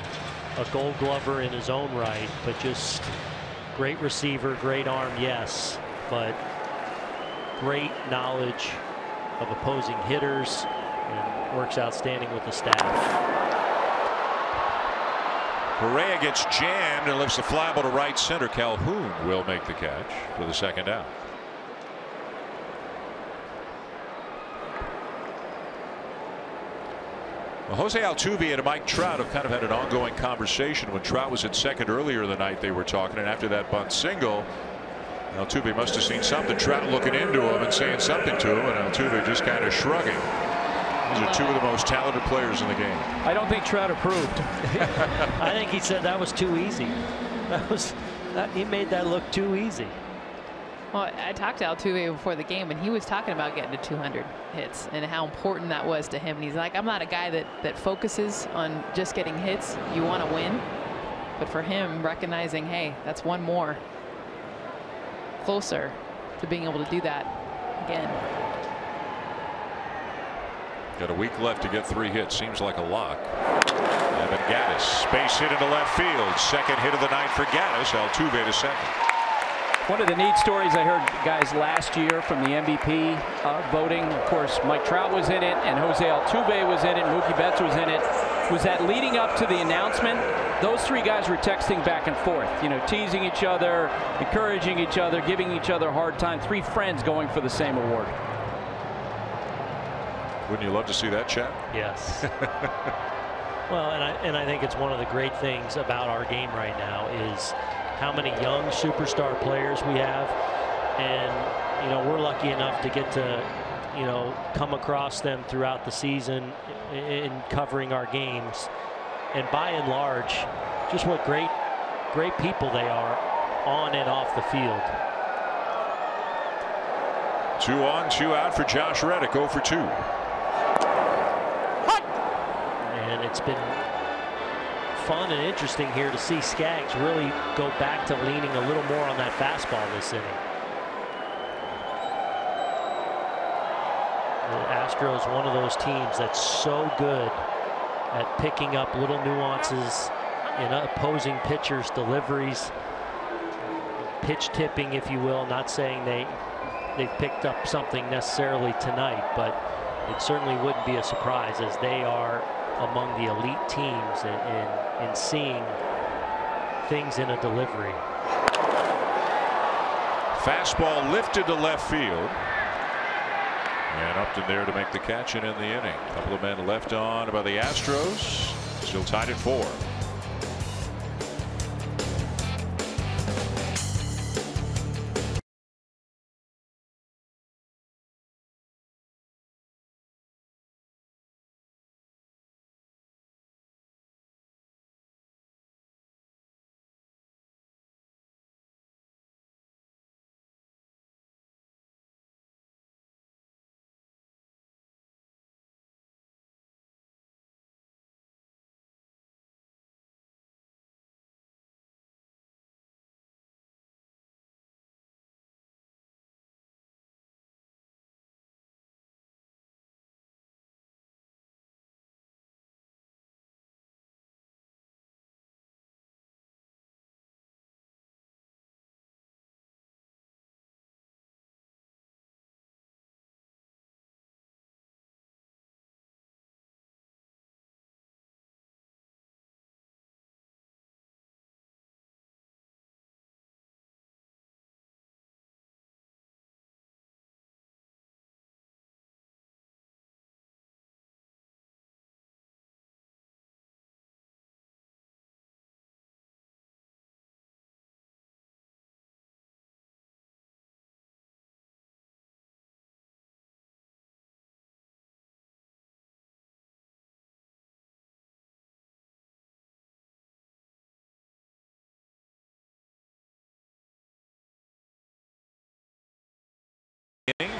a Gold Glover in his own right, but just great receiver, great arm, yes, but great knowledge of opposing hitters and works outstanding with the staff. Correa gets jammed and lifts the fly ball to right center. Calhoun will make the catch for the second out. Well, Jose Altuve and Mike Trout have kind of had an ongoing conversation. When Trout was at second earlier in the night, they were talking, and after that bunt single, Altuve must have seen something. Trout looking into him and saying something to him, and Altuve just kind of shrugging. These are two of the most talented players in the game. I don't think Trout approved. I think he said that was too easy. He made that look too easy. Well, I talked to Altuve before the game, and he was talking about getting to 200 hits and how important that was to him. And he's like, I'm not a guy that focuses on just getting hits. You want to win. But for him, recognizing, hey, that's one more closer to being able to do that again. Got a week left to get 3 hits. Seems like a lock. Evan Gattis, base hit into left field. Second hit of the night for Gattis. Altuve to second. One of the neat stories I heard, guys, last year from the MVP voting, of course, Mike Trout was in it, and Jose Altuve was in it, Mookie Betts was in it, was that leading up to the announcement, those 3 guys were texting back and forth, you know, teasing each other, encouraging each other, giving each other a hard time. 3 friends going for the same award. Wouldn't you love to see that, Chad? Yes. Well, and I think it's one of the great things about our game right now is how many young superstar players we have, and you know, we're lucky enough to get to, you know, come across them throughout the season in covering our games, and by and large, just what great people they are on and off the field. 2 on, 2 out for Josh Reddick, 0 for 2. And it's been fun and interesting here to see Skaggs really go back to leaning a little more on that fastball this inning. The Astros, one of those teams that's so good at picking up little nuances in opposing pitchers' deliveries, pitch tipping, if you will. Not saying they've picked up something necessarily tonight, but it certainly wouldn't be a surprise, as they are among the elite teams in seeing things in a delivery. Fastball lifted to left field. And Upton there to make the catch and end the inning. A couple of men left on by the Astros. Still tied at 4.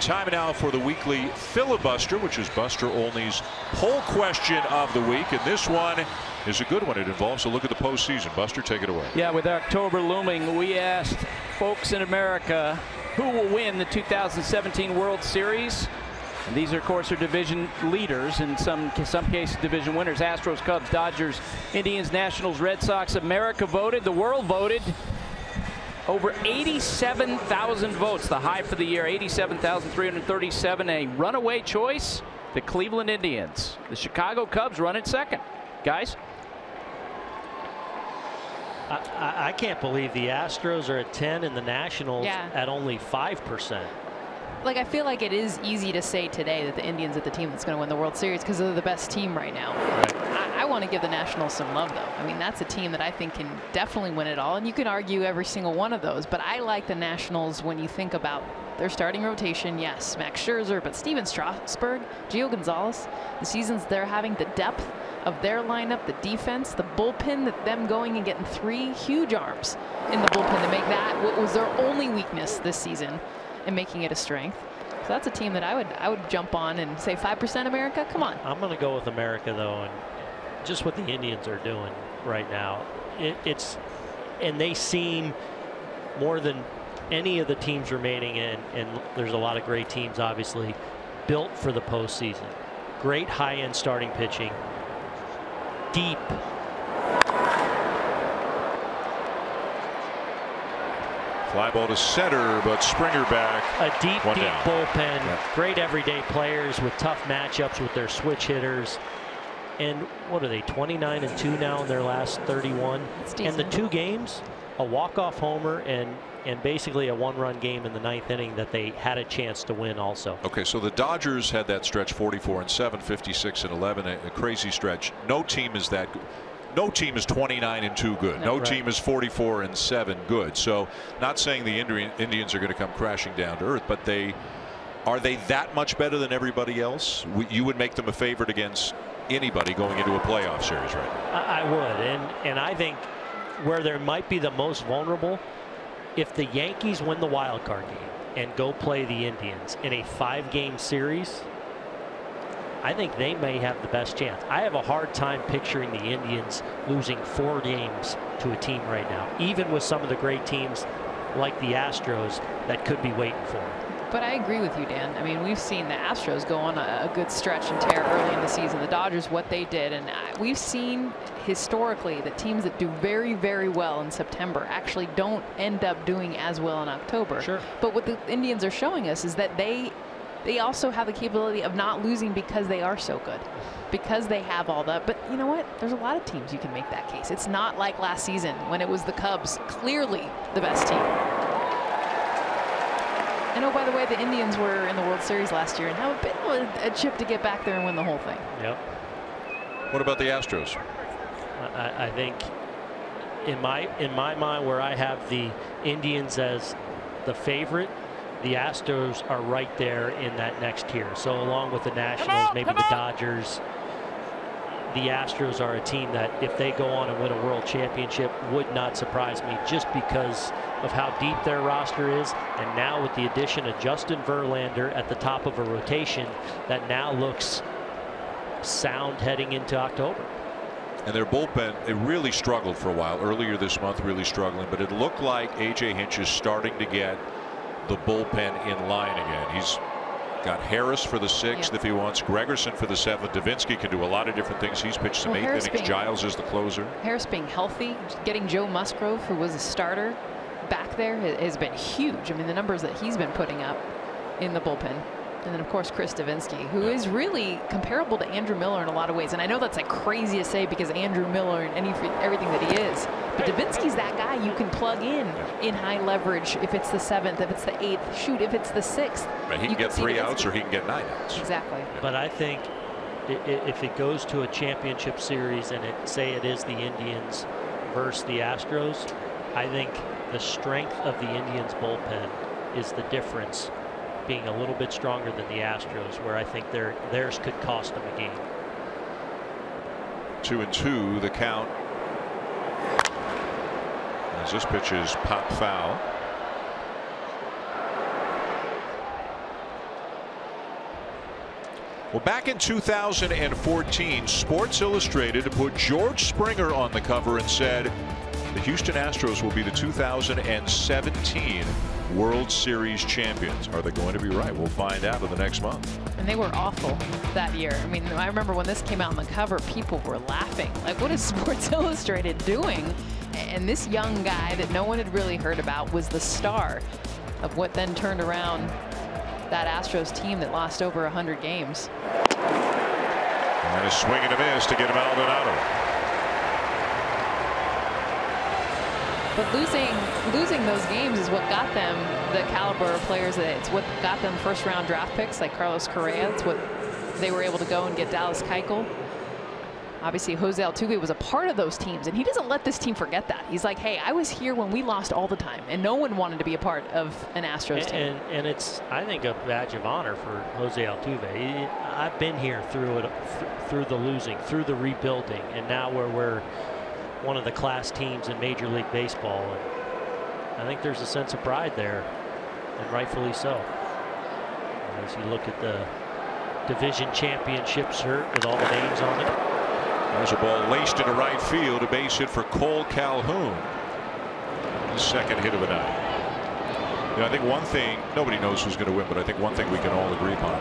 Time now for the weekly filibuster, which is Buster Olney's poll question of the week, and this one is a good one. It involves a look at the postseason. Buster, take it away. Yeah, with October looming, we asked folks in America who will win the 2017 World Series. And these, of course, are division leaders, in some cases division winners. Astros, Cubs, Dodgers, Indians, Nationals, Red Sox. America voted. The world voted. Over 87,000 votes, the high for the year, 87,337. A runaway choice, the Cleveland Indians. The Chicago Cubs run it second. Guys? I can't believe the Astros are at 10 and the Nationals at only 5%. Like, I feel like it is easy to say today that the Indians are the team that's going to win the World Series because they're the best team right now. Right. I want want to give the Nationals some love, though. I mean, that's a team that I think can definitely win it all, and you can argue every single one of those. But I like the Nationals when you think about their starting rotation. Yes, Max Scherzer, but Steven Strasburg, Gio Gonzalez, the seasons they're having, the depth of their lineup, the defense, the bullpen, that them going and getting 3 huge arms in the bullpen to make that what was their only weakness this season and making it a strength. So that's a team that I would jump on and say 5% America. Come on. I'm going to go with America, though, and just what the Indians are doing right now. And they seem more than any of the teams remaining, and there's a lot of great teams, obviously, built for the postseason. Great high-end starting pitching. Deep. Fly ball to center, but Springer back. A deep down. bullpen. Yeah. Great everyday players with tough matchups with their switch hitters. And what are they, 29-2 now in their last 31? And the 2 games, a walk-off homer and basically a 1-run game in the 9th inning that they had a chance to win also. Okay, so the Dodgers had that stretch 44-7, 56-11, a crazy stretch. No team is that good. No team is 29-2 good. No team is 44-7 good. So not saying the Indians are going to come crashing down to earth, but are they that much better than everybody else? You would make them a favorite against anybody going into a playoff series, right? I would, and I think where there might be the most vulnerable, if the Yankees win the wild card game and go play the Indians in a 5-game series, I think they may have the best chance. I have a hard time picturing the Indians losing 4 games to a team right now, even with some of the great teams like the Astros that could be waiting for it. But I agree with you, Dan. I mean, we've seen the Astros go on a good stretch and tear early in the season. The Dodgers, what they did, and we've seen historically that teams that do very, very well in September actually don't end up doing as well in October. Sure. But what the Indians are showing us is that they also have the capability of not losing because they are so good, because they have all that. But you know what? There's a lot of teams you can make that case. It's not like last season when it was the Cubs, clearly the best team. And oh, by the way, the Indians were in the World Series last year and have a bit of a chip to get back there and win the whole thing. Yep. What about the Astros? I think in my mind, where I have the Indians as the favorite, the Astros are right there in that next tier. So along with the Nationals, maybe the Dodgers, the Astros are a team that if they go on and win a world championship would not surprise me, just because of how deep their roster is. And now with the addition of Justin Verlander at the top of a rotation that now looks sound heading into October. And their bullpen, it really struggled for a while earlier this month, really struggling, but it looked like AJ Hinch is starting to get the bullpen in line again. He's got Harris for the 6th if he wants, Gregerson for the 7th. Davinsky can do a lot of different things. He's pitched some 8th innings. Giles is the closer. Harris being healthy, getting Joe Musgrove, who was a starter, back there has been huge. I mean, the numbers that he's been putting up in the bullpen. And then, of course, Chris Davinsky, who is really comparable to Andrew Miller in a lot of ways. And I know that's like crazy to say because Andrew Miller and everything that he is. But Davinsky's that guy you can plug in high leverage if it's the 7th, if it's the 8th, shoot, if it's the 6th. Right, he can get 3 outs or he can get 9 outs. Exactly. But I think if it goes to a championship series and say it is the Indians versus the Astros, I think the strength of the Indians bullpen is the difference, being a little bit stronger than the Astros, where I think theirs could cost them a game. 2-2 the count as this pitch is pop foul. Well, back in 2014, Sports Illustrated put George Springer on the cover and said the Houston Astros will be the 2017 World Series champions. Are they going to be right? We'll find out in the next month. And they were awful that year. I mean, I remember when this came out on the cover, people were laughing. Like, what is Sports Illustrated doing? And this young guy that no one had really heard about was the star of what then turned around that Astros team that lost over 100 games. And a swing and a miss to get Maldonado. But losing those games is what got them the caliber of players. It's what got them first-round draft picks like Carlos Correa. It's what they were able to go and get Dallas Keuchel. Obviously, Jose Altuve was a part of those teams, and he doesn't let this team forget that. He's like, hey, I was here when we lost all the time, and no one wanted to be a part of an Astros team. And it's, I think, a badge of honor for Jose Altuve. I've been here through it, through the losing, through the rebuilding, and now we're one of the class teams in Major League Baseball. And I think there's a sense of pride there, and rightfully so. As you look at the division championship shirt with all the names on it. There's a ball laced into right field, a base hit for Cole Calhoun. His second hit of the night. You know, I think one thing, nobody knows who's going to win, but I think one thing we can all agree upon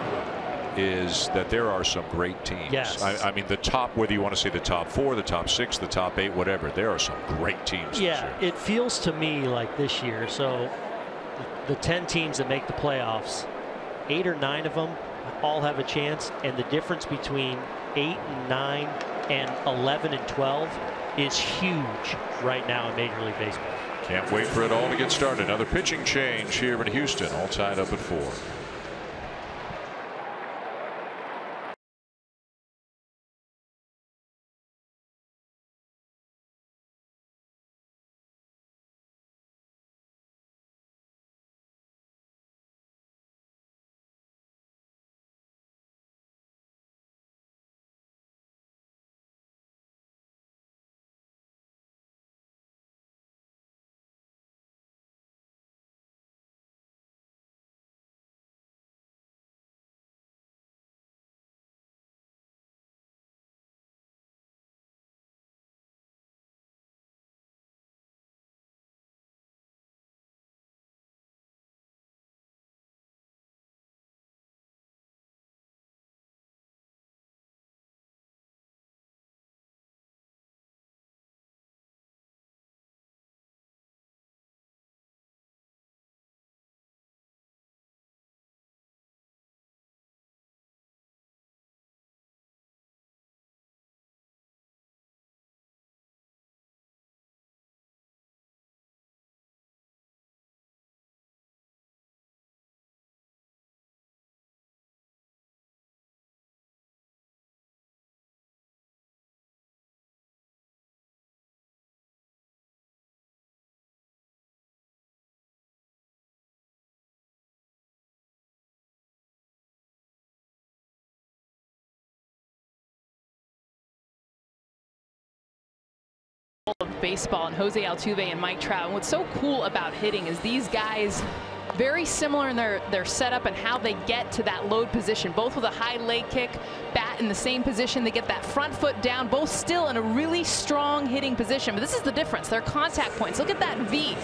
is that there are some great teams. Yes. I mean, the top, whether you want to say the top 4, the top 6, the top 8, whatever, there are some great teams. Yeah, it feels to me like this year. So the 10 teams that make the playoffs, 8 or 9 of them all have a chance, and the difference between 8 and 9 and 11 and 12 is huge right now in Major League Baseball. Can't wait for it all to get started. Another pitching change here in Houston, all tied up at 4. Of baseball, and Jose Altuve and Mike Trout. And what's so cool about hitting is these guys, very similar in their setup and how they get to that load position, both with a high leg kick, bat in the same position. They get that front foot down, both still in a really strong hitting position. But this is the difference, their contact points. Look at that V.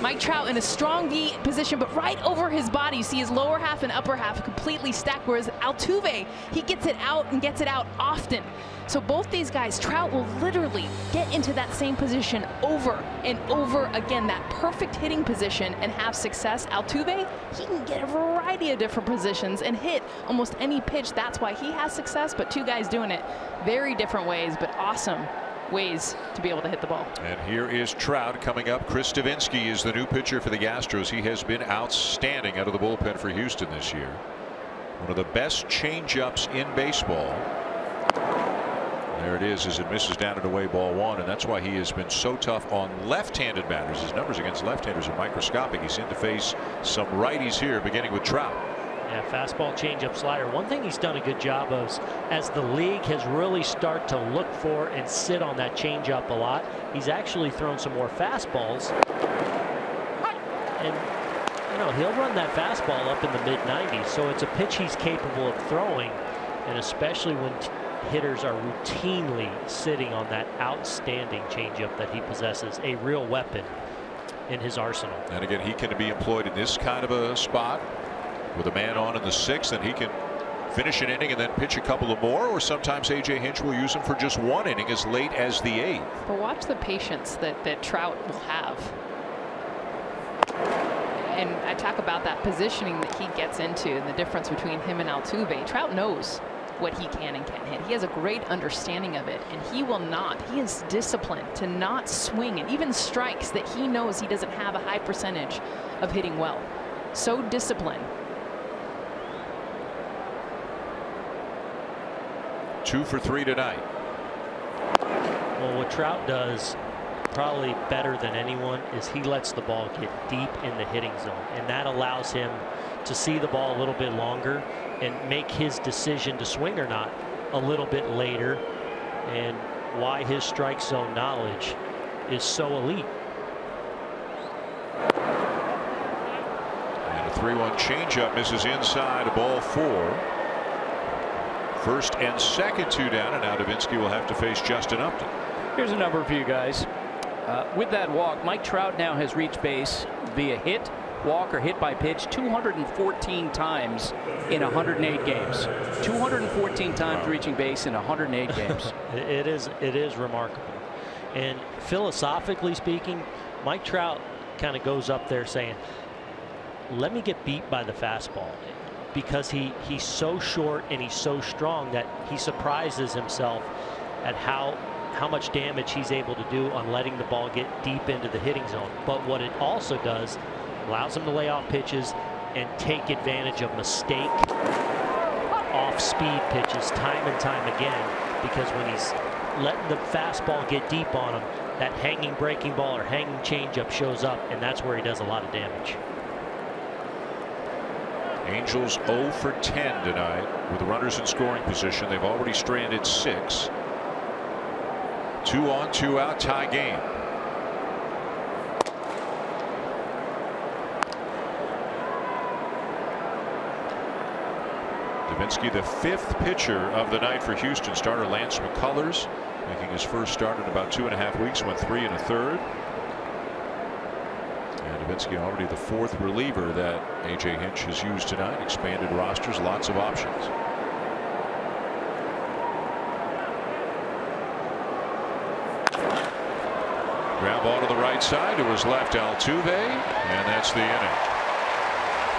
Mike Trout in a strong V position, but right over his body, you see his lower half and upper half completely stacked, whereas Altuve, he gets it out and gets it out often. So both these guys, Trout will literally get into that same position over and over again, that perfect hitting position, and have success. Altuve, he can get a variety of different positions and hit almost any pitch. That's why he has success, but two guys doing it very different ways, but awesome ways to be able to hit the ball. And here is Trout coming up. Chris Stavinsky is the new pitcher for the Astros. He has been outstanding out of the bullpen for Houston this year. One of the best changeups in baseball. There it is as it misses down and away, ball 1, and that's why he has been so tough on left-handed batters. His numbers against left-handers are microscopic. He's in to face some righties here, beginning with Trout. Yeah, fastball, changeup, slider. One thing he's done a good job of, as the league has really started to look for and sit on that changeup a lot, he's actually thrown some more fastballs. And you know, he'll run that fastball up in the mid-90s, so it's a pitch he's capable of throwing, and especially when hitters are routinely sitting on that outstanding changeup that he possesses, a real weapon in his arsenal. And again, he can be employed in this kind of a spot with a man on in the 6th, and he can finish an inning and then pitch a couple of more, or sometimes A.J. Hinch will use him for just 1 inning as late as the 8th. But watch the patience that Trout will have. And I talk about that positioning that he gets into and the difference between him and Altuve. Trout knows what he can and can't hit. He has a great understanding of it, and he will not. He is disciplined to not swing, and even strikes that he knows he doesn't have a high percentage of hitting well. So disciplined. 2 for 3 tonight. Well, what Trout does probably better than anyone is he lets the ball get deep in the hitting zone, and that allows him to see the ball a little bit longer and make his decision to swing or not a little bit later, and why his strike zone knowledge is so elite. And a 3-1 changeup misses inside, a ball 4. First and second, 2 down, and now Davinsky will have to face Justin Upton. Here's a number for you guys. With that walk, Mike Trout now has reached base via hit, walk, or hit by pitch 214 times in 108 games. 214 times reaching base in 108 games. It is remarkable. And philosophically speaking, Mike Trout kind of goes up there saying, let me get beat by the fastball, because he's so short and he's so strong that he surprises himself at how much damage he's able to do on letting the ball get deep into the hitting zone. But what it also does, allows him to lay off pitches and take advantage of mistake off-speed pitches time and time again, because when he's letting the fastball get deep on him, that hanging breaking ball or hanging changeup shows up, and that's where he does a lot of damage. Angels 0 for 10 tonight with the runners in scoring position. They've already stranded 6. 2 on, 2 out, tie game. Davinsky, the 5th pitcher of the night for Houston. Starter Lance McCullers making his first start in about 2.5 weeks, went 3 1/3. And Davinsky already the 4th reliever that A.J. Hinch has used tonight. Expanded rosters, lots of options. Ground ball to the right side to his left, Altuve, and that's the inning.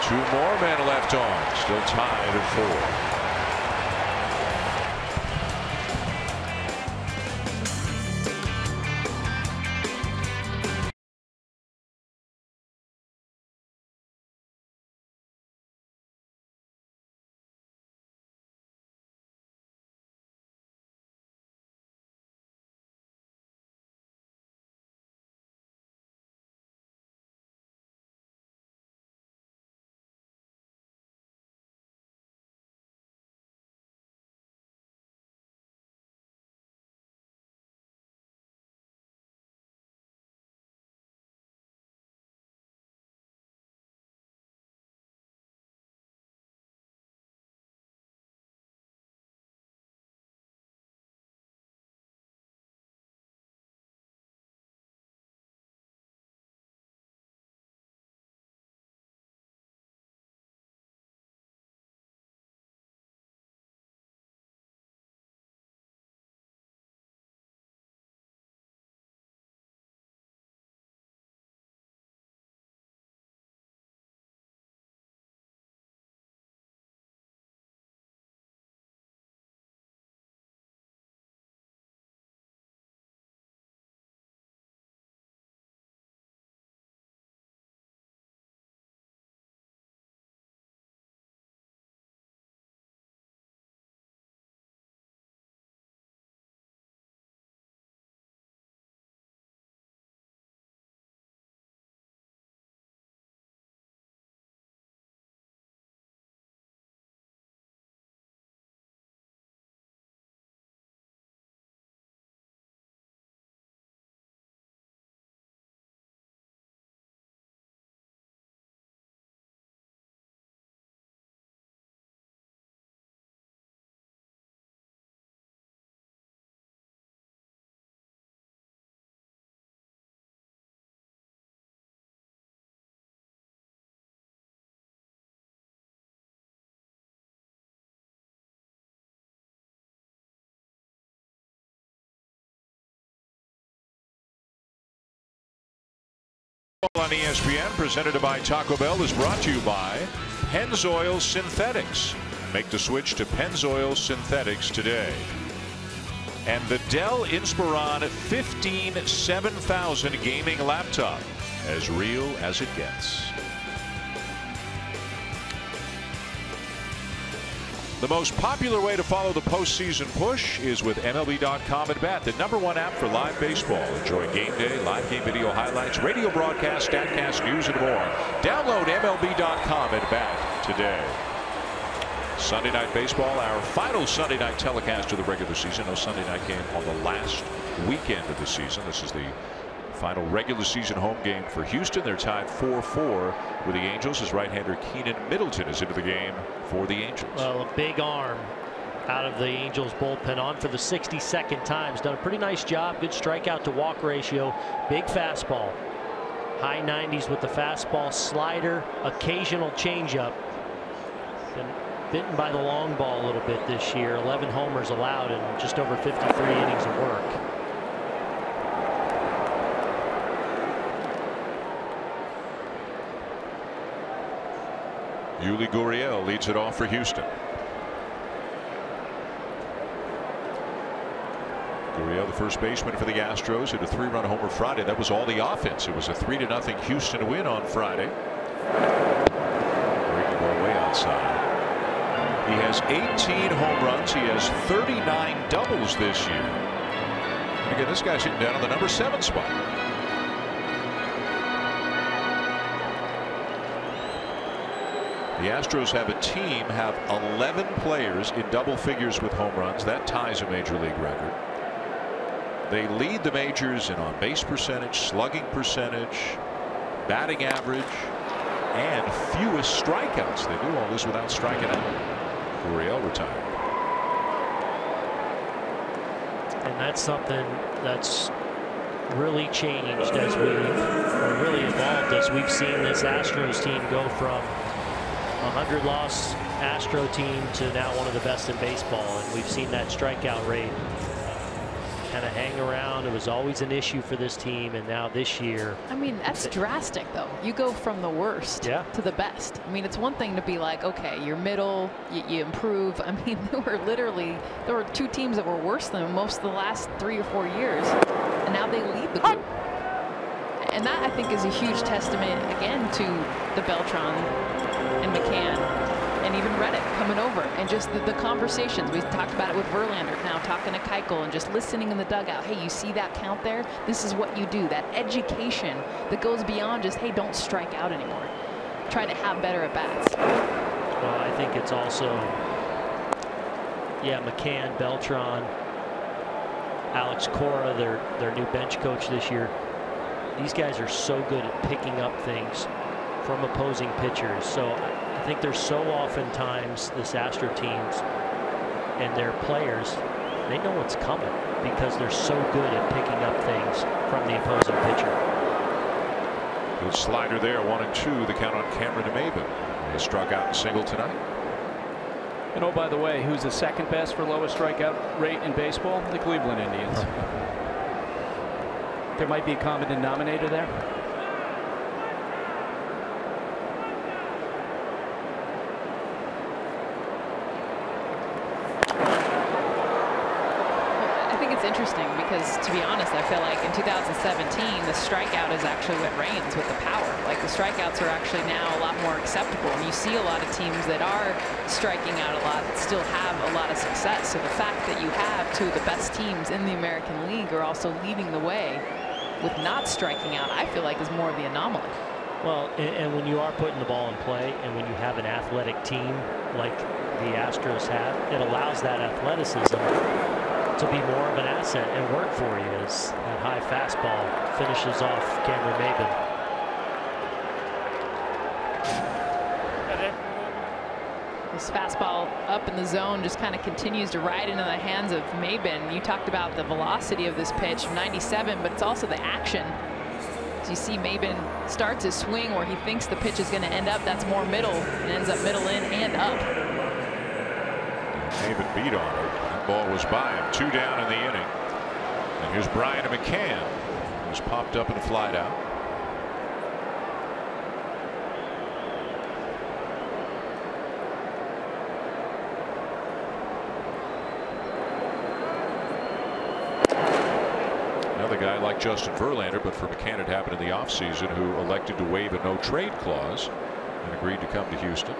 2 more men left on, still tied at 4. On ESPN, presented by Taco Bell, is brought to you by Pennzoil Synthetics. Make the switch to Pennzoil Synthetics today. And the Dell Inspiron 15 7000 gaming laptop, as real as it gets. The most popular way to follow the postseason push is with MLB.com at Bat, the #1 app for live baseball. Enjoy game day, live game video highlights, radio broadcast, StatCast, news, and more. Download MLB.com at Bat today. Sunday Night Baseball, our final Sunday night telecast of the regular season. No Sunday night game on the last weekend of the season. This is the final regular season home game for Houston. They're tied 4-4 with the Angels as right-hander Keenan Middleton is into the game for the Angels. Well, a big arm out of the Angels bullpen on for the 62nd time. He's done a pretty nice job. Good strikeout to walk ratio. Big fastball. High 90s with the fastball, slider, occasional changeup. Been bitten by the long ball a little bit this year. 11 homers allowed in just over 53 innings of work. Yuli Gurriel leads it off for Houston. Gurriel, the first baseman for the Astros, hit a 3-run homer Friday. That was all the offense. It was a 3-0 Houston win on Friday. Breaking ball way outside. He has 18 home runs. He has 39 doubles this year. And again, this guy's hitting down on the #7 spot. The Astros have a team, have 11 players in double figures with home runs. That ties a major league record. They lead the majors in on base percentage, slugging percentage, batting average, and fewest strikeouts. They do all this without striking out. Gurriel retired. And that's something that's really changed as really evolved as we've seen this Astros team go from 100-loss Astro team to now one of the best in baseball, and we've seen that strikeout rate kind of hang around. It was always an issue for this team, and now this year, I mean, that's drastic though. You go from the worst to the best. I mean, it's one thing to be like, okay, you're middle, you improve. I mean, there were 2 teams that were worse than most of the last 3 or 4 years, and now they lead the group. And that, I think, is a huge testament again to the Beltran and McCann and even Reddick coming over, and just the conversations. We talked about it with Verlander, now talking to Keuchel and just listening in the dugout. Hey, you see that count there? This is what you do. That education that goes beyond just, hey, don't strike out anymore. Try to have better at bats. Well, I think it's also, McCann, Beltran, Alex Cora, their new bench coach this year. These guys are so good at picking up things from opposing pitchers. So I think there's so oftentimes this Astro teams and their players, they know what's coming because they're so good at picking up things from the opposing pitcher. Good slider there, 1-2. The count on Cameron Maybin. He struck out in single tonight. And oh, by the way, who's the second best for lowest strikeout rate in baseball? The Cleveland Indians. There might be a common denominator there. Interesting because, to be honest, I feel like in 2017 the strikeout is actually what reigns with the power. Like, the strikeouts are actually now a lot more acceptable, and you see a lot of teams that are striking out a lot that still have a lot of success. So the fact that you have 2 of the best teams in the American League are also leading the way with not striking out, I feel like, is more of the anomaly. Well, and when you are putting the ball in play, and when you have an athletic team like the Astros have, it allows that athleticism to be more of an asset and work for you as that high fastball finishes off Cameron Maybin. This fastball up in the zone just kind of continues to ride into the hands of Maybin. You talked about the velocity of this pitch, 97, but it's also the action. As you see, Maybin starts his swing where he thinks the pitch is going to end up. That's more middle, and ends up middle in and up. Maybin beat on it. That ball was by him. 2 down in the inning. And here's Brian McCann, who's popped up and flied out. Another guy like Justin Verlander, but for McCann it happened in the offseason, who elected to waive a no-trade clause and agreed to come to Houston.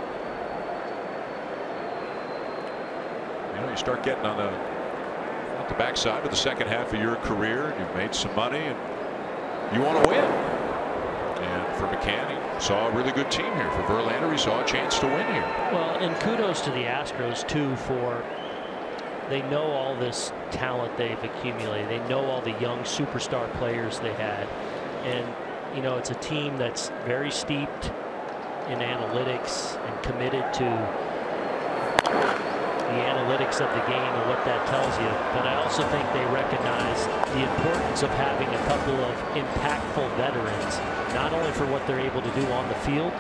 You know, you start getting on the backside of the second half of your career, and you've made some money, and you want to win. And for McCann, he saw a really good team here. For Verlander, he saw a chance to win here. Well, and kudos to the Astros too, for they know all this talent they've accumulated. They know all the young superstar players they had, and you know, it's a team that's very steeped in analytics and committed to the analytics of the game and what that tells you. But I also think they recognize the importance of having a couple of impactful veterans, not only for what they're able to do on the field,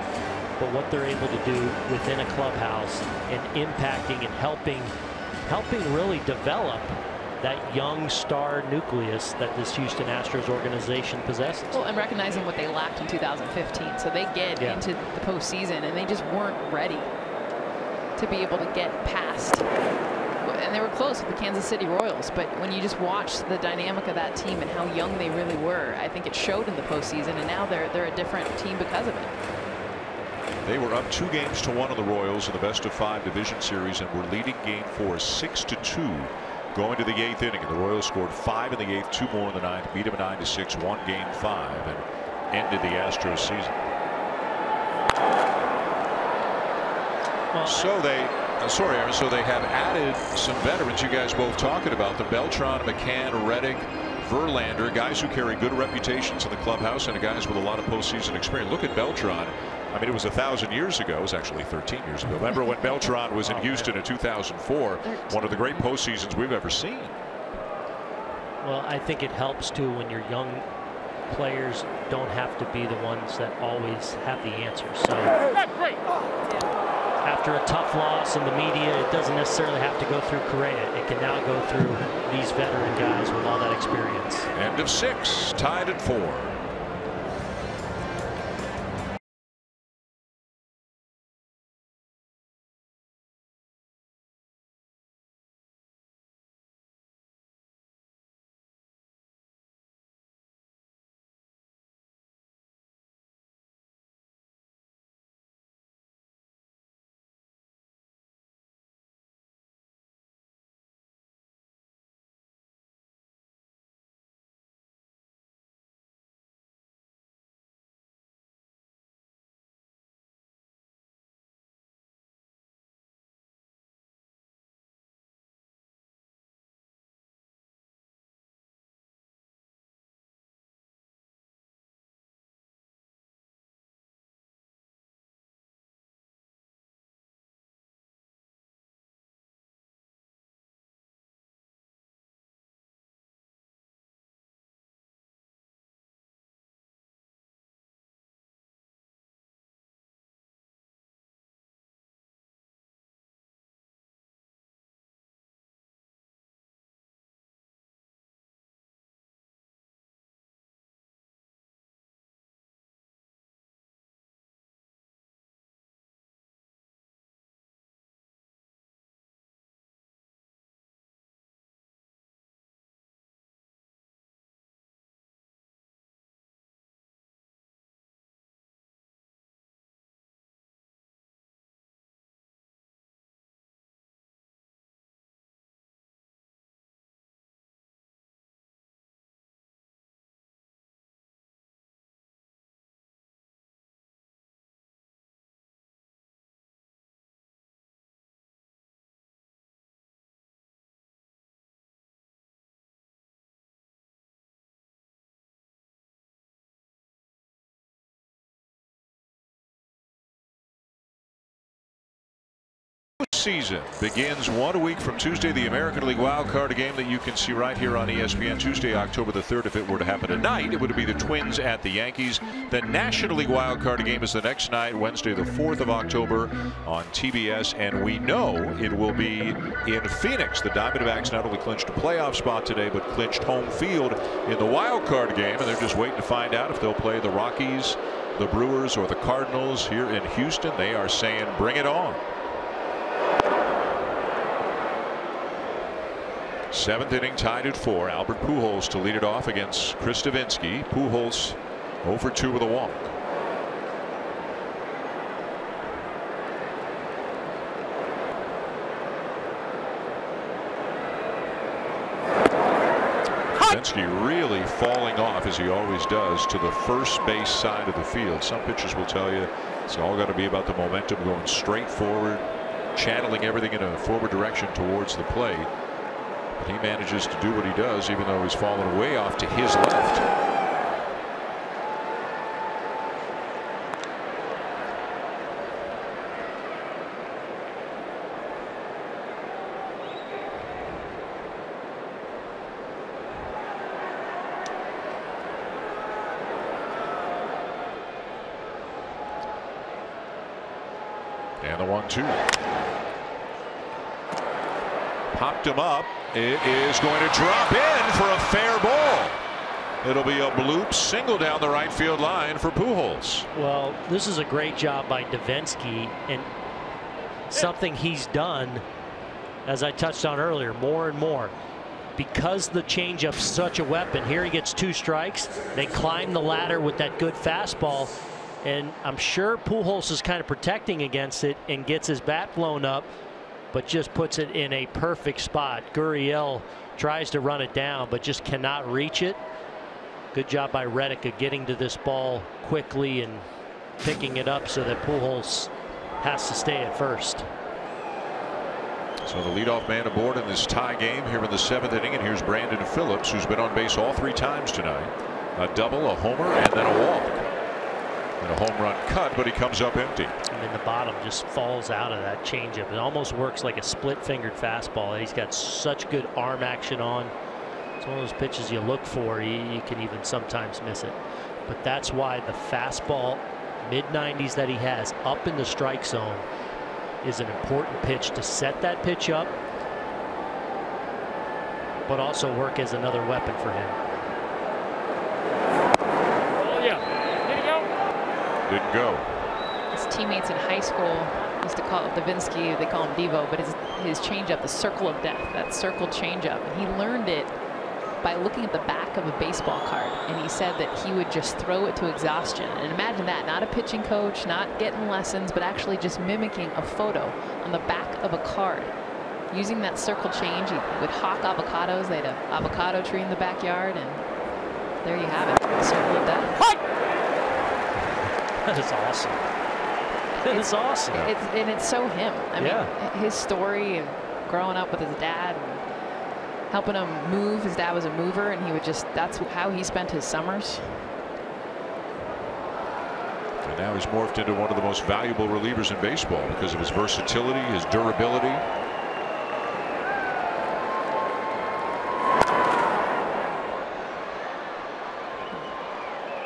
but what they're able to do within a clubhouse and impacting and helping really develop that young star nucleus that this Houston Astros organization possesses. Well, and recognizing what they lacked in 2015. So they get into the postseason and they just weren't ready to be able to get past. And they were close with the Kansas City Royals, but when you just watch the dynamic of that team and how young they really were, I think it showed in the postseason, and now they're a different team because of it. They were up 2-1 on the Royals in the best-of-5 division series and were leading Game 4 6-2 going to the 8th inning. And the Royals scored 5 in the 8th, 2 more in the 9th, beat them 9-6, won Game 5, and ended the Astros season. Well, so they, sorry, Aaron. So they have added some veterans. You guys both talking about the Beltran, McCann, Reddick, Verlander, guys who carry good reputations in the clubhouse and guys with a lot of postseason experience. Look at Beltran. I mean, it was 1,000 years ago. It was actually 13 years ago. Remember when Beltran was in Houston in 2004? One of the great postseasons we've ever seen. Well, I think it helps too when your young players don't have to be the ones that always have the answers. So after a tough loss in the media, it doesn't necessarily have to go through Correa. It can now go through these veteran guys with all that experience. End of 6, tied at 4. Season begins 1 week from Tuesday. The American League Wild Card, a game that you can see right here on ESPN. Tuesday, October the 3rd. If it were to happen tonight, it would be the Twins at the Yankees. The National League Wild Card game is the next night, Wednesday the 4th of October on TBS, and we know it will be in Phoenix. The Diamondbacks not only clinched a playoff spot today, but clinched home field in the Wild Card game, and they're just waiting to find out if they'll play the Rockies, the Brewers, or the Cardinals here in Houston. They are saying, bring it on. 7th inning, tied at 4. Albert Pujols to lead it off against Chris Davinsky. Pujols 0 for 2 with a walk. Davinsky really falling off, as he always does, to the first base side of the field. Some pitchers will tell you it's all got to be about the momentum, going straight forward, channeling everything in a forward direction towards the plate. But he manages to do what he does, even though he's fallen way off to his left. And the 1-2. Popped him up. It is going to drop in for a fair ball. It'll be a bloop single down the right field line for Pujols. Well, this is a great job by Davinsky, and something he's done, as I touched on earlier, more and more. Because the changeup's such a weapon, here he gets 2 strikes. They climb the ladder with that good fastball. And I'm sure Pujols is kind of protecting against it and gets his bat blown up, but just puts it in a perfect spot. Gurriel tries to run it down, but just cannot reach it. Good job by Reddick of getting to this ball quickly and picking it up so that Pujols has to stay at first. So the leadoff man aboard in this tie game here in the 7th inning, and here's Brandon Phillips, who's been on base all 3 times tonight. A double, a homer, and then a walk. And a home run cut, but he comes up empty. And then the bottom just falls out of that changeup. It almost works like a split-fingered fastball. He's got such good arm action on. It's one of those pitches you look for. You can even sometimes miss it. But that's why the fastball, mid-90s that he has up in the strike zone, is an important pitch to set that pitch up, but also work as another weapon for him. Didn't go. His teammates in high school used to call it Davinsky, they call him Devo, but his changeup, the circle of death, that circle changeup, and he learned it by looking at the back of a baseball card, and he said that he would just throw it to exhaustion. And imagine that, not a pitching coach, not getting lessons, but actually just mimicking a photo on the back of a card. Using that circle change, he would hawk avocados. They had an avocado tree in the backyard, and there you have it, the circle of death. That is awesome. That is awesome. It's so him. I mean, his story and growing up with his dad and helping him move. His dad was a mover, and he would that's how he spent his summers. And now he's morphed into one of the most valuable relievers in baseball because of his versatility, his durability.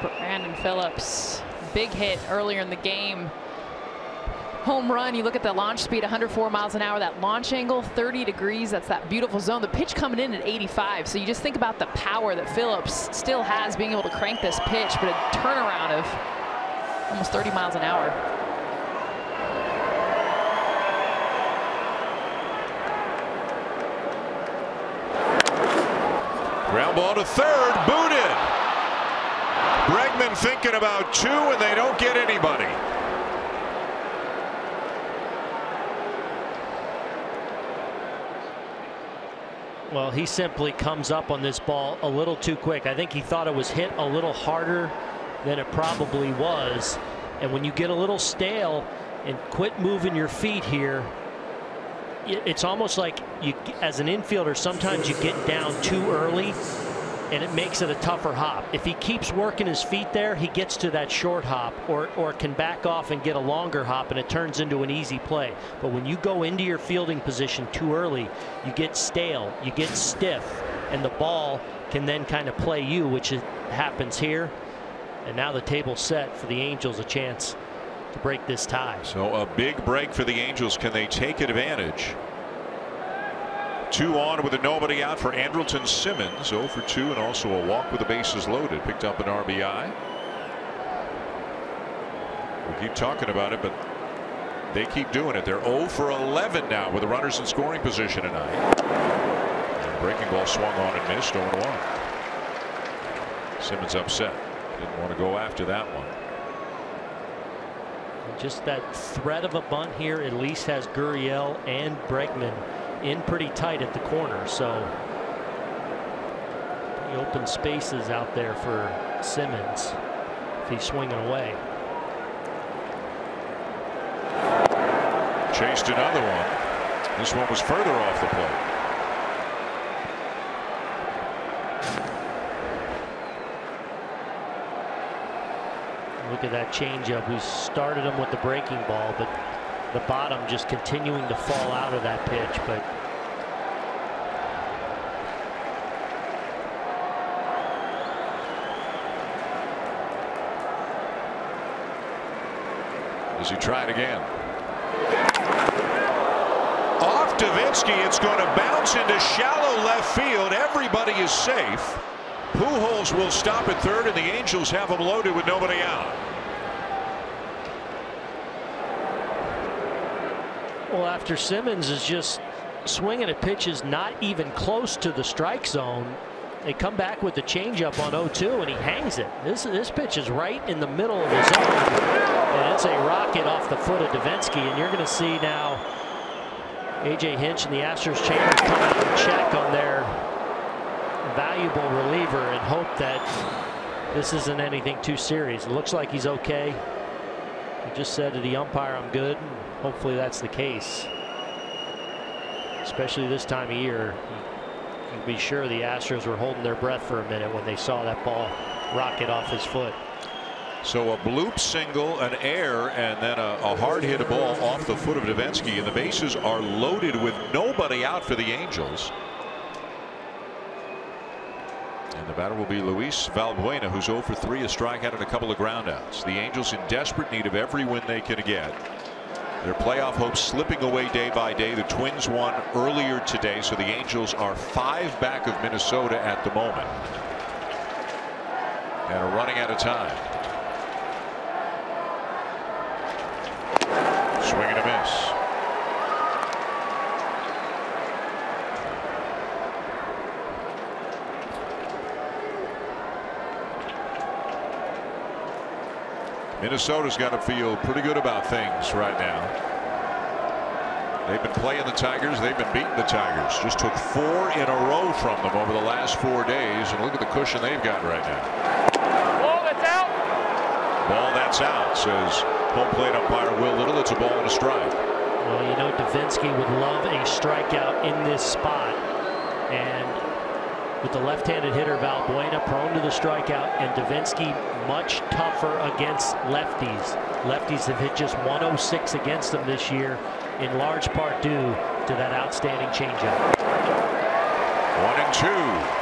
Brandon Phillips, big hit earlier in the game. Home run. You look at the launch speed, 104 miles an hour. That launch angle, 30 degrees. That's that beautiful zone. The pitch coming in at 85. So you just think about the power that Phillips still has being able to crank this pitch, but a turnaround of almost 30 miles an hour. Ground ball to third, booted. Bregman thinking about 2, and they don't get anybody. Well, he simply comes up on this ball a little too quick. I think he thought it was hit a little harder than it probably was. And when you get a little stale and quit moving your feet here, it's almost like you, as an infielder, sometimes you get down too early and it makes it a tougher hop. If he keeps working his feet there, he gets to that short hop or can back off and get a longer hop, and it turns into an easy play. But when you go into your fielding position too early, you get stale, you get stiff, and the ball can then kind of play you, which happens here. And now the table's set for the Angels, a chance to break this tie. So a big break for the Angels. Can they take advantage? 2 on with a nobody out for Andrelton Simmons, 0 for 2, and also a walk with the bases loaded. Picked up an RBI. We keep talking about it, but they keep doing it. They're 0 for 11 now with the runners in scoring position tonight. And breaking ball swung on and missed, 0 1. Simmons upset. Didn't want to go after that one. Just that threat of a bunt here at least has Gurriel and Bregman in pretty tight at the corner, so open spaces out there for Simmons if he's swinging away. Chased another one. This one was further off the plate. Look at that changeup. We started him with the breaking ball, but the bottom just continuing to fall out of that pitch. But as he tried again. Off Davinsky, it's going to bounce into shallow left field. Everybody is safe. Pujols will stop at third, and the Angels have him loaded with nobody out. well, after Simmons is just swinging at pitches not even close to the strike zone, they come back with the changeup on 0-2 and he hangs it. This pitch is right in the middle of the zone, and it's a rocket off the foot of Davinsky, and you're going to see now A.J. Hinch and the Astros chambers come out and check on their valuable reliever and hope that this isn't anything too serious. It looks like he's okay. He just said to the umpire, "I'm good." And hopefully that's the case, especially this time of year. You can be sure the Astros were holding their breath for a minute when they saw that ball rocket off his foot. So a bloop single, an error, and then a hard hit ball off the foot of Davinsky, and the bases are loaded with nobody out for the Angels. And the batter will be Luis Valbuena, who's 0 for 3, a strikeout and a couple of groundouts. The Angels in desperate need of every win they can get. Their playoff hopes slipping away day by day. The Twins won earlier today, so the Angels are 5 back of Minnesota at the moment and are running out of time. Swing and a miss. Minnesota's got to feel pretty good about things right now. They've been playing the Tigers. They've been beating the Tigers. Just took 4 in a row from them over the last 4 days. And look at the cushion they've got right now. Ball that's out. Ball that's out, says home plate umpire Will Little. It's a ball and a strike. Well, you know, Davinsky would love a strikeout in this spot. And with the left-handed hitter Valbuena prone to the strikeout, and Davinsky much tougher against lefties. Lefties have hit just 106 against them this year, in large part due to that outstanding changeup. 1-2.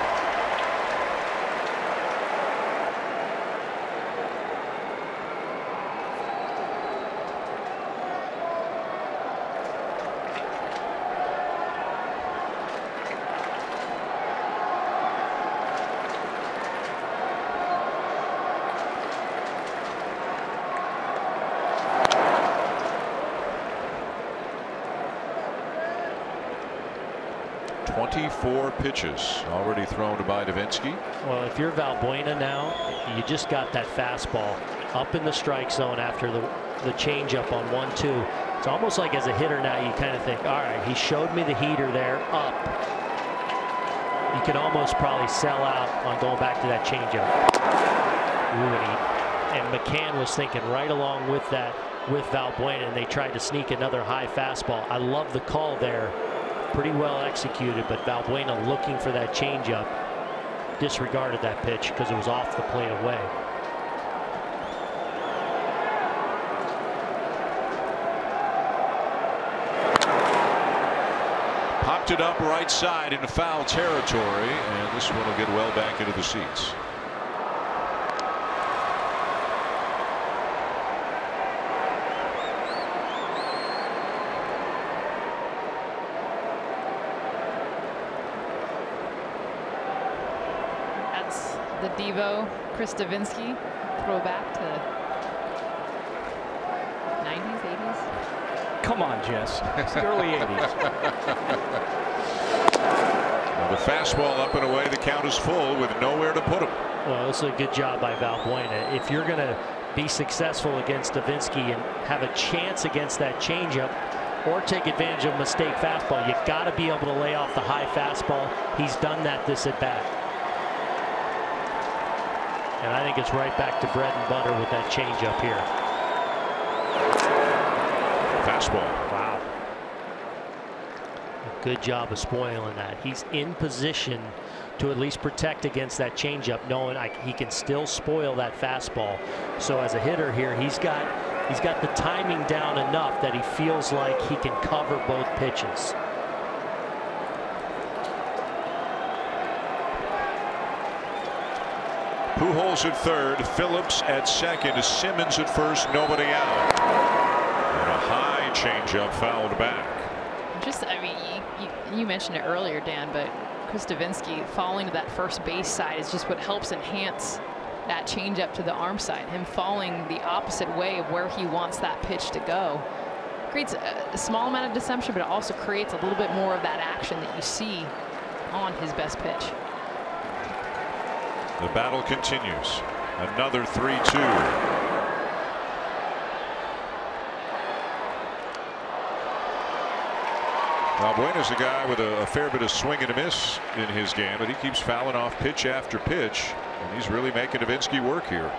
Pitches already thrown by Davinsky. Well, if you're Valbuena now, you just got that fastball up in the strike zone after the changeup on 1-2. It's almost like as a hitter now you kind of think, all right, he showed me the heater there up. You can almost probably sell out on going back to that changeup. And McCann was thinking right along with that with Valbuena, and they tried to sneak another high fastball. I love the call there. Pretty well executed, but Valbuena looking for that changeup disregarded that pitch because it was off the plate away. Popped it up right side into foul territory, and this one will get well back into the seats. The Devo, Chris Davinsky throwback to 90s, 80s. Come on, Jess. It's the early 80s. Well, the fastball up and away. The count is full with nowhere to put him. Well, this is a good job by Valbuena. If you're going to be successful against Davinsky and have a chance against that changeup or take advantage of a mistake fastball, you got to be able to lay off the high fastball. He's done that this at bat. And I think it's right back to bread and butter with that changeup here. Fastball. Wow. A good job of spoiling that. He's in position to at least protect against that changeup, knowing he can still spoil that fastball. So as a hitter here, he's got the timing down enough that he feels like he can cover both pitches. Pujols at third, Phillips at second, Simmons at first, nobody out. And a high changeup fouled back. I mean, you mentioned it earlier, Dan, but Chris Davinsky falling to that first base side is just what helps enhance that changeup to the arm side. Him falling the opposite way of where he wants that pitch to go creates a small amount of deception, but it also creates a little bit more of that action that you see on his best pitch. The battle continues. Another 3-2. Valbuena's a guy with a fair bit of swing and a miss in his game, but he keeps fouling off pitch after pitch, and he's really making Davinsky work here.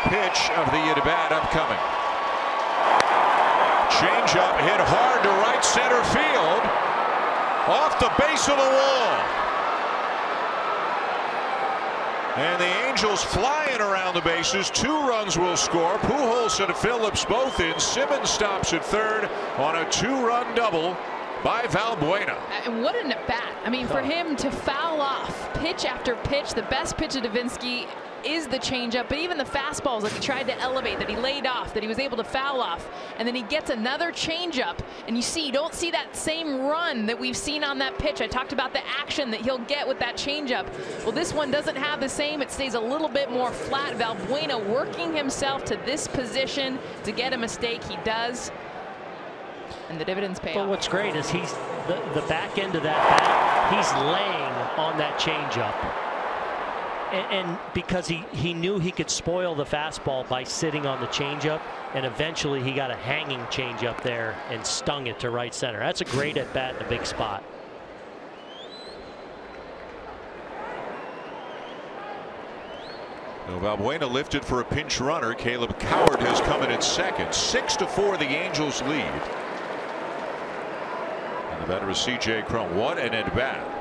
Pitch of the at-bat upcoming. Changeup hit hard to right center field, off the base of the wall, and the Angels flying around the bases. 2 runs will score. Pujols and Phillips both in. Simmons stops at third on a 2-run double by Valbuena. And what an at-bat. I mean, for him to foul off pitch after pitch, the best pitch of Davinsky is the changeup, but even the fastballs that he tried to elevate, that he laid off, that he was able to foul off, and then he gets another changeup, and you don't see that same run that we've seen on that pitch. I talked about the action that he'll get with that changeup. Well, this one doesn't have the same. It stays a little bit more flat. Valbuena working himself to this position to get a mistake. He does, and the dividends pay off. But what's great is he's the back end of that bat, he's laying on that changeup. And because he knew he could spoil the fastball by sitting on the changeup, and eventually he got a hanging changeup there and stung it to right center. That's a great at bat in a big spot. Well, Valbuena lifted for a pinch runner. Caleb Coward has come in at second. 6-4 the Angels lead. And the batter is C.J. Cron. What an at bat.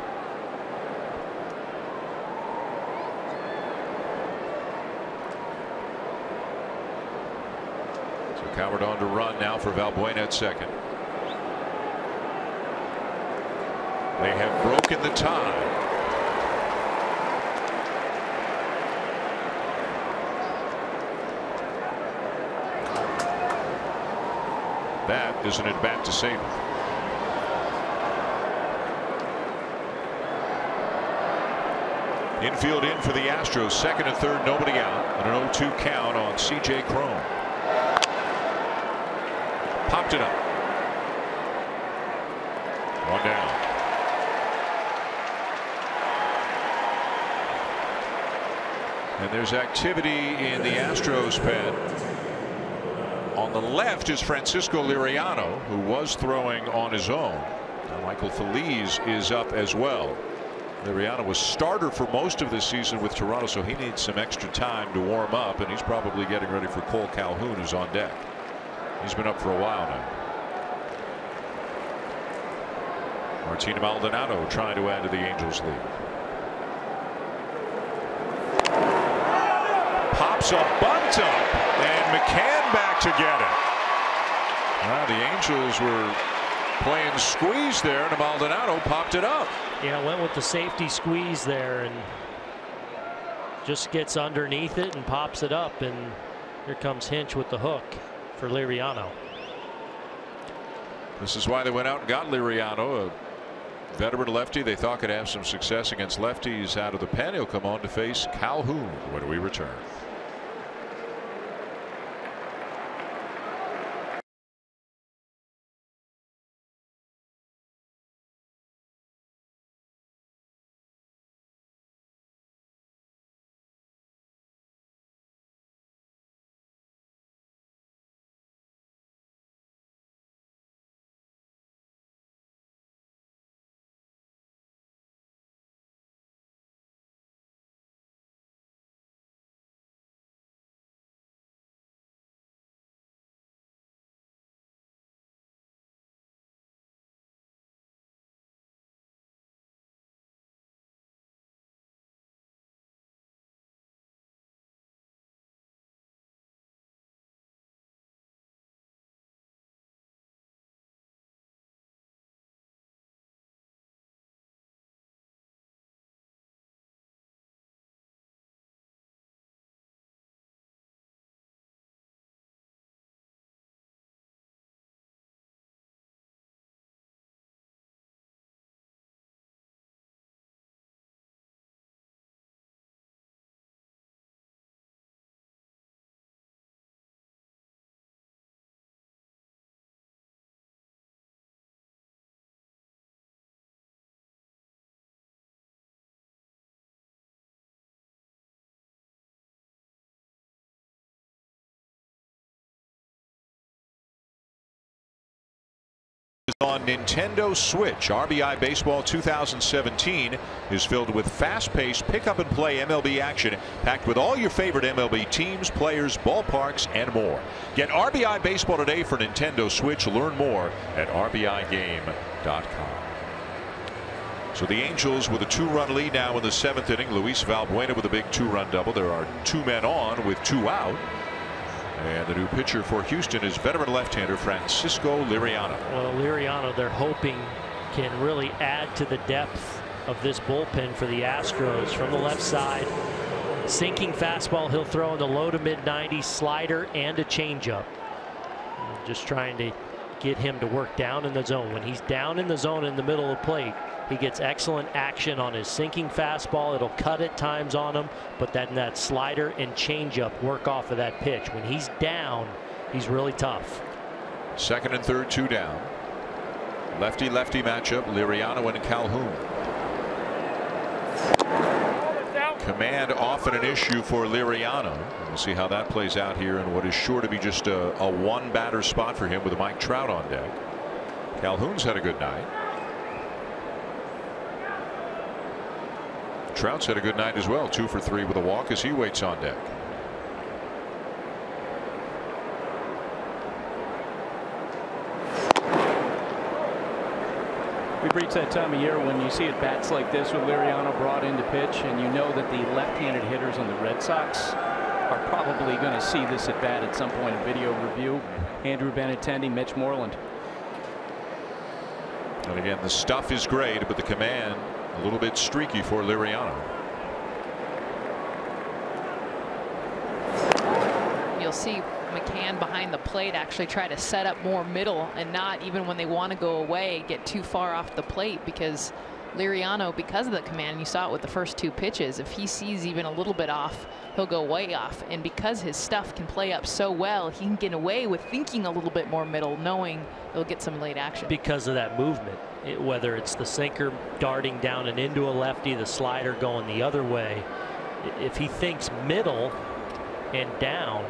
Coward on to run now for Valbuena at second. They have broken the tie. That is an at-bat to save it. Infield in for the Astros. Second and third, nobody out. And an 0-2 count on C.J. Cron. Popped it up. 1 down. And there's activity in the Astros pen. On the left is Francisco Liriano, who was throwing on his own. Now Michael Phillies is up as well. Liriano was starter for most of this season with Toronto, so he needs some extra time to warm up, and he's probably getting ready for Cole Calhoun, who's on deck. He's been up for a while now. Martina Maldonado trying to add to the Angels lead. Pops a bunt up, and McCann back to get it. Well, the Angels were playing squeeze there, and Maldonado popped it up. Yeah, went with the safety squeeze there and just gets underneath it and pops it up, and here comes Hinch with the hook for Liriano. This is why they went out and got Liriano, a veteran lefty they thought could have some success against lefties out of the pen. He'll come on to face Calhoun when we return. Nintendo Switch. RBI Baseball 2017 is filled with fast-paced pick-up-and-play MLB action packed with all your favorite MLB teams, players, ballparks, and more. Get RBI Baseball today for Nintendo Switch. Learn more at rbigame.com. So the Angels with a 2-run lead now in the 7th inning. Luis Valbuena with a big 2-run double. There are 2 men on with 2 out. And the new pitcher for Houston is veteran left-hander Francisco Liriano. Well, Liriano, they're hoping, can really add to the depth of this bullpen for the Astros. From the left side, sinking fastball he'll throw in the low to mid-90s, slider and a changeup. Just trying to get him to work down in the zone. When he's down in the zone in the middle of the plate, he gets excellent action on his sinking fastball. It'll cut at times on him, but then that slider and changeup work off of that pitch. When he's down, he's really tough. 2nd and 3rd, 2 down. Lefty-lefty matchup, Liriano and Calhoun. Command often an issue for Liriano. We'll see how that plays out here in what is sure to be just a one-batter spot for him with Mike Trout on deck. Calhoun's had a good night. Trout's had a good night as well, 2 for 3 with a walk as he waits on deck. We've reached that time of year when you see at bats like this with Liriano brought in to pitch, and you know that the left-handed hitters on the Red Sox are probably going to see this at bat at some point in video review. Andrew Benintendi, Mitch Moreland. And again, the stuff is great, but the command a little bit streaky for Liriano. You'll see McCann behind the plate actually try to set up more middle and not, even when they want to go away, get too far off the plate, because Liriano, because of the command, you saw it with the first 2 pitches, if he sees even a little bit off, he'll go way off. And because his stuff can play up so well, he can get away with thinking a little bit more middle, knowing he'll get some late action. Because of that movement, whether it's the sinker darting down and into a lefty, the slider going the other way, if he thinks middle and down,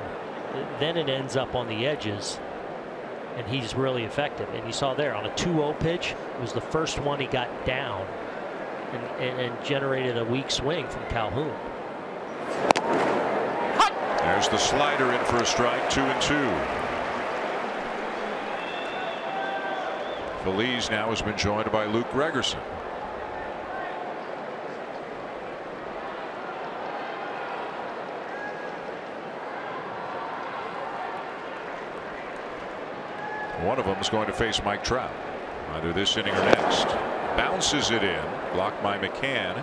then it ends up on the edges, and he's really effective. And you saw there on a 2-0 pitch, it was the first one he got down and generated a weak swing from Calhoun. There's the slider in for a strike, 2-2. Phillies now has been joined by Luke Gregerson. One of them is going to face Mike Trout, either this inning or next. Bounces it in, blocked by McCann,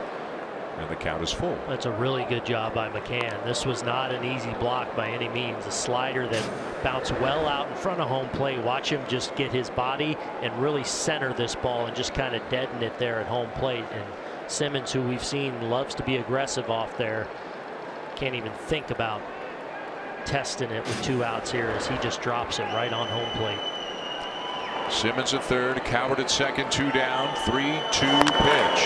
and the count is full. That's a really good job by McCann. This was not an easy block by any means. A slider that bounced well out in front of home plate. Watch him just get his body and really center this ball and just kind of deaden it there at home plate. And Simmons, who we've seen loves to be aggressive off there, can't even think about testing it with 2 outs here as he just drops it right on home plate. Simmons at 3rd, Coward at 2nd, 2 down, 3-2 pitch.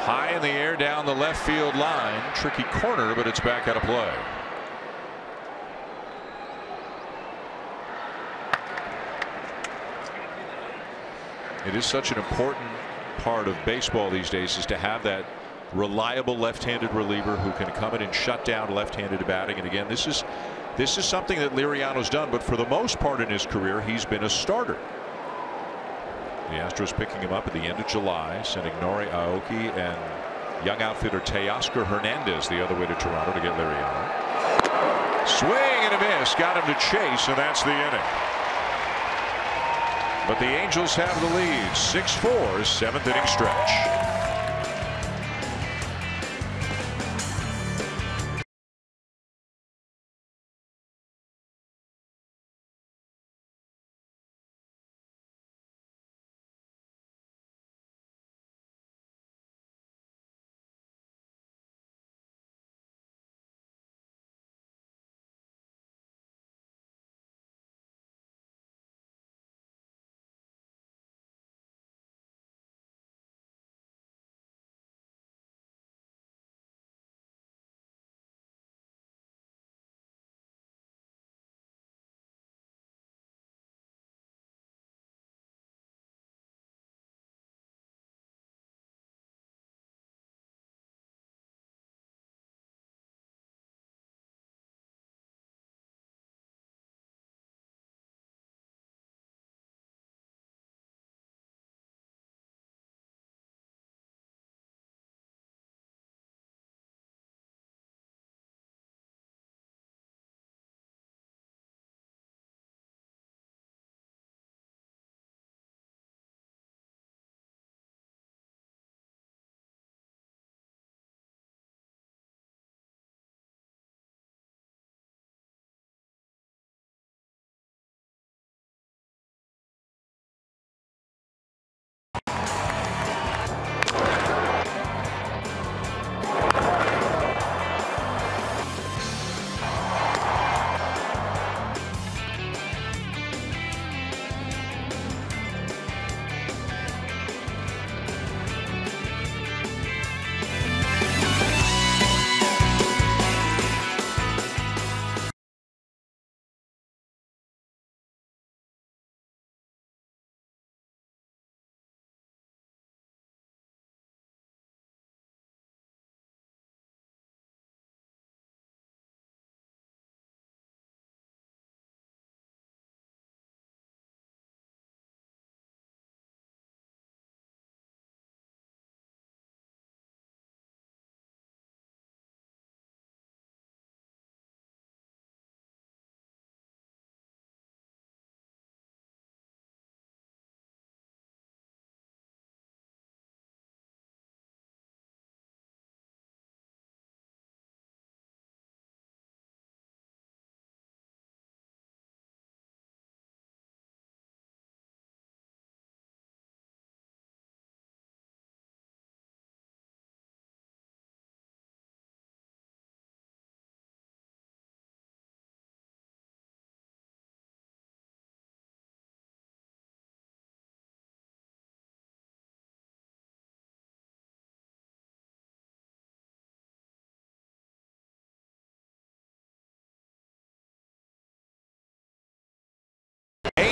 High in the air down the left field line. Tricky corner, but it's back out of play. It is such an important part of baseball these days, is to have that reliable left-handed reliever who can come in and shut down left-handed batting. And again, this is something that Liriano's done, but for the most part in his career, he's been a starter. The Astros picking him up at the end of July, sending Nori Aoki and young outfitter Teoscar Hernandez the other way to Toronto to get Liriano. Swing and a miss, got him to chase, and that's the inning. But the Angels have the lead, 6-4, 7th inning stretch.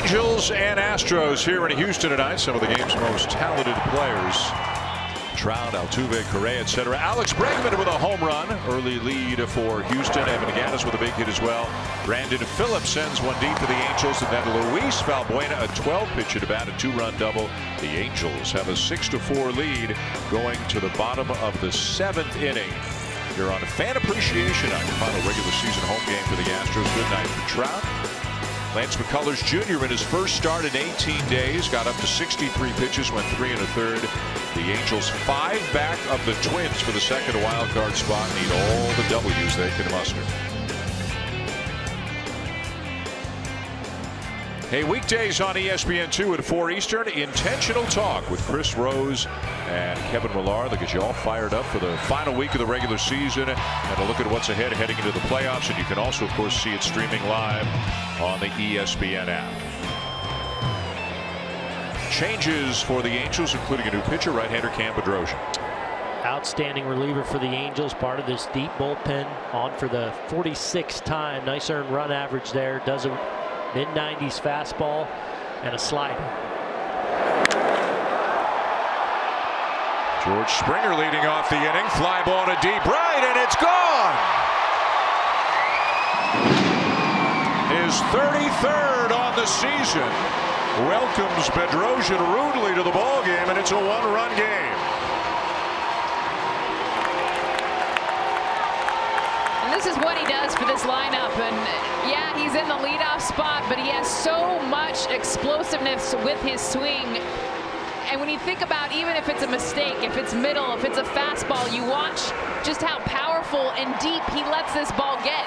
Angels and Astros here in Houston tonight. Some of the game's most talented players. Trout, Altuve, Correa, etc. Alex Bregman with a home run. Early lead for Houston. Evan Gattis with a big hit as well. Brandon Phillips sends one deep for the Angels. And then Luis Valbuena, a 12-pitch at bat, a 2-run double. The Angels have a 6-4 lead going to the bottom of the 7th inning. You're on Fan Appreciation Night, the final regular season home game for the Astros. Good night for Trout. Lance McCullers Jr. in his first start in 18 days got up to 63 pitches, went 3 1/3. The Angels 5 back of the Twins for the second wild card spot. Need all the W's they can muster. Hey, weekdays on ESPN2 at 4 Eastern. Intentional Talk with Chris Rose and Kevin Millar. They'll get you all fired up for the final week of the regular season and a look at what's ahead heading into the playoffs. And you can also, of course, see it streaming live on the ESPN app. Changes for the Angels, including a new pitcher, right-hander Cam Bedrosian. Outstanding reliever for the Angels, part of this deep bullpen, on for the 46th time. Nice earned run average there. Does a mid-90s fastball and a slider. George Springer leading off the inning. Fly ball to deep right, and it's gone. His 33rd on the season welcomes Bedrosian rudely to the ball game, and it's a 1-run game. And this is what he does for this lineup. And yeah, he's in the leadoff spot, but he has so much explosiveness with his swing. And when you think about, even if it's a mistake, if it's middle, if it's a fastball, you watch just how powerful and deep he lets this ball get.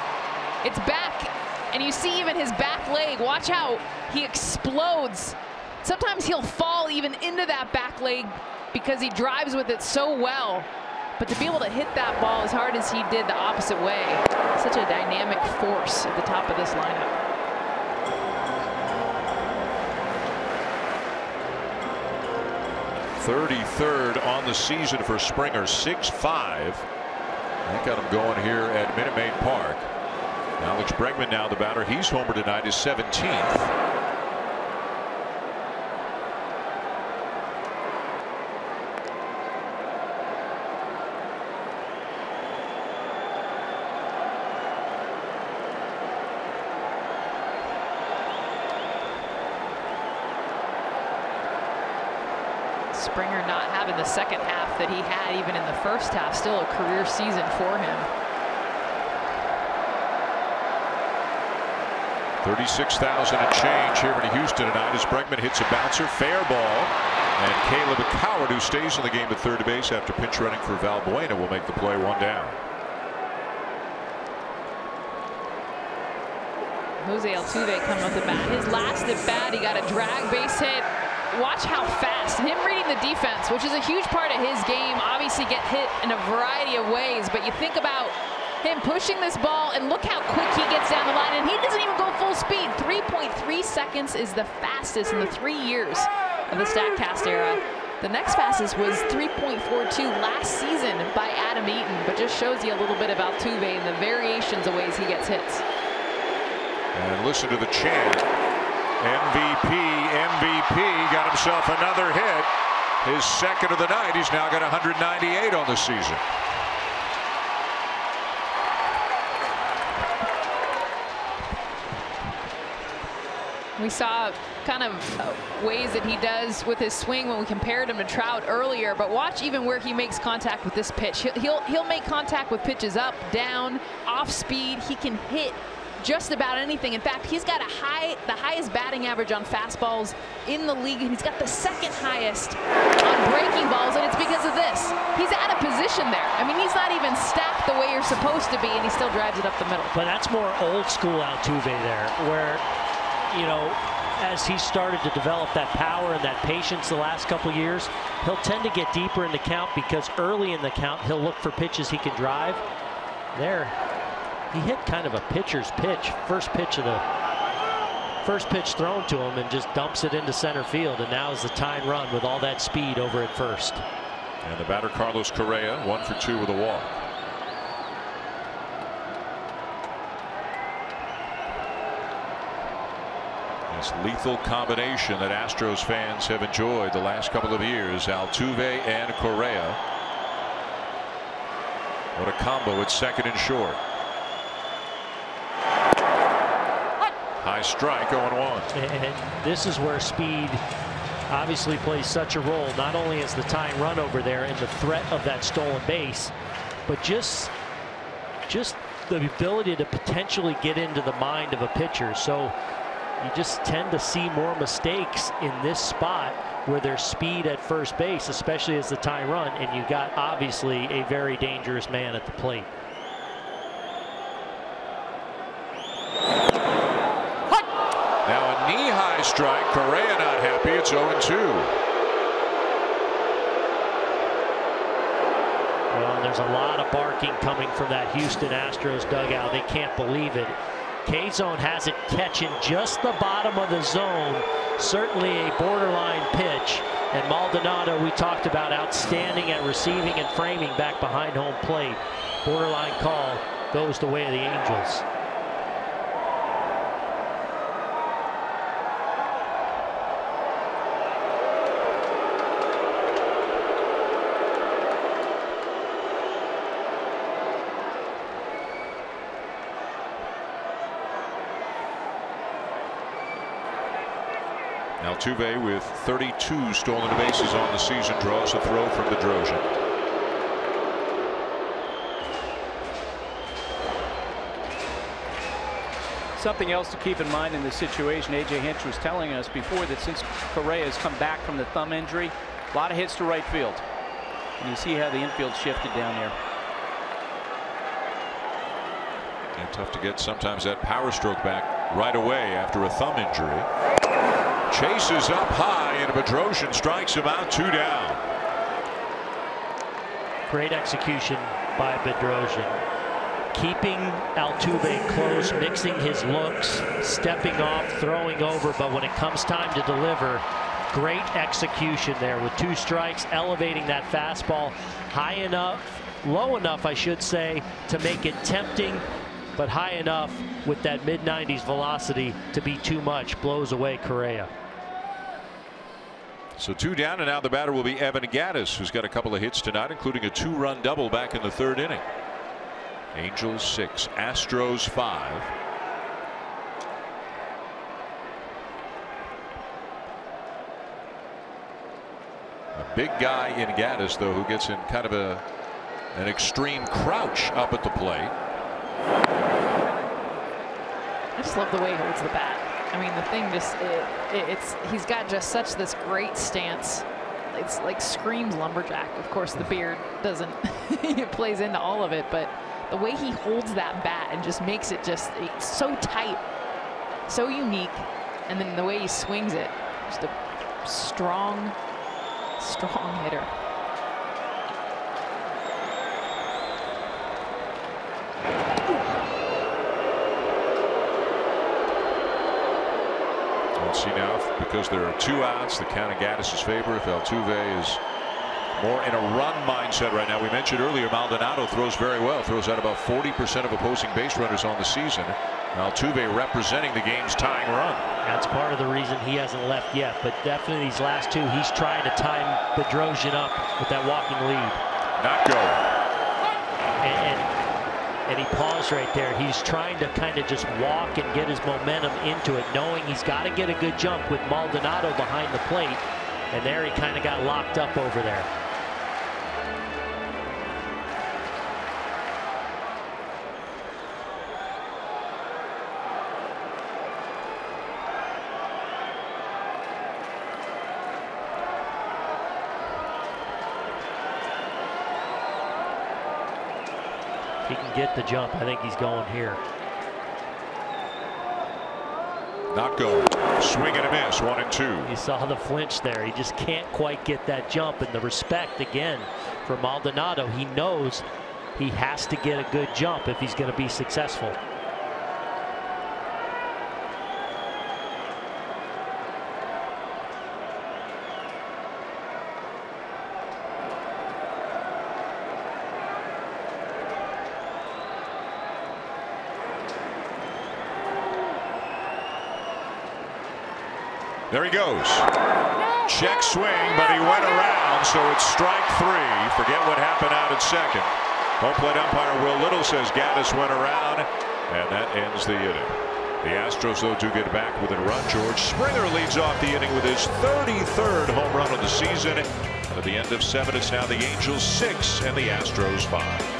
It's back, and you see even his back leg. Watch how he explodes. Sometimes he'll fall even into that back leg because he drives with it so well. But to be able to hit that ball as hard as he did the opposite way, such a dynamic force at the top of this lineup. .33rd on the season for Springer, 6.5. That got him going here at Minute Maid Park. Alex Bregman now the batter. He's homer tonight, his 17th. Springer not having the second half that he had even in the first half. Still a career season for him. 36,000 and change here in Houston tonight as Bregman hits a bouncer, fair ball, and Caleb Coward, who stays in the game at third base after pinch running for Valbuena, will make the play, 1 down. Jose Altuve coming with the bat. His last at bat, he got a drag base hit. Watch how fast, him reading the defense, which is a huge part of his game. Obviously get hit in a variety of ways, but you think about him pushing this ball, and look how quick he gets down the line, and he doesn't even go full speed. 3.3 seconds is the fastest in the 3 years of the StatCast era. The next fastest was 3.42 last season by Adam Eaton, but just shows you a little bit of Altuve and the variations of ways he gets hits. And listen to the chant. MVP, MVP, got himself another hit. His second of the night. He's now got 198 on the season. We saw kind of ways that he does with his swing when we compared him to Trout earlier, but watch even where he makes contact with this pitch. He'll make contact with pitches up, down, off speed. He can hit just about anything. In fact, he's got the highest batting average on fastballs in the league, and he's got the second highest on breaking balls, and it's because of this. He's out of position there. I mean, he's not even stacked the way you're supposed to be, and he still drives it up the middle. But that's more old school Altuve there, where, you know, as he started to develop that power and that patience the last couple of years, he'll tend to get deeper in the count because early in the count he'll look for pitches he can drive. There, he hit kind of a pitcher's pitch, first pitch thrown to him, and just dumps it into center field. And now is the tying run with all that speed over at first. And the batter Carlos Correa, 1 for 2 with a walk. This lethal combination that Astros fans have enjoyed the last couple of years, Altuve and Correa. What a combo at second and short. High strike, 0-1. And this is where speed obviously plays such a role, not only as the tying run over there and the threat of that stolen base, but just the ability to potentially get into the mind of a pitcher. So you just tend to see more mistakes in this spot where there's speed at first base, especially as the tying run, and you got obviously a very dangerous man at the plate. Now a knee-high strike. Correa not happy. It's 0-2. Well, and there's a lot of barking coming from that Houston Astros dugout. They can't believe it. K-zone has it catching just the bottom of the zone. Certainly a borderline pitch. And Maldonado, we talked about, outstanding at receiving and framing back behind home plate. Borderline call goes the way of the Angels. Altuve with 32 stolen bases on the season draws a throw from Bedrosian. Something else to keep in mind in this situation, A.J. Hinch was telling us before that since Correa has come back from the thumb injury, a lot of hits to right field. And you see how the infield shifted down there. And tough to get sometimes that power stroke back right away after a thumb injury. Chases up high, and Bedrosian strikes him out, 2 down. Great execution by Bedrosian. Keeping Altuve close, mixing his looks, stepping off, throwing over, but when it comes time to deliver, great execution there with 2 strikes, elevating that fastball high enough, low enough, I should say, to make it tempting, but high enough with that mid-90s velocity to be too much. Blows away Correa. So 2 down, and now the batter will be Evan Gattis, who's got a couple of hits tonight, including a 2-run double back in the 3rd inning. Angels 6, Astros 5. A big guy in Gattis, though, who gets in kind of an extreme crouch up at the plate. I just love the way he holds the bat. I mean, the thing just, he's got just such this great stance. It's like screams lumberjack. Of course, the beard doesn't, it plays into all of it, but the way he holds that bat and just makes it just so tight, so unique, and then the way he swings it, just a strong, strong hitter. See now, because there are 2 outs, the count in Gattis' favor. If Altuve is more in a run mindset right now. We mentioned earlier Maldonado throws very well, throws out about 40% of opposing base runners on the season. Altuve representing the game's tying run. That's part of the reason he hasn't left yet, but definitely these last 2, he's trying to time Bedrosian up with that walking lead. Not going. And he paused right there. He's trying to kind of just walk and get his momentum into it, knowing he's got to get a good jump with Maldonado behind the plate. And there he kind of got locked up over there. He can get the jump. I think he's going here. Not going. Swing and a miss. 1-2. You saw the flinch there. He just can't quite get that jump. And the respect again for Maldonado. He knows he has to get a good jump if he's going to be successful. There he goes. Check swing, but he went around, so it's strike 3. Forget what happened out at second. Home plate umpire Will Little says Gaddis went around, and that ends the inning. The Astros, though, do get back with a run. George Springer leads off the inning with his 33rd home run of the season. And at the end of 7, it's now the Angels 6 and the Astros 5.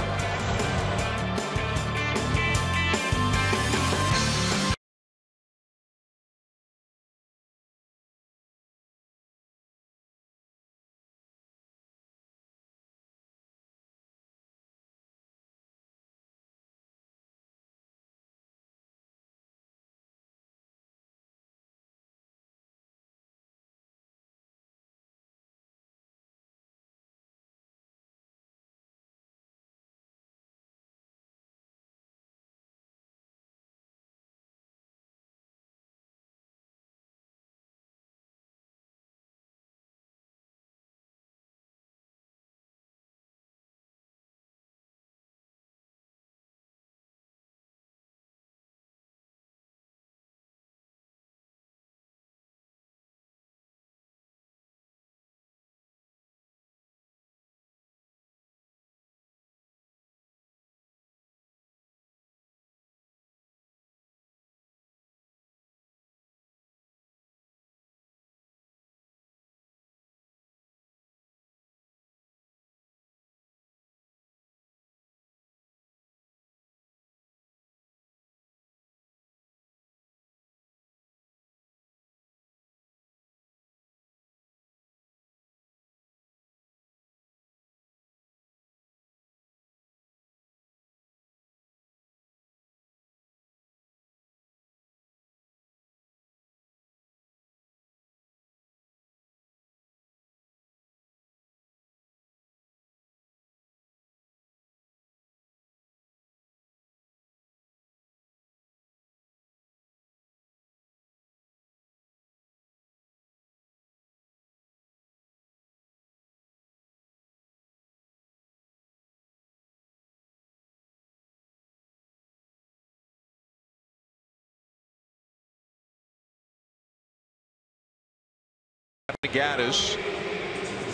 Gaddis,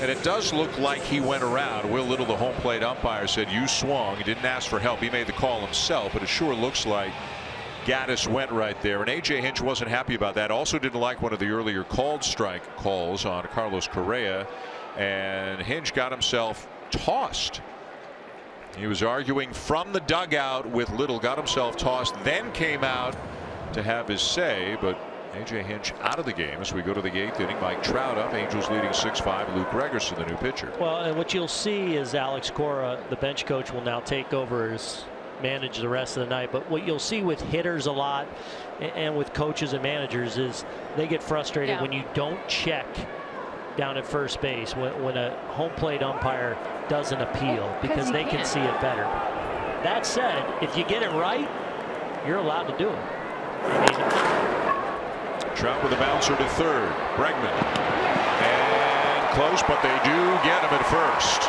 and it does look like he went around. Will Little, the home plate umpire, said you swung. He didn't ask for help. He made the call himself, but it sure looks like Gaddis went right there. And AJ Hinch wasn't happy about that. Also didn't like one of the earlier called strike calls on Carlos Correa, and Hinch got himself tossed. He was arguing from the dugout with Little, got himself tossed, then came out to have his say, but AJ Hinch out of the game as we go to the 8th inning. Mike Trout up, Angels leading 6-5. Luke Gregerson, the new pitcher. Well, and what you'll see is Alex Cora, the bench coach, will now take over as manage the rest of the night. But what you'll see with hitters a lot and with coaches and managers is they get frustrated when you don't check down at first base when a home plate umpire doesn't appeal because they can see it better. That said, if you get it right, you're allowed to do it. I mean, Trout with a bouncer to third. Bregman. And close, but they do get him at first.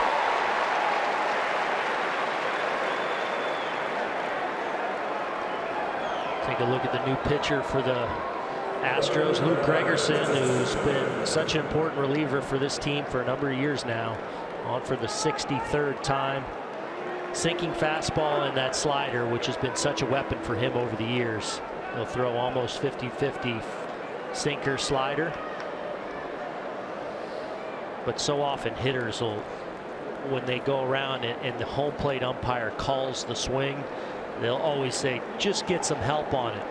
Take a look at the new pitcher for the Astros, Luke Gregerson, who's been such an important reliever for this team for a number of years now. On for the 63rd time. Sinking fastball and that slider, which has been such a weapon for him over the years. He'll throw almost 50-50 sinker slider. But so often hitters will, when they go around and the home plate umpire calls the swing, they'll always say, just get some help on it.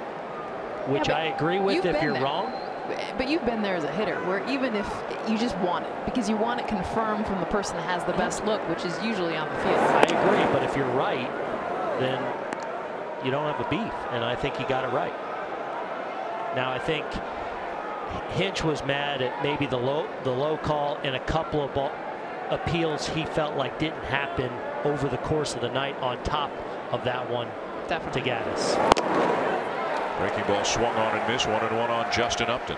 Which I agree with if you're wrong. But you've been there as a hitter where even if you just want it because you want it confirmed from the person that has the best look, which is usually on the field. I agree, but if you're right, then you don't have a beef, and I think he got it right. Now I think Hinch was mad at maybe the low call and a couple of appeals he felt like didn't happen over the course of the night on top of that one to Gaddis. Breaking ball swung on and missed. 1-1 on Justin Upton.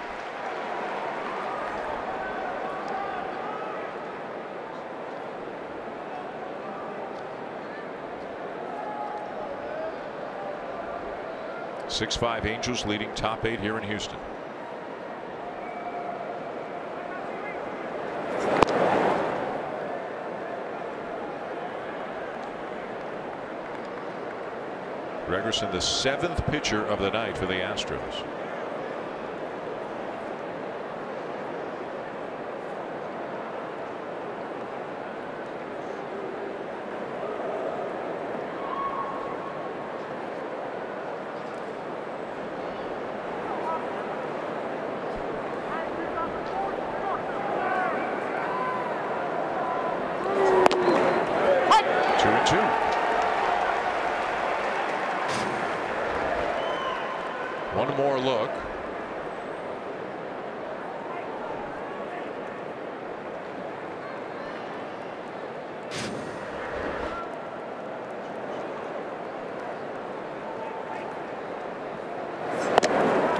(6-5) Angels leading top 8 here in Houston. Ferguson, the 7th pitcher of the night for the Astros. One more look.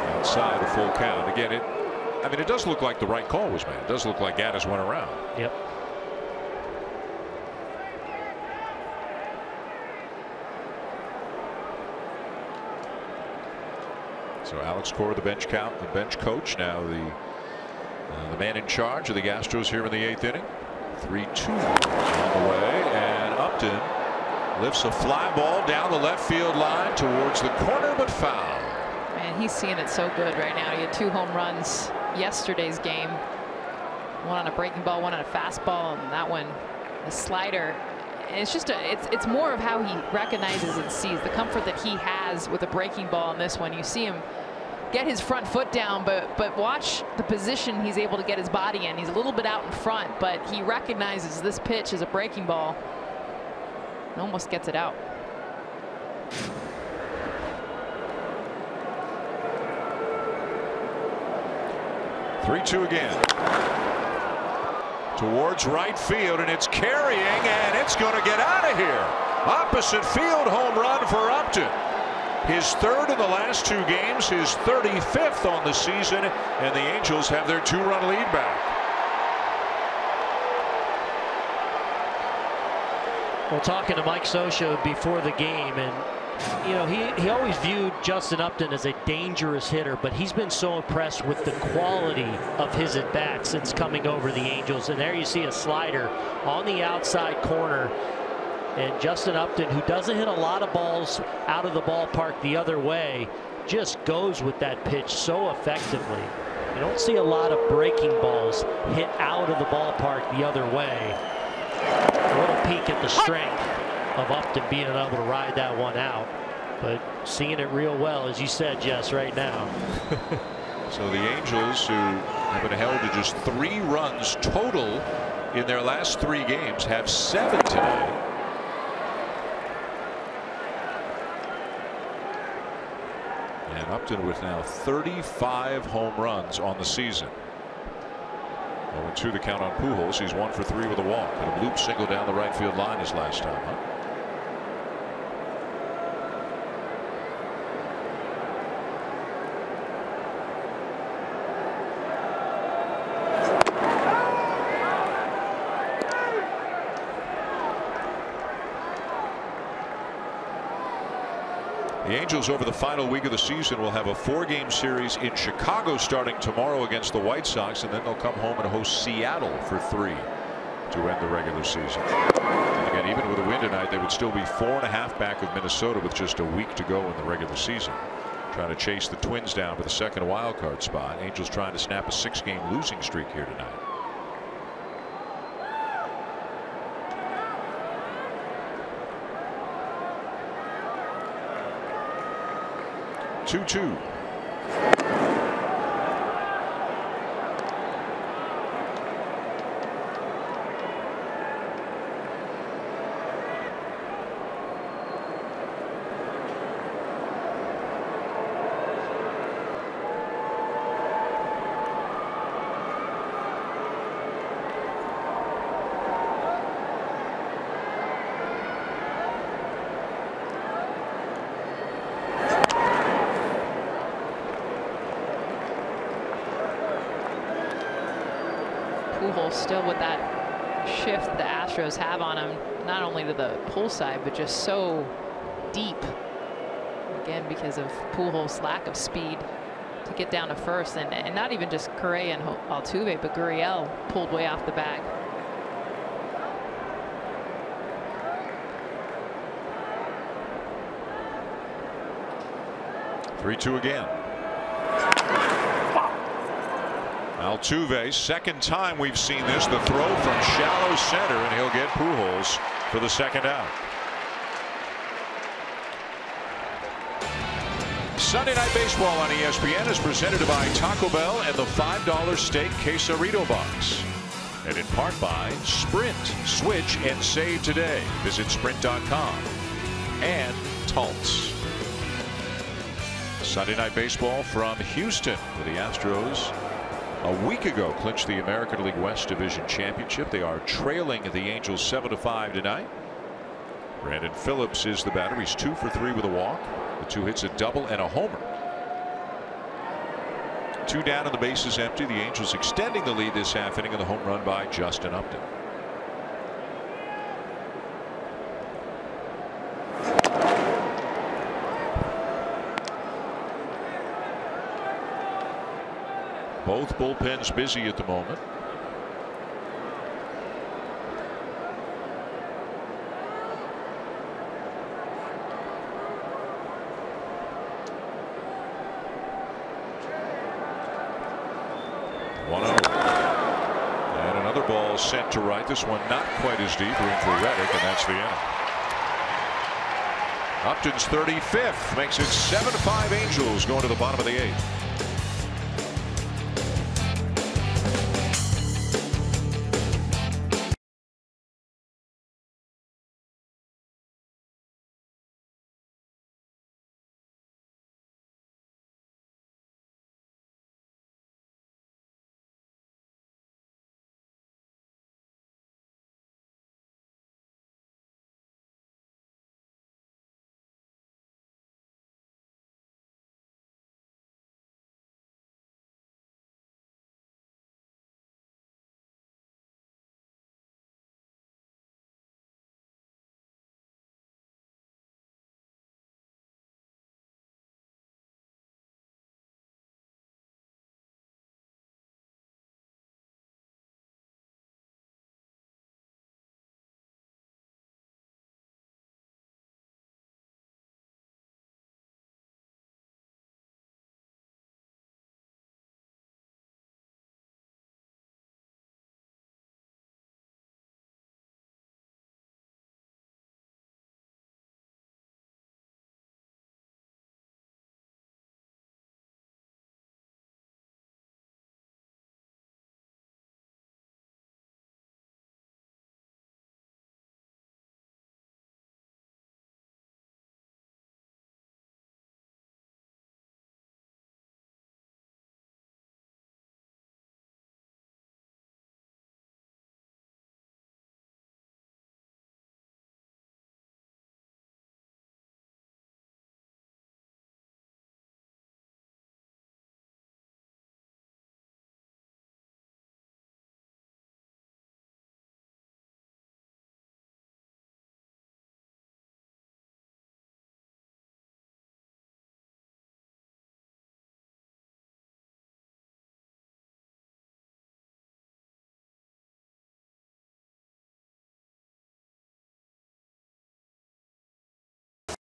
Outside, a full count. Again, it does look like the right call was made. It does look like Gaddis went around. Yep. So Alex Cora, the bench coach, now the man in charge of the Astros here in the 8th inning. 3-2 on the way, and Upton lifts a fly ball down the left field line towards the corner, but foul. Man, he's seeing it so good right now. He had 2 home runs yesterday's game. One on a breaking ball, one on a fastball, and that one, the slider. And it's just it's more of how he recognizes and sees the comfort that he has with a breaking ball in this one. You see him get his front foot down, but watch the position he's able to get his body in. He's a little bit out in front, but he recognizes this pitch is a breaking ball and almost gets it out. Three-two again. Towards right field, and it's carrying, and it's going to get out of here. Opposite field home run for Upton. His 3rd in the last 2 games, his 35th on the season, and the Angels have their 2-run lead back. Well, talking to Mike Scioscia before the game, and you know, he always viewed Justin Upton as a dangerous hitter, but he's been so impressed with the quality of his at-bat since coming over the Angels. And there you see a slider on the outside corner, and Justin Upton, who doesn't hit a lot of balls out of the ballpark the other way, just goes with that pitch so effectively. You don't see a lot of breaking balls hit out of the ballpark the other way. A little peek at the strength of Upton being able to ride that one out, but seeing it real well, as you said, Jess, right now. So the Angels, who have been held to just 3 runs total in their last 3 games, have 7 today. And Upton with now 35 home runs on the season. 0-2 the count on Pujols. He's 1 for 3 with a walk, and a bloop single down the right field line his last time, huh? The Angels over the final week of the season will have a 4-game series in Chicago starting tomorrow against the White Sox, and then they'll come home and host Seattle for 3 to end the regular season. And again, even with a win tonight, they would still be 4.5 back of Minnesota with just a week to go in the regular season, trying to chase the Twins down for the 2nd wild card spot. Angels trying to snap a 6-game losing streak here tonight. 2-2. Pujols still with that shift the Astros have on him, not only to the pull side, but just so deep. Again, because of Pujols' lack of speed to get down to first, and not even just Correa and Altuve, but Gurriel pulled way off the bag. 3-2 again. Altuve, second time we've seen this. The throw from shallow center, and he'll get Pujols for the second out. Sunday Night Baseball on ESPN is presented by Taco Bell and the $5 steak quesarito box. And in part by Sprint. Switch and save today. Visit sprint.com. And Tults. Sunday Night Baseball from Houston, where the Astros a week ago clinched the American League West Division Championship. They are trailing the Angels 7-5 tonight. Brandon Phillips is the batter. He's 2 for 3 with a walk. The 2 hits, a double and a homer. 2 down and the bases empty. The Angels extending the lead this half inning in the home run by Justin Upton. Both bullpens busy at the moment. And another ball sent to right. This one not quite as deep. Room for Reddick, and that's the inning. Upton's 35th makes it 7-5 Angels going to the bottom of the 8th.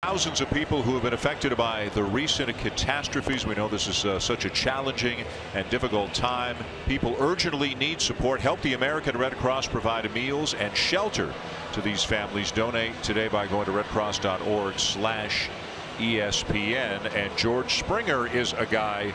Thousands of people who have been affected by the recent catastrophes. We know this is such a challenging and difficult time. People urgently need support. Help the American Red Cross provide meals and shelter to these families. Donate today by going to redcross.org/ESPN. And George Springer is a guy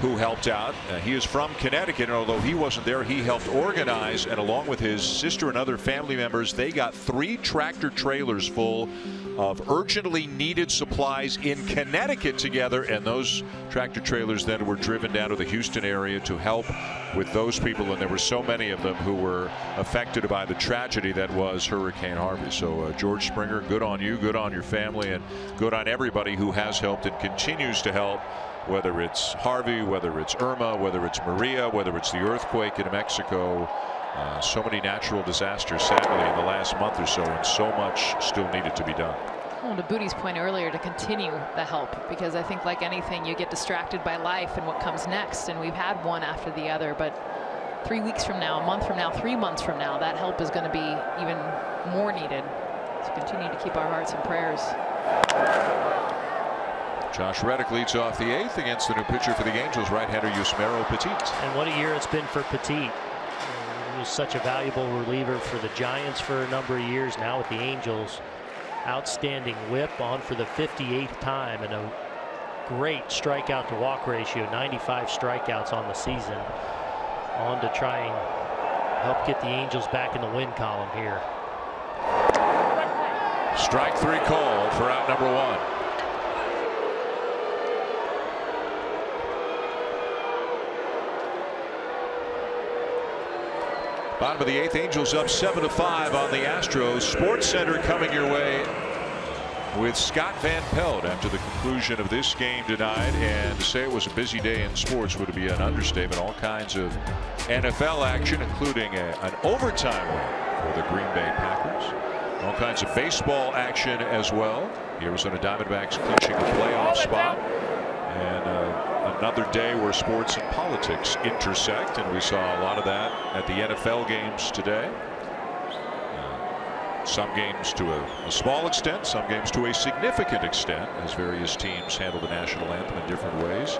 who helped out. He is from Connecticut, and although he wasn't there, he helped organize, and along with his sister and other family members, they got 3 tractor trailers full of urgently needed supplies in Connecticut together, and those tractor trailers then were driven down to the Houston area to help with those people, and there were so many of them who were affected by the tragedy that was Hurricane Harvey. So George Springer, good on you, good on your family, and good on everybody who has helped and continues to help, whether it's Harvey, whether it's Irma, whether it's Maria, whether it's the earthquake in Mexico. So many natural disasters, sadly, in the last month or so, and so much still needed to be done. Well, to Booty's point earlier, to continue the help, because I think, like anything, you get distracted by life and what comes next, and we've had one after the other, but 3 weeks from now, a month from now, 3 months from now, that help is going to be even more needed. So continue to keep our hearts and prayers. Josh Reddick leads off the 8th against the new pitcher for the Angels, right-hander Yusmeiro Petit. And what a year it's been for Petit. He was such a valuable reliever for the Giants for a number of years. Now with the Angels, outstanding whip, on for the 58th time, and a great strikeout to walk ratio, 95 strikeouts on the season, on to try and help get the Angels back in the win column here. Strike 3 called for out number 1. Bottom of the 8th, Angels up 7-5 on the Astros. Sports Center coming your way with Scott Van Pelt after the conclusion of this game tonight. And to say it was a busy day in sports would be an understatement. All kinds of NFL action, including an overtime win for the Green Bay Packers. All kinds of baseball action as well. The Arizona Diamondbacks clinching a playoff spot. And another day where sports and politics intersect, and we saw a lot of that at the NFL games today. Some games to a small extent, some games to a significant extent, as various teams handle the national anthem in different ways.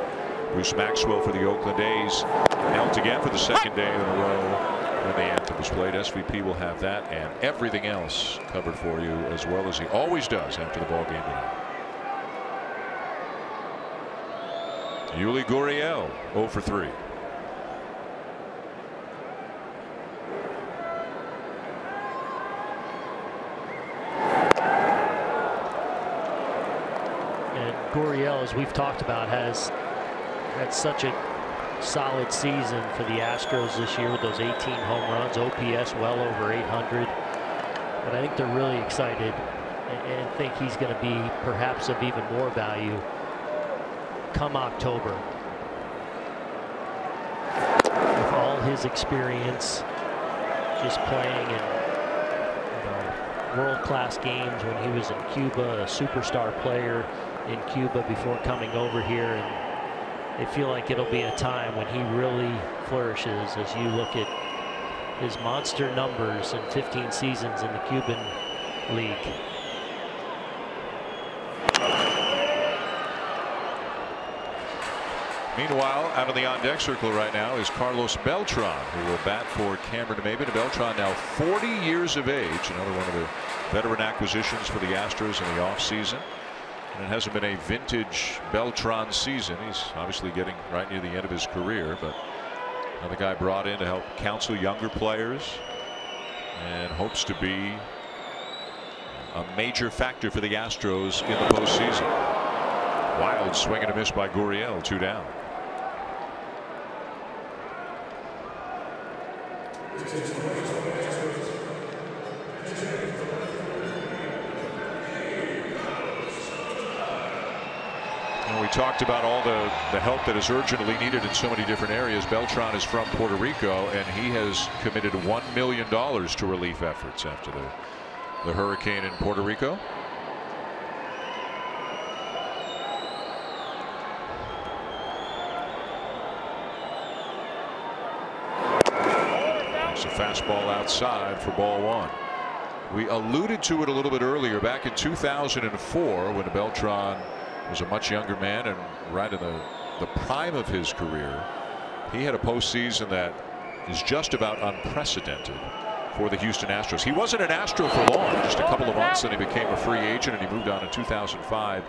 Bruce Maxwell for the Oakland A's knelt again for the 2nd day in a row when the anthem was played. SVP will have that and everything else covered for you, as well as he always does after the ball game tonight. Yuli Gurriel 0 for 3. And Gurriel, as we've talked about, has had such a solid season for the Astros this year with those 18 home runs, OPS well over 800. But I think they're really excited and think he's going to be perhaps of even more value come October. With all his experience, just playing in world-class games when he was in Cuba, a superstar player in Cuba before coming over here, and they feel like it'll be a time when he really flourishes. As you look at his monster numbers in 15 seasons in the Cuban League. Meanwhile, out of the on-deck circle right now is Carlos Beltran, who will bat for Cameron Maybin. Beltran now 40 years of age, another one of the veteran acquisitions for the Astros in the offseason. And it hasn't been a vintage Beltran season. He's obviously getting right near the end of his career, but another guy brought in to help counsel younger players and hopes to be a major factor for the Astros in the postseason. Wild swing and a miss by Gurriel, 2 down. And we talked about all the help that is urgently needed in so many different areas. Beltran is from Puerto Rico, and he has committed $1 million to relief efforts after the hurricane in Puerto Rico. It's a fastball outside for ball 1. We alluded to it a little bit earlier back in 2004 when Beltran was a much younger man and right in the prime of his career. He had a postseason that is just about unprecedented for the Houston Astros. He wasn't an Astro for long, just a couple of months, and he became a free agent, and he moved on in 2005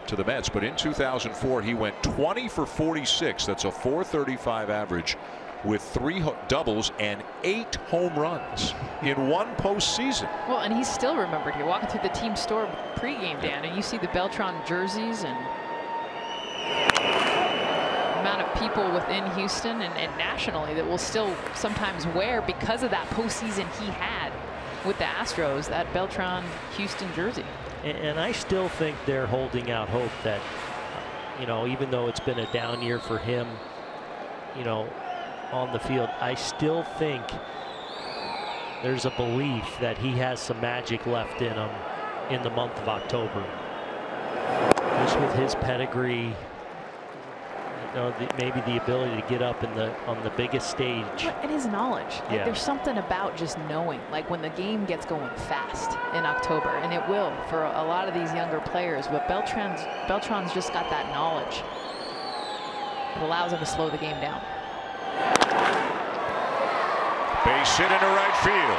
to the Mets. But in 2004 he went 20 for 46. That's a .435 average with 3 doubles and 8 home runs in one postseason. Well, and he's still remembered here. Walking through the team store pregame, Dan, and you see the Beltran jerseys and amount of people within Houston and nationally that will still sometimes wear, because of that postseason he had with the Astros, that Beltran Houston jersey. And I still think they're holding out hope that, you know, even though it's been a down year for him, you know, on the field, I still think there's a belief that he has some magic left in him in the month of October. Just with his pedigree, maybe the ability to get up on the biggest stage. And his knowledge. Like, Yeah. there's something about just knowing, like when the game gets going fast in October, and it will for a lot of these younger players. But Beltran's just got that knowledge. It allows him to slow the game down. Base hit into right field.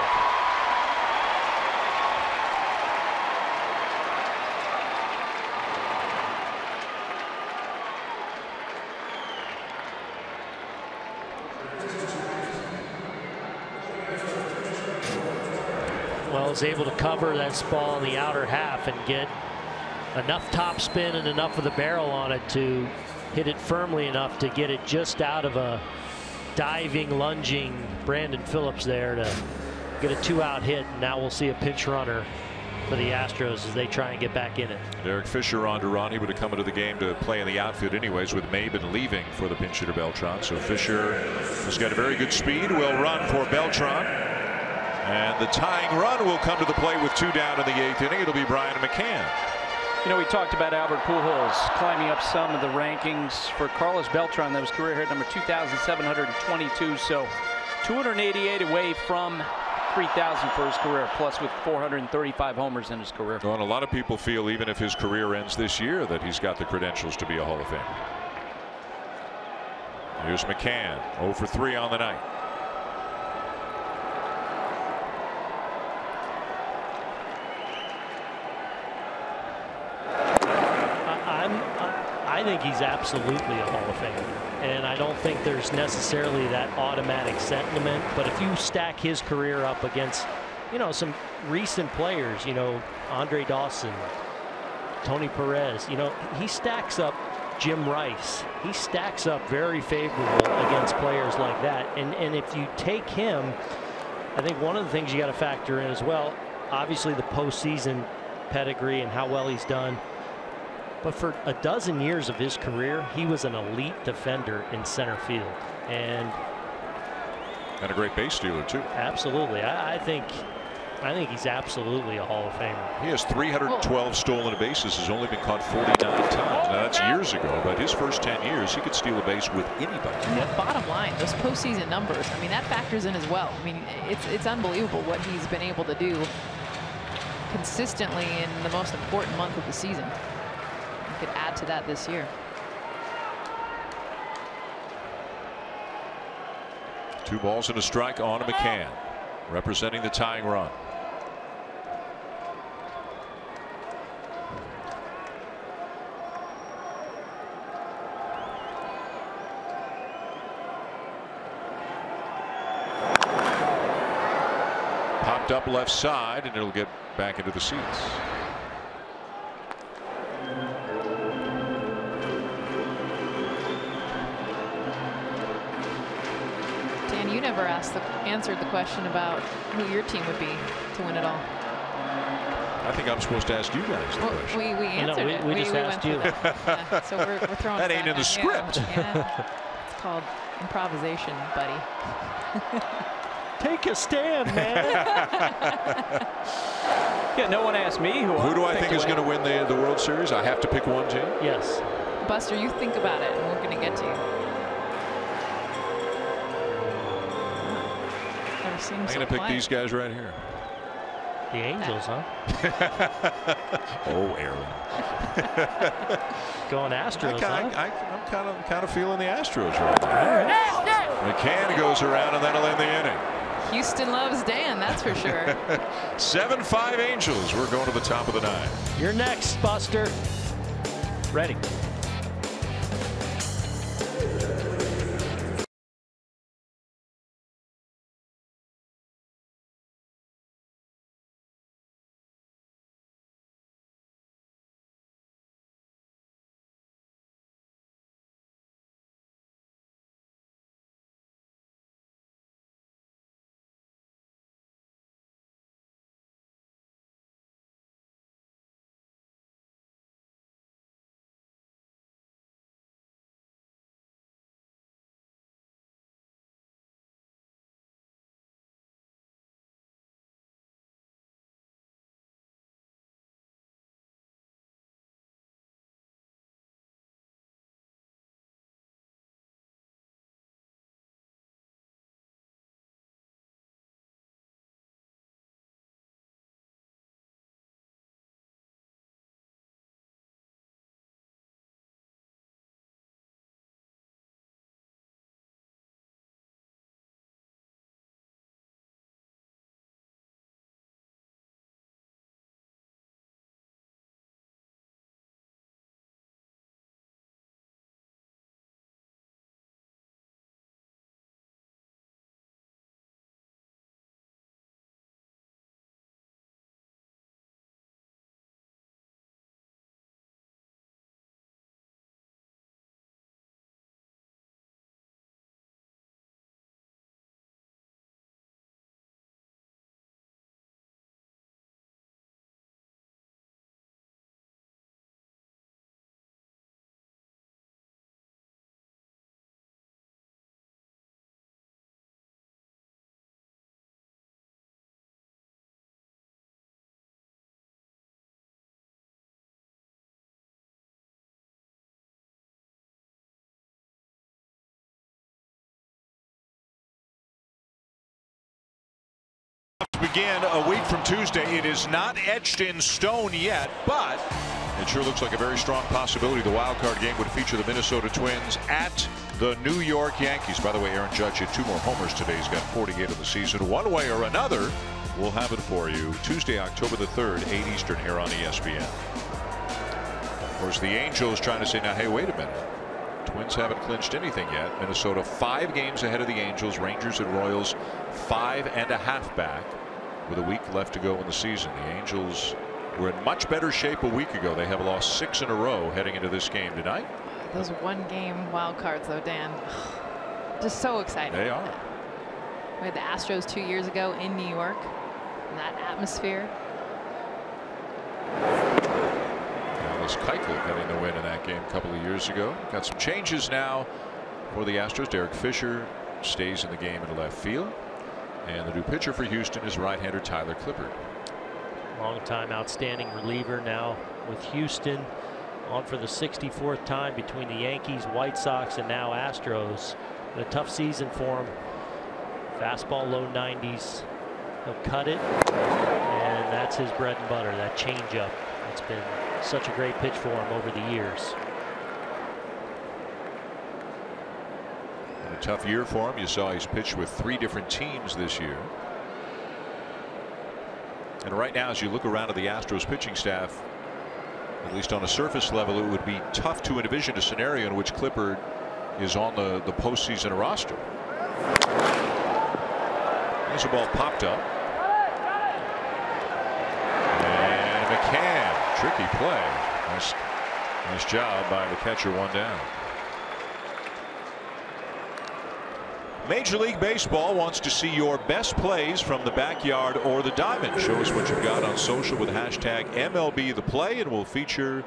Well, is able to cover that ball in the outer half and get enough top spin and enough of the barrel on it to hit it firmly enough to get it just out of a diving, lunging Brandon Phillips there to get a 2-out hit. And now we'll see a pinch runner for the Astros as they try and get back in it. Derek Fisher on to run. He would have come into the game to play in the outfield anyways, with Maben leaving for the pinch hitter Beltran. So Fisher has got a very good speed. Will run for Beltran. And the tying run will come to the plate with 2 down in the 8th inning. It'll be Brian McCann. You know, we talked about Albert Pujols climbing up some of the rankings. For Carlos Beltran, that was career hit number 2,722. So 288 away from 3,000 for his career, plus with 435 homers in his career. Well, and a lot of people feel even if his career ends this year that he's got the credentials to be a Hall of Famer. Here's McCann, 0 for 3 on the night. I think he's absolutely a Hall of Famer, and I don't think there's necessarily that automatic sentiment. But if you stack his career up against, some recent players, Andre Dawson, Tony Perez, he stacks up Jim Rice. He stacks up very favorable against players like that. And if you take him, I think one of the things you got to factor in as well, obviously the postseason pedigree and how well he's done. But for a dozen years of his career, he was an elite defender in center field, and a great base stealer too. Absolutely, I think he's absolutely a Hall of Famer. He has 312 stolen bases. Has only been caught 49 times. Now that's years ago, but his first 10 years, he could steal a base with anybody. Yeah, bottom line, those postseason numbers. I mean, that factors in as well. I mean, it's unbelievable what he's been able to do consistently in the most important month of the season. Could add to that this year. 2 balls and a strike on to McCann, representing the tying run. Popped up left side, and it'll get back into the seats. You never answered the question about who your team would be to win it all. I think I'm supposed to ask you guys the question. We answered it. We just asked you. Yeah, so we're throwing that ain't in the script. Yeah. It's called improvisation, buddy. Take a stand, man. Yeah, no one asked me who do I think is going to win the World Series. I have to pick one team. Yes. Buster, you think about it, and we're going to get to you. I'm going to pick these guys right here. The Angels, huh? Oh, Aaron. Going Astros, I'm kind of feeling the Astros right now. McCann goes around, and that'll end the inning. Houston loves Dan, that's for sure. 7-5 Angels. We're going to the top of the 9th. You're next, Buster. Ready. Begin a week from Tuesday. It is not etched in stone yet, but it sure looks like a very strong possibility. The wild card game would feature the Minnesota Twins at the New York Yankees. By the way, Aaron Judge hit 2 more homers today. He's got 48 of the season. One way or another, we'll have it for you Tuesday, October the 3rd, 8 Eastern here on ESPN. Of course, the Angels trying to say now, hey, wait a minute. Twins haven't clinched anything yet. Minnesota 5 games ahead of the Angels. Rangers and Royals 5.5 back with a week left to go in the season. The Angels were in much better shape a week ago. They have lost 6 in a row heading into this game tonight. Those 1-game wild cards, though, Dan, just so exciting. They are. We had the Astros 2 years ago in New York, in that atmosphere. Alice Keuchel getting the win in that game a couple of years ago. Got some changes now for the Astros. Derek Fisher stays in the game in left field. And the new pitcher for Houston is right-hander Tyler Clippard. Long-time outstanding reliever now with Houston, on for the 64th time between the Yankees, White Sox, and now Astros. A tough season for him. Fastball low 90s. He'll cut it, and that's his bread and butter, that changeup. It's been such a great pitch for him over the years. A tough year for him. You saw he's pitched with 3 different teams this year. And right now, as you look around at the Astros pitching staff, at least on a surface level, it would be tough to envision a scenario in which Clippard is on the postseason roster. There's a ball popped up. And McCann, tricky play. Nice job by the catcher, 1 down. Major League Baseball wants to see your best plays from the backyard or the diamond. Show us what you've got on social with hashtag MLB The Play, and we'll feature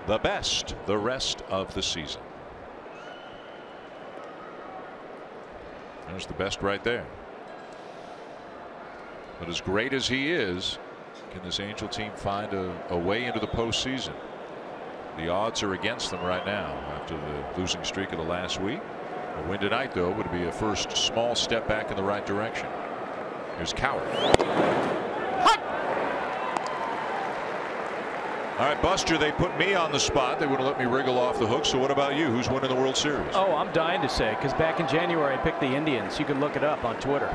the best the rest of the season. There's the best right there. But as great as he is, can this Angel team find a way into the postseason? The odds are against them right now after the losing streak of the last week. A win tonight, though, would be a first small step back in the right direction. Here's Coward. All right, Buster, they put me on the spot. They wouldn't let me wriggle off the hook. So what about you? Who's winning the World Series? Oh, I'm dying to say, because back in January I picked the Indians. You can look it up on Twitter.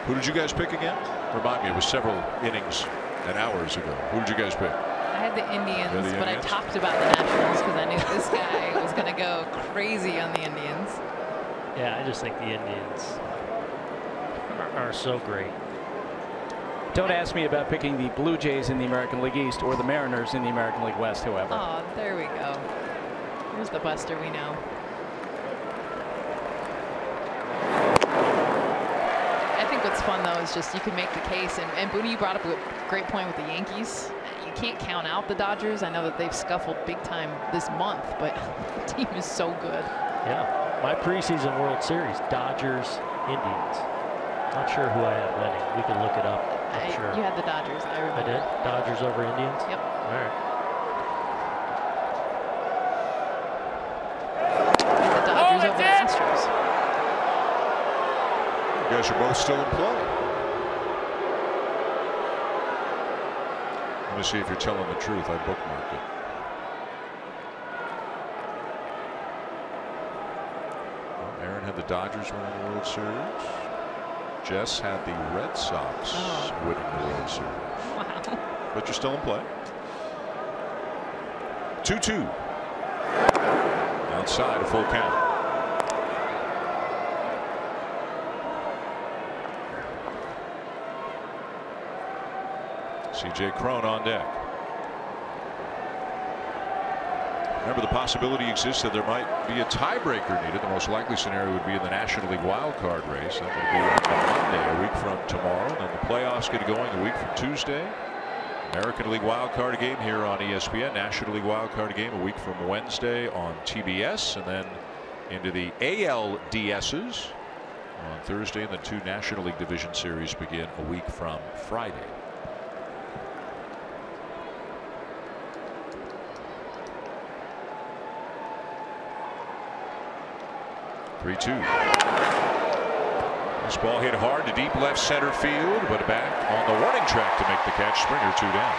Who did you guys pick again? Remind me, it was several innings and hours ago. Who did you guys pick? I had the Indians, but I talked about the Nationals because I knew this guy was going to go crazy on the Indians. Yeah, I just think the Indians are so great. Don't ask me about picking the Blue Jays in the American League East or the Mariners in the American League West, however. Oh, there we go. Here's the Buster we know. I think what's fun, though, is just you can make the case. And Booney, you brought up a great point with the Yankees. You can't count out the Dodgers. I know that they've scuffled big time this month, but the team is so good. Yeah, my preseason World Series, Dodgers, Indians. Not sure who I had winning. We can look it up. I'm sure. You had the Dodgers. I remember. I did? Dodgers over Indians? Yep. All right. The Dodgers over the Astros. You guys are both still in play. Let me see if you're telling the truth. I bookmarked it. Well, Aaron had the Dodgers winning the World Series. Jess had the Red Sox winning the World Series. Wow. But you're still in play. 2-2. Outside, a full count. C.J. Cron on deck. Remember, the possibility exists that there might be a tiebreaker needed. The most likely scenario would be in the National League wild card race. That would be on Monday, a week from tomorrow. Then the playoffs get going a week from Tuesday. American League wild card game here on ESPN. National League wild card game a week from Wednesday on TBS. And then into the ALDSs on Thursday. And the 2 National League Division Series begin a week from Friday. This ball hit hard to deep left center field, but back on the warning track to make the catch. Springer 2 down.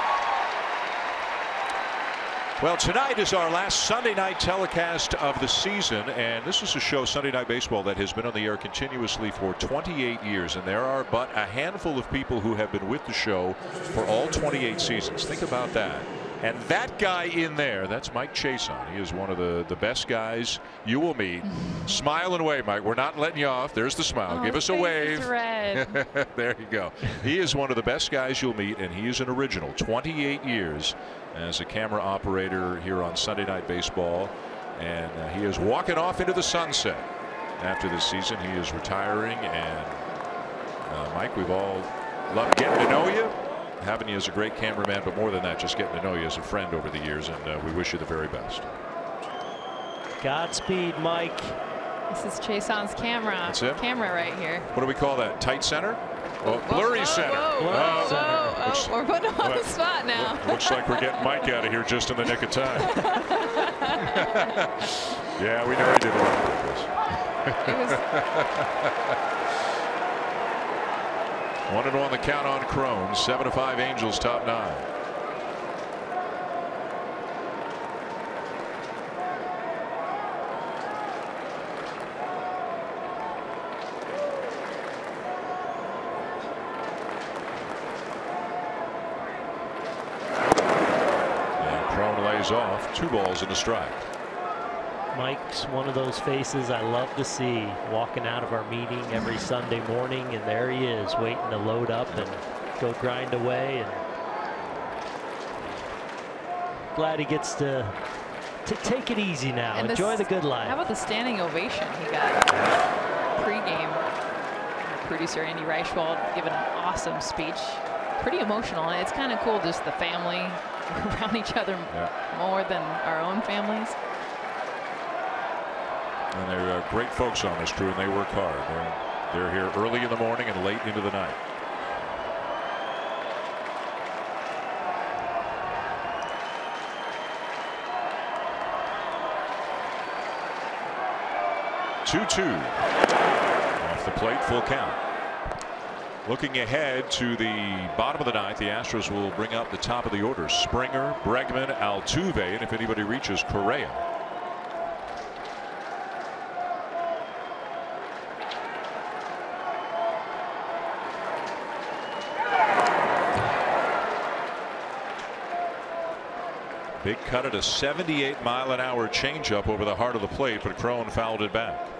Well, tonight is our last Sunday night telecast of the season, and this is a show, Sunday Night Baseball, that has been on the air continuously for 28 years, and there are but a handful of people who have been with the show for all 28 seasons. Think about that. And that guy in there, that's Mike Chason. He is one of the best guys you will meet. Smile and wave, Mike. We're not letting you off. There's the smile. Oh, give us a wave. There you go. He is one of the best guys you'll meet, and he is an original. 28 years as a camera operator here on Sunday Night Baseball, and he is walking off into the sunset after this season. He is retiring, and Mike, we've all loved getting to know you, having you as a great cameraman, but more than that, just getting to know you as a friend over the years, and we wish you the very best. Godspeed, Mike. This is Chason's camera. That's it? Camera right here. What do we call that? Tight center? Oh, blurry center. We're putting him on the spot now. Looks like we're getting Mike out of here just in the nick of time. Yeah, we know he did it on purpose. 1-1 the count on Crone. 7-5 Angels, top 9. Off. 2 balls and a strike. Mike's one of those faces I love to see walking out of our meeting every Sunday morning, and there he is waiting to load up and go grind away. And glad he gets to take it easy now. And enjoy the good life. How about the standing ovation he got pregame? Producer Andy Reichwald giving an awesome speech. Pretty emotional, and it's kind of cool, just the family around each other more than our own families. And they're great folks on this crew, and they work hard. They're here early in the morning and late into the night. Off the plate, full count. Looking ahead to the bottom of the ninth, the Astros will bring up the top of the order. Springer, Bregman, Altuve, and if anybody reaches, Correa. Big cut at a 78-mile-an-hour changeup over the heart of the plate, but Crone fouled it back.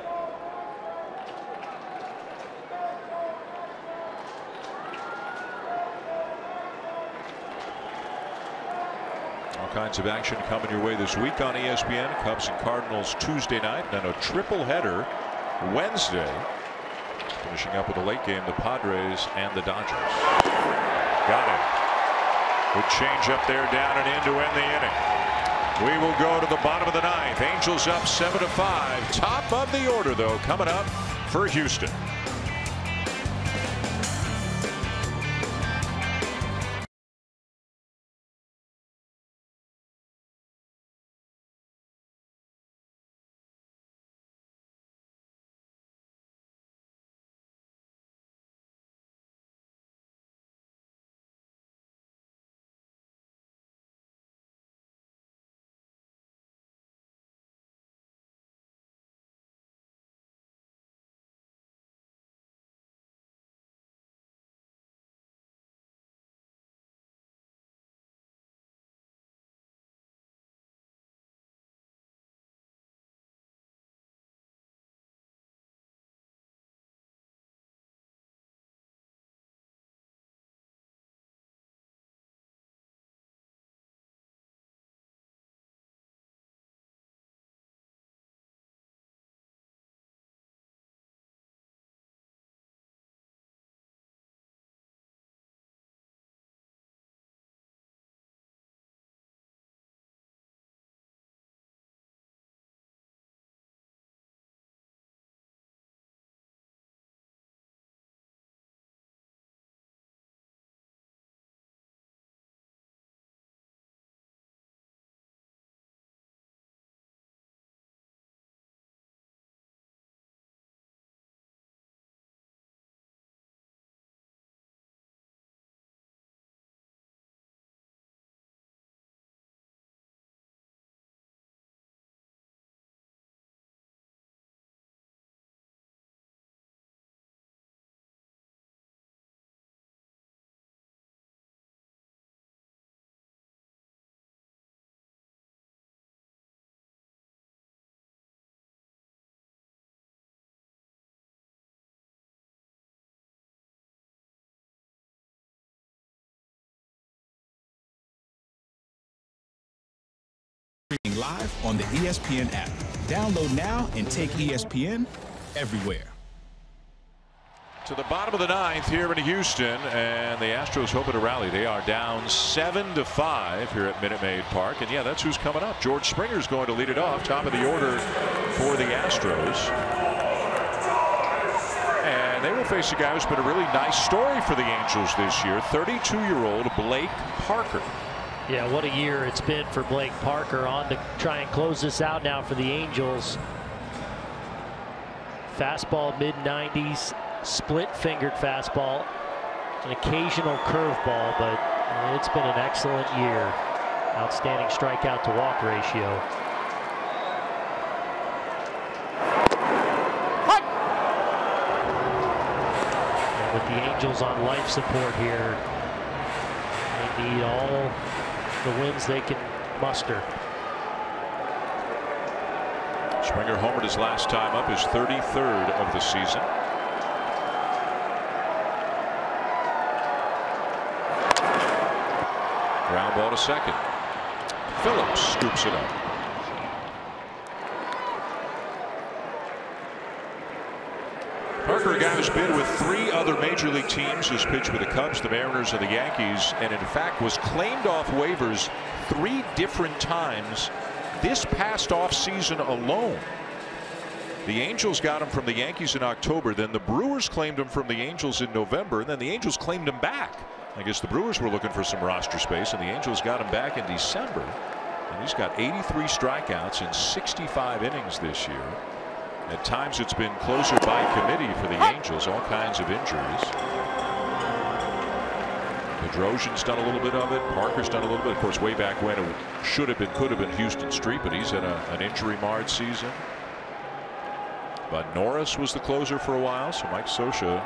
Kinds of action coming your way this week on ESPN. Cubs and Cardinals Tuesday night, then a triple header Wednesday. Finishing up with a late game, the Padres and the Dodgers. Got it. Good change up there, down and in to end the inning. We will go to the bottom of the ninth. Angels up 7-5. Top of the order, though, coming up for Houston. live on the ESPN app. Download now and take ESPN everywhere. To the bottom of the ninth here in Houston, and the Astros hoping to rally. They are down 7-5 here at Minute Maid Park, and yeah, that's who's coming up. George Springer's going to lead it off, top of the order for the Astros. And they will face a guy who's been a really nice story for the Angels this year, 32-year-old Blake Parker. Yeah, what a year it's been for Blake Parker. On to try and close this out now for the Angels. Fastball mid-90s, split-fingered fastball, an occasional curveball, but it's been an excellent year. Outstanding strikeout-to-walk ratio. And with the Angels on life support here, they need all the wins they can muster. Springer homered his last time up, his 33rd of the season. Ground ball to second. Phillips scoops it up. Parker, a guy who's been with 3 other major league teams, has pitched with the Cubs, the Mariners, and the Yankees, and in fact was claimed off waivers 3 different times this past offseason alone. The Angels got him from the Yankees in October, then the Brewers claimed him from the Angels in November, and then the Angels claimed him back. I guess the Brewers were looking for some roster space, and the Angels got him back in December. And he's got 83 strikeouts in 65 innings this year. At times it's been closer by committee for the Angels, all kinds of injuries. Bedrosian's done a little bit of it. Parker's done a little bit. Of course, way back when it should have been, could have been Houston Street, but he's had an injury-marred season. But Norris was the closer for a while, so Mike Scioscia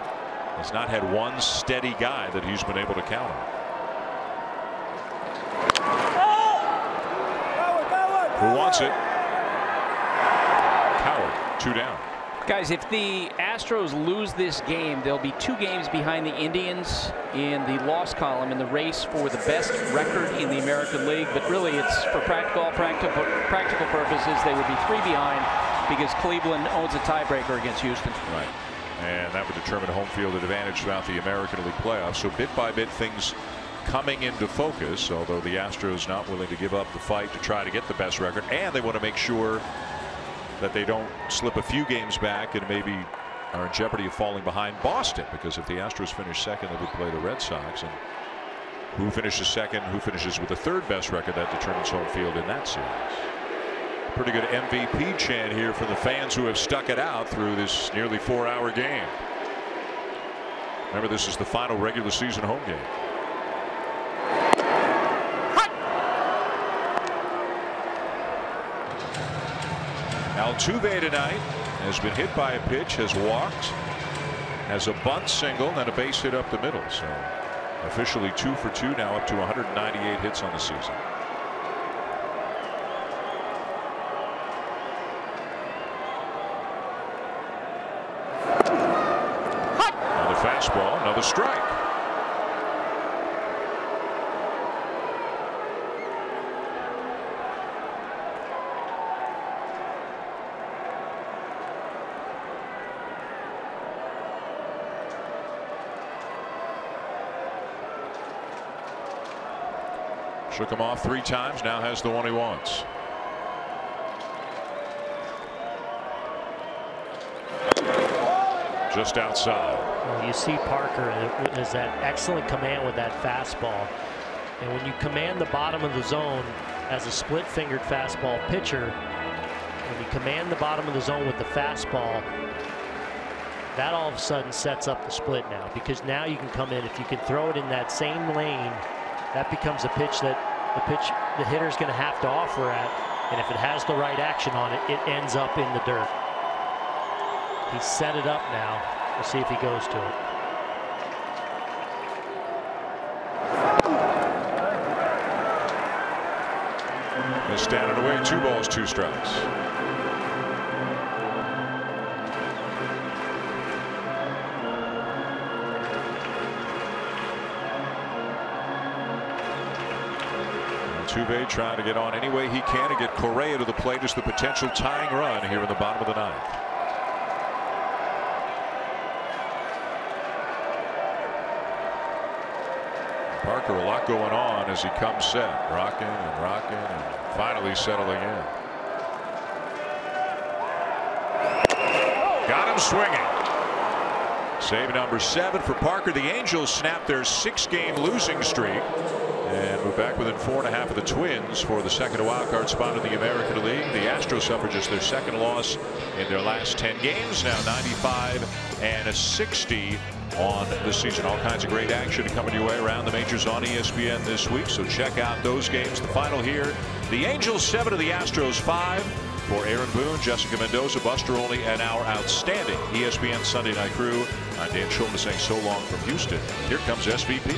has not had one steady guy that he's been able to count on. Who wants it? Coward, 2 down. Guys, if the Astros lose this game, they'll be 2 games behind the Indians in the loss column in the race for the best record in the American League. But really, it's for practical purposes, they would be 3 behind because Cleveland owns a tiebreaker against Houston. Right. And that would determine home field advantage throughout the American League playoffs. So bit by bit, things coming into focus, although the Astros not willing to give up the fight to try to get the best record, and they want to make sure that they don't slip a few games back and maybe are in jeopardy of falling behind Boston, because if the Astros finish second, they would play the Red Sox, and who finishes second, who finishes with the 3rd best record, that determines home field in that series. Pretty good MVP chant here for the fans who have stuck it out through this nearly 4-hour game. Remember, this is the final regular season home game. Altuve tonight has been hit by a pitch, has walked, has a bunt single, and a base hit up the middle. So officially 2 for 2 now, up to 198 hits on the season. Another fastball, another strike. Shook him off 3 times, now has the one he wants. Just outside. Well, you see Parker has that excellent command with that fastball. And when you command the bottom of the zone as a split-fingered fastball pitcher, when you command the bottom of the zone with the fastball, that all of a sudden sets up the split now, because now you can come in, if you can throw it in that same lane, that becomes a pitch that the hitter's going to have to offer at, and if it has the right action on it, it ends up in the dirt. He's set it up now. We'll see if he goes to it. Missed down and away, 2 balls, 2 strikes. Altuve trying to get on any way he can to get Correa to the plate as the potential tying run here in the bottom of the ninth. Parker, a lot going on as he comes set, rocking and finally settling in. Got him swinging. Save number 7 for Parker. The Angels snap their 6-game losing streak and move back within 4.5 of the Twins for the second wild card spot in the American League. The Astros suffered just their 2nd loss in their last 10 games. Now 95-60 on the season. All kinds of great action coming your way around the majors on ESPN this week. So check out those games. The final here: the Angels 7 to the Astros 5. For Aaron Boone, Jessica Mendoza, Buster Olney, and our outstanding ESPN Sunday Night crew, I'm Dan Schulman saying so long from Houston. Here comes SVP.